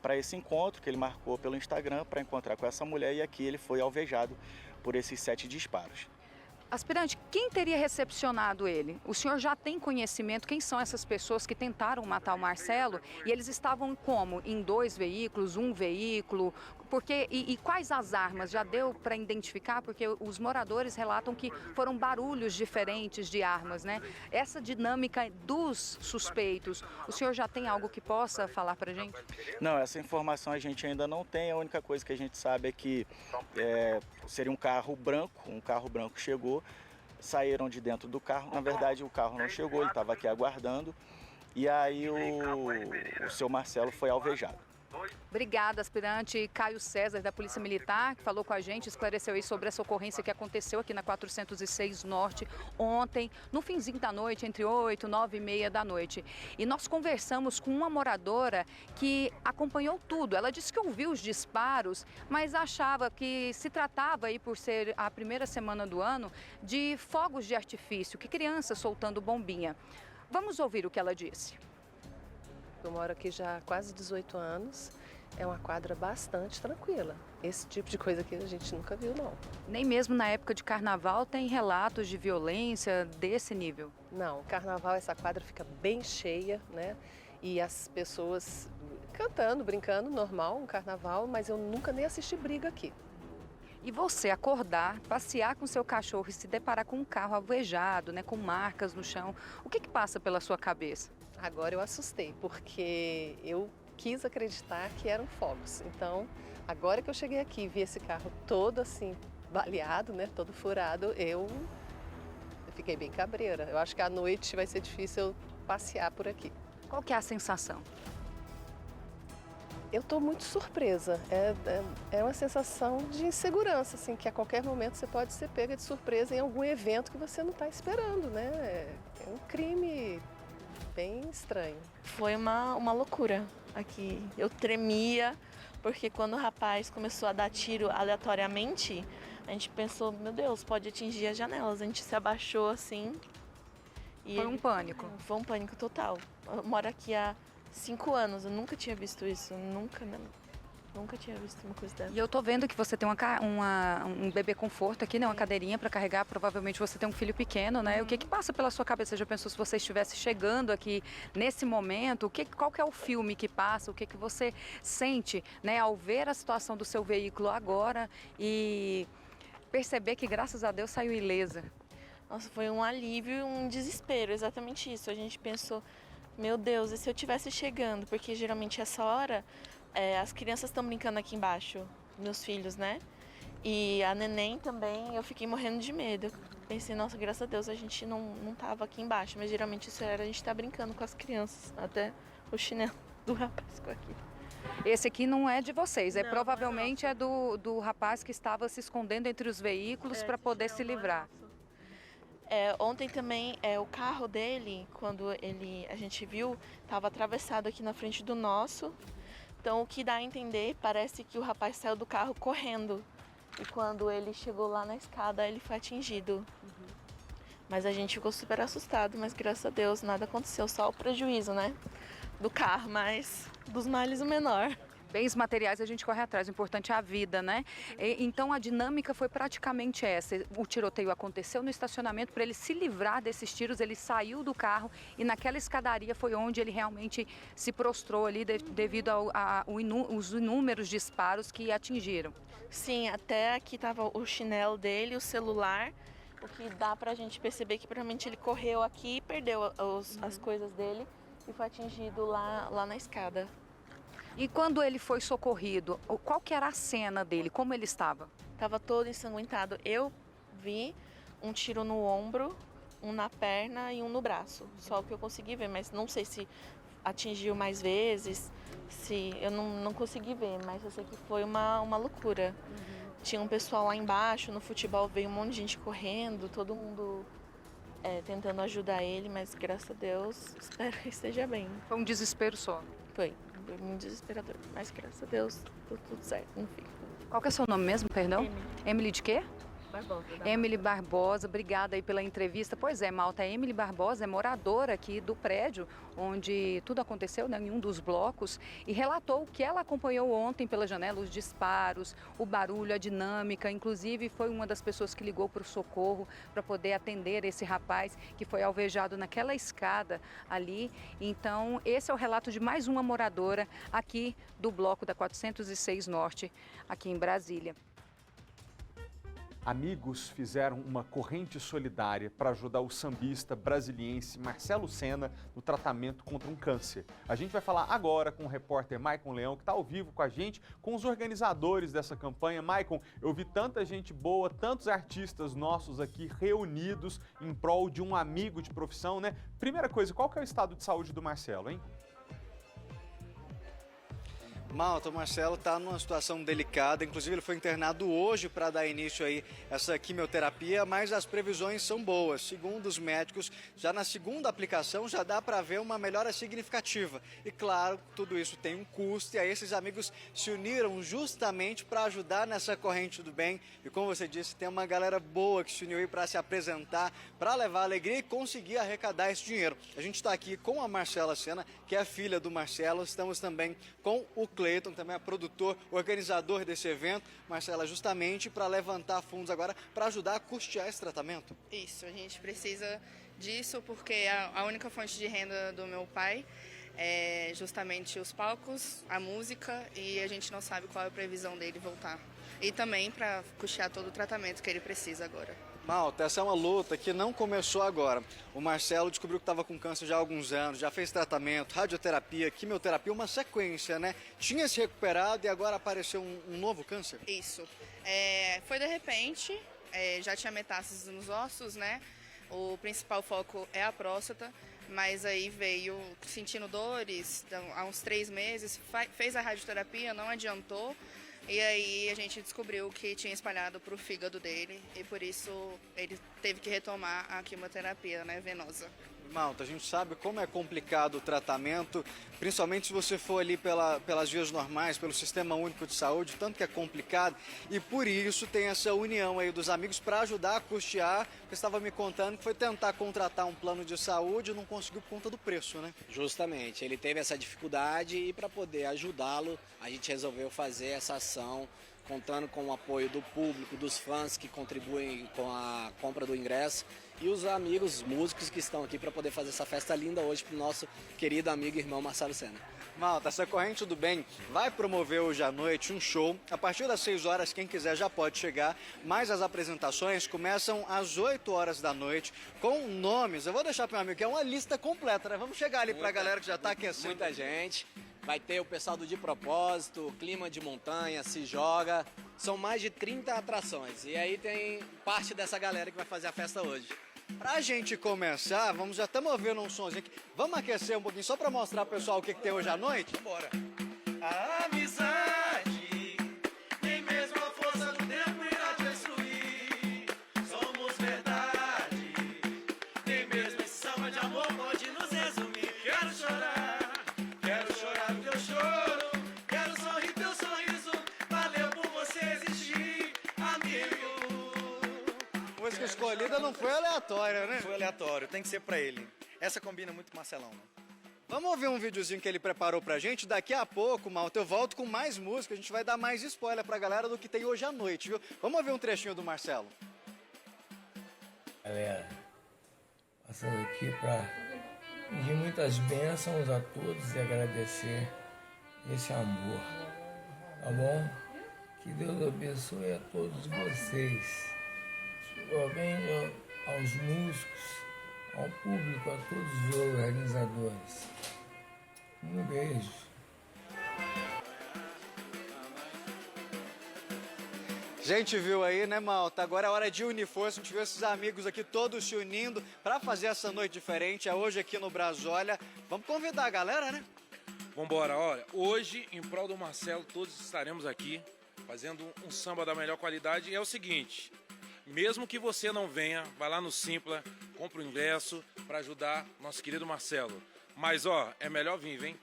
para esse encontro que ele marcou pelo Instagram para encontrar com essa mulher e aqui ele foi alvejado por esses 7 disparos. Aspirante, quem teria recepcionado ele? O senhor já tem conhecimento quem são essas pessoas que tentaram matar o Marcelo e eles estavam como? Em 2 veículos, 1 veículo? Porque, e quais as armas? Já deu para identificar? Porque os moradores relatam que foram barulhos diferentes de armas, né? Essa dinâmica dos suspeitos, o senhor já tem algo que possa falar para a gente? Não, essa informação a gente ainda não tem. A única coisa que a gente sabe é que seria um carro branco chegou, saíram de dentro do carro. Na verdade, o carro não chegou, ele estava aqui aguardando. E aí o seu Marcelo foi alvejado. Obrigada, aspirante Caio César, da Polícia Militar, que falou com a gente, esclareceu aí sobre essa ocorrência que aconteceu aqui na 406 Norte ontem, no finzinho da noite, entre 8 e 9 e meia da noite. E nós conversamos com uma moradora que acompanhou tudo. Ela disse que ouviu os disparos, mas achava que se tratava, aí, por ser a primeira semana do ano, de fogos de artifício, que crianças soltando bombinha. Vamos ouvir o que ela disse. Eu moro aqui já há quase 18 anos, é uma quadra bastante tranquila. Esse tipo de coisa aqui a gente nunca viu, não. Nem mesmo na época de carnaval tem relatos de violência desse nível? Não, carnaval essa quadra fica bem cheia, né? E as pessoas cantando, brincando, normal, um carnaval, mas eu nunca nem assisti briga aqui. E você acordar, passear com seu cachorro e se deparar com um carro alvejado, né, com marcas no chão, o que passa pela sua cabeça? Agora eu assustei, porque eu quis acreditar que eram fogos. Então, agora que eu cheguei aqui e vi esse carro todo assim, baleado, né, todo furado, eu fiquei bem cabreira. Eu acho que à noite vai ser difícil eu passear por aqui. Qual que é a sensação? Eu estou muito surpresa. É uma sensação de insegurança, assim, que a qualquer momento você pode ser pega de surpresa em algum evento que você não está esperando, né? É um crime bem estranho. Foi uma loucura aqui. Eu tremia, porque quando o rapaz começou a dar tiro aleatoriamente, a gente pensou, meu Deus, pode atingir as janelas. A gente se abaixou assim. E foi um pânico? Foi um pânico total. Eu moro aqui há 5 anos, eu nunca tinha visto isso, nunca mesmo. Nunca tinha visto uma coisa dessa. E eu tô vendo que você tem um bebê conforto aqui, né? Uma cadeirinha para carregar. Provavelmente você tem um filho pequeno, né? O que passa pela sua cabeça? Você já pensou se você estivesse chegando aqui nesse momento? Qual que é o filme que passa? O que você sente, né? Ao ver a situação do seu veículo agora e perceber que, graças a Deus, saiu ilesa. Nossa, foi um alívio e um desespero, exatamente isso. A gente pensou, meu Deus, e se eu estivesse chegando? Porque geralmente essa hora... as crianças estão brincando aqui embaixo, meus filhos, né? E a neném também, eu fiquei morrendo de medo. Pensei, nossa, graças a Deus a gente não tava aqui embaixo, mas geralmente isso era a gente tá brincando com as crianças, até o chinelo do rapaz ficou aqui. Esse aqui não é de vocês, provavelmente é do rapaz que estava se escondendo entre os veículos para poder se livrar. Ontem também, o carro dele, quando a gente viu, estava atravessado aqui na frente do nosso. Então, o que dá a entender, parece que o rapaz saiu do carro correndo. E quando ele chegou lá na escada, ele foi atingido. Mas a gente ficou super assustado, mas graças a Deus nada aconteceu, só o prejuízo, né? Do carro, mas dos males o menor. Bens materiais a gente corre atrás, o importante é a vida, né? Então a dinâmica foi praticamente essa. O tiroteio aconteceu no estacionamento, para ele se livrar desses tiros, ele saiu do carro e naquela escadaria foi onde ele realmente se prostrou ali devido aos inúmeros disparos que atingiram. Sim, até aqui estava o chinelo dele, o celular, o que dá pra gente perceber que provavelmente ele correu aqui e perdeu as coisas dele e foi atingido lá na escada. E quando ele foi socorrido, qual que era a cena dele? Como ele estava? Estava todo ensanguentado. Eu vi um tiro no ombro, um na perna e um no braço. Só o que eu consegui ver, mas não sei se atingiu mais vezes, se eu não consegui ver, mas eu sei que foi uma loucura. Tinha um pessoal lá embaixo, no futebol veio um monte de gente correndo, todo mundo tentando ajudar ele, mas graças a Deus, espero que esteja bem. Foi um desespero só? Foi muito desesperador, mas graças a Deus, tudo certo, enfim. Qual que é o seu nome mesmo, perdão? Emily de quê? Barbosa. Emily Barbosa, obrigada aí pela entrevista. Pois é, Malta, a Emily Barbosa é moradora aqui do prédio onde tudo aconteceu, né, em um dos blocos, e relatou que ela acompanhou ontem pela janela os disparos, o barulho, a dinâmica, inclusive foi uma das pessoas que ligou para o socorro para poder atender esse rapaz que foi alvejado naquela escada ali. Então, esse é o relato de mais uma moradora aqui do bloco da 406 Norte, aqui em Brasília. Amigos fizeram uma corrente solidária para ajudar o sambista brasiliense Marcelo Senna no tratamento contra um câncer. A gente vai falar agora com o repórter Maicon Leão, que está ao vivo com a gente, com os organizadores dessa campanha. Maicon, eu vi tanta gente boa, tantos artistas nossos aqui reunidos em prol de um amigo de profissão, né? Primeira coisa, qual que é o estado de saúde do Marcelo, hein? Malta, o Marcelo está numa situação delicada, inclusive ele foi internado hoje para dar início aí a essa quimioterapia, mas as previsões são boas. Segundo os médicos, já na segunda aplicação já dá para ver uma melhora significativa. E claro, tudo isso tem um custo e aí esses amigos se uniram justamente para ajudar nessa corrente do bem. E como você disse, tem uma galera boa que se uniu aí para se apresentar, para levar alegria e conseguir arrecadar esse dinheiro. A gente está aqui com a Marcela Senna, que é a filha do Marcelo, estamos também com o Cleiton, também é produtor, organizador desse evento. Marcela, justamente para levantar fundos agora para ajudar a custear esse tratamento. Isso, a gente precisa disso porque a única fonte de renda do meu pai é justamente os palcos, a música, e a gente não sabe qual é a previsão dele voltar. E também para custear todo o tratamento que ele precisa agora. Malta, essa é uma luta que não começou agora. O Marcelo descobriu que estava com câncer já há alguns anos, já fez tratamento, radioterapia, quimioterapia, uma sequência, né? Tinha se recuperado e agora apareceu um novo câncer? Isso. Foi de repente, já tinha metástases nos ossos, né? O principal foco é a próstata, mas aí veio sentindo dores há uns 3 meses, fez a radioterapia, não adiantou. E aí a gente descobriu que tinha espalhado para o fígado dele e por isso ele teve que retomar a quimioterapia, né, venosa. Malta, a gente sabe como é complicado o tratamento, principalmente se você for ali pelas vias normais, pelo Sistema Único de Saúde, tanto que é complicado, e por isso tem essa união aí dos amigos para ajudar a custear. Você estava me contando que foi tentar contratar um plano de saúde e não conseguiu por conta do preço, né? Justamente, ele teve essa dificuldade e para poder ajudá-lo, a gente resolveu fazer essa ação, contando com o apoio do público, dos fãs que contribuem com a compra do ingresso e os amigos, músicos que estão aqui para poder fazer essa festa linda hoje para o nosso querido amigo e irmão Marcelo Senna. Malta, essa Corrente do Bem vai promover hoje à noite um show. A partir das 6 horas, quem quiser já pode chegar, mas as apresentações começam às 8 horas da noite, com nomes. Eu vou deixar para o meu amigo, que é uma lista completa, né? Vamos chegar ali para a galera que já está aquecendo. Muita gente. Vai ter o pessoal do De Propósito, Clima de Montanha, Se Joga. São mais de 30 atrações. E aí tem parte dessa galera que vai fazer a festa hoje. Pra gente começar, já estamos ouvindo um somzinho aqui. Vamos aquecer um pouquinho só para mostrar pro pessoal o que tem hoje à noite? Bora. A amizade, nem mesmo a força do tempo irá destruir. Somos verdade, nem mesmo esse samba de amor pode nos resumir. Quero chorar o teu choro, quero sorrir teu sorriso. Valeu por você existir, amigo. A música escolhida não foi aleatória, né? Foi aleatório, tem que ser pra ele. Essa combina muito com o Marcelão, né? Vamos ouvir um videozinho que ele preparou pra gente. Daqui a pouco, Malta, eu volto com mais música. A gente vai dar mais spoiler pra galera do que tem hoje à noite, viu? Vamos ouvir um trechinho do Marcelo. Galera, passando aqui pra pedir muitas bênçãos a todos e agradecer esse amor, tá bom? Que Deus abençoe a todos vocês. Parabéns aos músicos, ao público, a todos os organizadores. Um beijo. Gente, viu aí, né, Malta? Agora é hora de unir força. A gente viu esses amigos aqui todos se unindo para fazer essa noite diferente. É hoje aqui no Brasólia. Vamos convidar a galera, né? Vambora, olha, hoje, em prol do Marcelo, todos estaremos aqui fazendo um samba da melhor qualidade. E é o seguinte, mesmo que você não venha, vai lá no Simpla, compra o ingresso para ajudar nosso querido Marcelo. Mas, ó, é melhor vir, vem?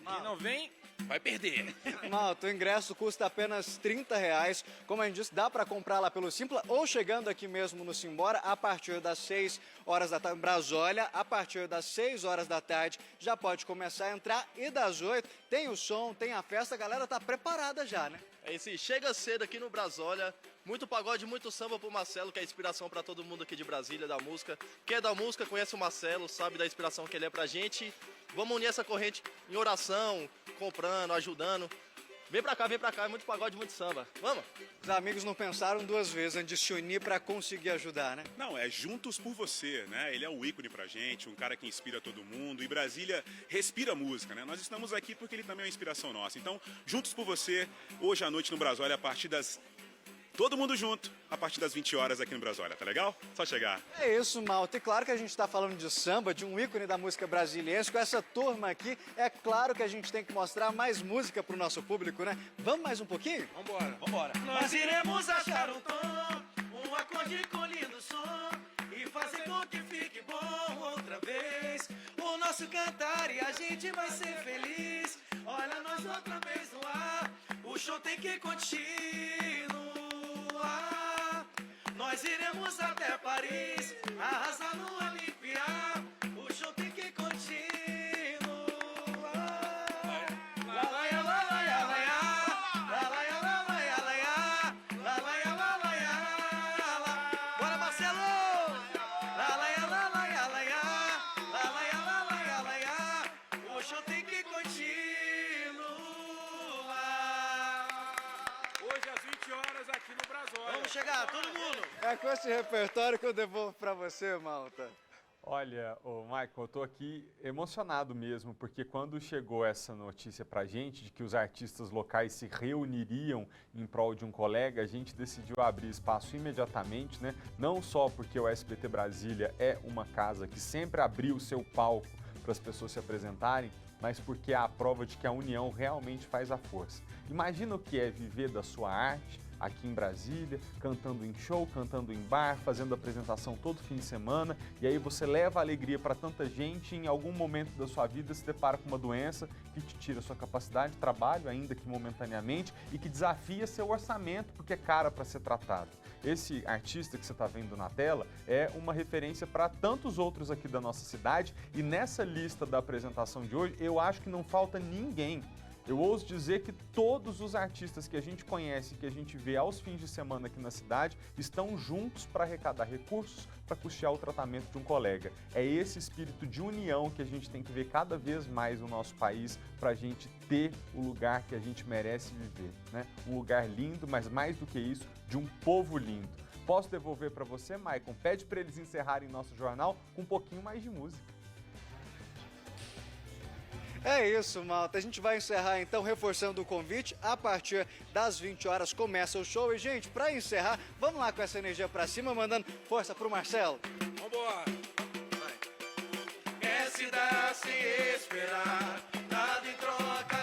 Quem não vem, vai perder. Malta, o ingresso custa apenas R$30. Como a gente disse, dá para comprar lá pelo Simpla ou chegando aqui mesmo no Simbora a partir das 6 horas da tarde. Brasólia, a partir das 6 horas da tarde já pode começar a entrar. E das 8 tem o som, tem a festa, a galera tá preparada já, né? É isso aí, chega cedo aqui no Brasólia. Muito pagode, muito samba pro Marcelo, que é inspiração para todo mundo aqui de Brasília, da música. Quem é da música conhece o Marcelo, sabe da inspiração que ele é pra gente. Vamos unir essa corrente em oração, comprando, ajudando. Vem pra cá, é muito pagode, muito samba. Vamos? Os amigos não pensaram duas vezes antes de se unir para conseguir ajudar, né? Não, é Juntos por Você, né? Ele é um ícone pra gente, um cara que inspira todo mundo. E Brasília respira música, né? Nós estamos aqui porque ele também é uma inspiração nossa. Então, Juntos por Você, hoje à noite no Brasólia, a partir das... Todo mundo junto, a partir das 20 horas aqui no Brasólia, tá legal? Só chegar. É isso, Malta. E claro que a gente está falando de samba, de um ícone da música brasiliense. Com essa turma aqui, é claro que a gente tem que mostrar mais música pro nosso público, né? Vamos mais um pouquinho? Vambora, vambora. Nós iremos achar um tom, um acorde com lindo som e fazer com que fique bom outra vez. O nosso cantar e a gente vai ser feliz. Olha nós outra vez no ar, o show tem que continuar. Nós iremos até Paris, arrasar no Olimpia. O show tem que continuar. Lalaia, lalaia, lalaia, lalaia, lalaia, lalaia, lalaia, lalaia. Bora, Marcelo! Lalaia, lalaia, lalaia, lalaia, lalaia, lalaia. O show tem que continuar. Hoje às 20 horas aqui no Brasólia. Vamos chegar, todo mundo! É com esse repertório que eu devolvo pra você, Malta. Olha, Michael, eu tô aqui emocionado mesmo, porque quando chegou essa notícia pra gente de que os artistas locais se reuniriam em prol de um colega, a gente decidiu abrir espaço imediatamente, né? Não só porque o SBT Brasília é uma casa que sempre abriu o seu palco para as pessoas se apresentarem, mas porque é a prova de que a união realmente faz a força. Imagina o que é viver da sua arte, aqui em Brasília, cantando em show, cantando em bar, fazendo apresentação todo fim de semana, e aí você leva alegria para tanta gente e em algum momento da sua vida se depara com uma doença que te tira a sua capacidade de trabalho, ainda que momentaneamente, e que desafia seu orçamento, porque é cara para ser tratado. Esse artista que você está vendo na tela é uma referência para tantos outros aqui da nossa cidade, e nessa lista da apresentação de hoje, eu acho que não falta ninguém. Eu ouso dizer que todos os artistas que a gente conhece, que a gente vê aos fins de semana aqui na cidade, estão juntos para arrecadar recursos para custear o tratamento de um colega. É esse espírito de união que a gente tem que ver cada vez mais no nosso país para a gente ter o lugar que a gente merece viver, né? Um lugar lindo, mas mais do que isso, de um povo lindo. Posso devolver para você, Maicon? Pede para eles encerrarem nosso jornal com um pouquinho mais de música. É isso, malta. A gente vai encerrar então reforçando o convite. A partir das 20 horas começa o show. E, gente, para encerrar, vamos lá com essa energia para cima, mandando força pro Marcelo. Vambora! Quer se dar sem esperar, nada em troca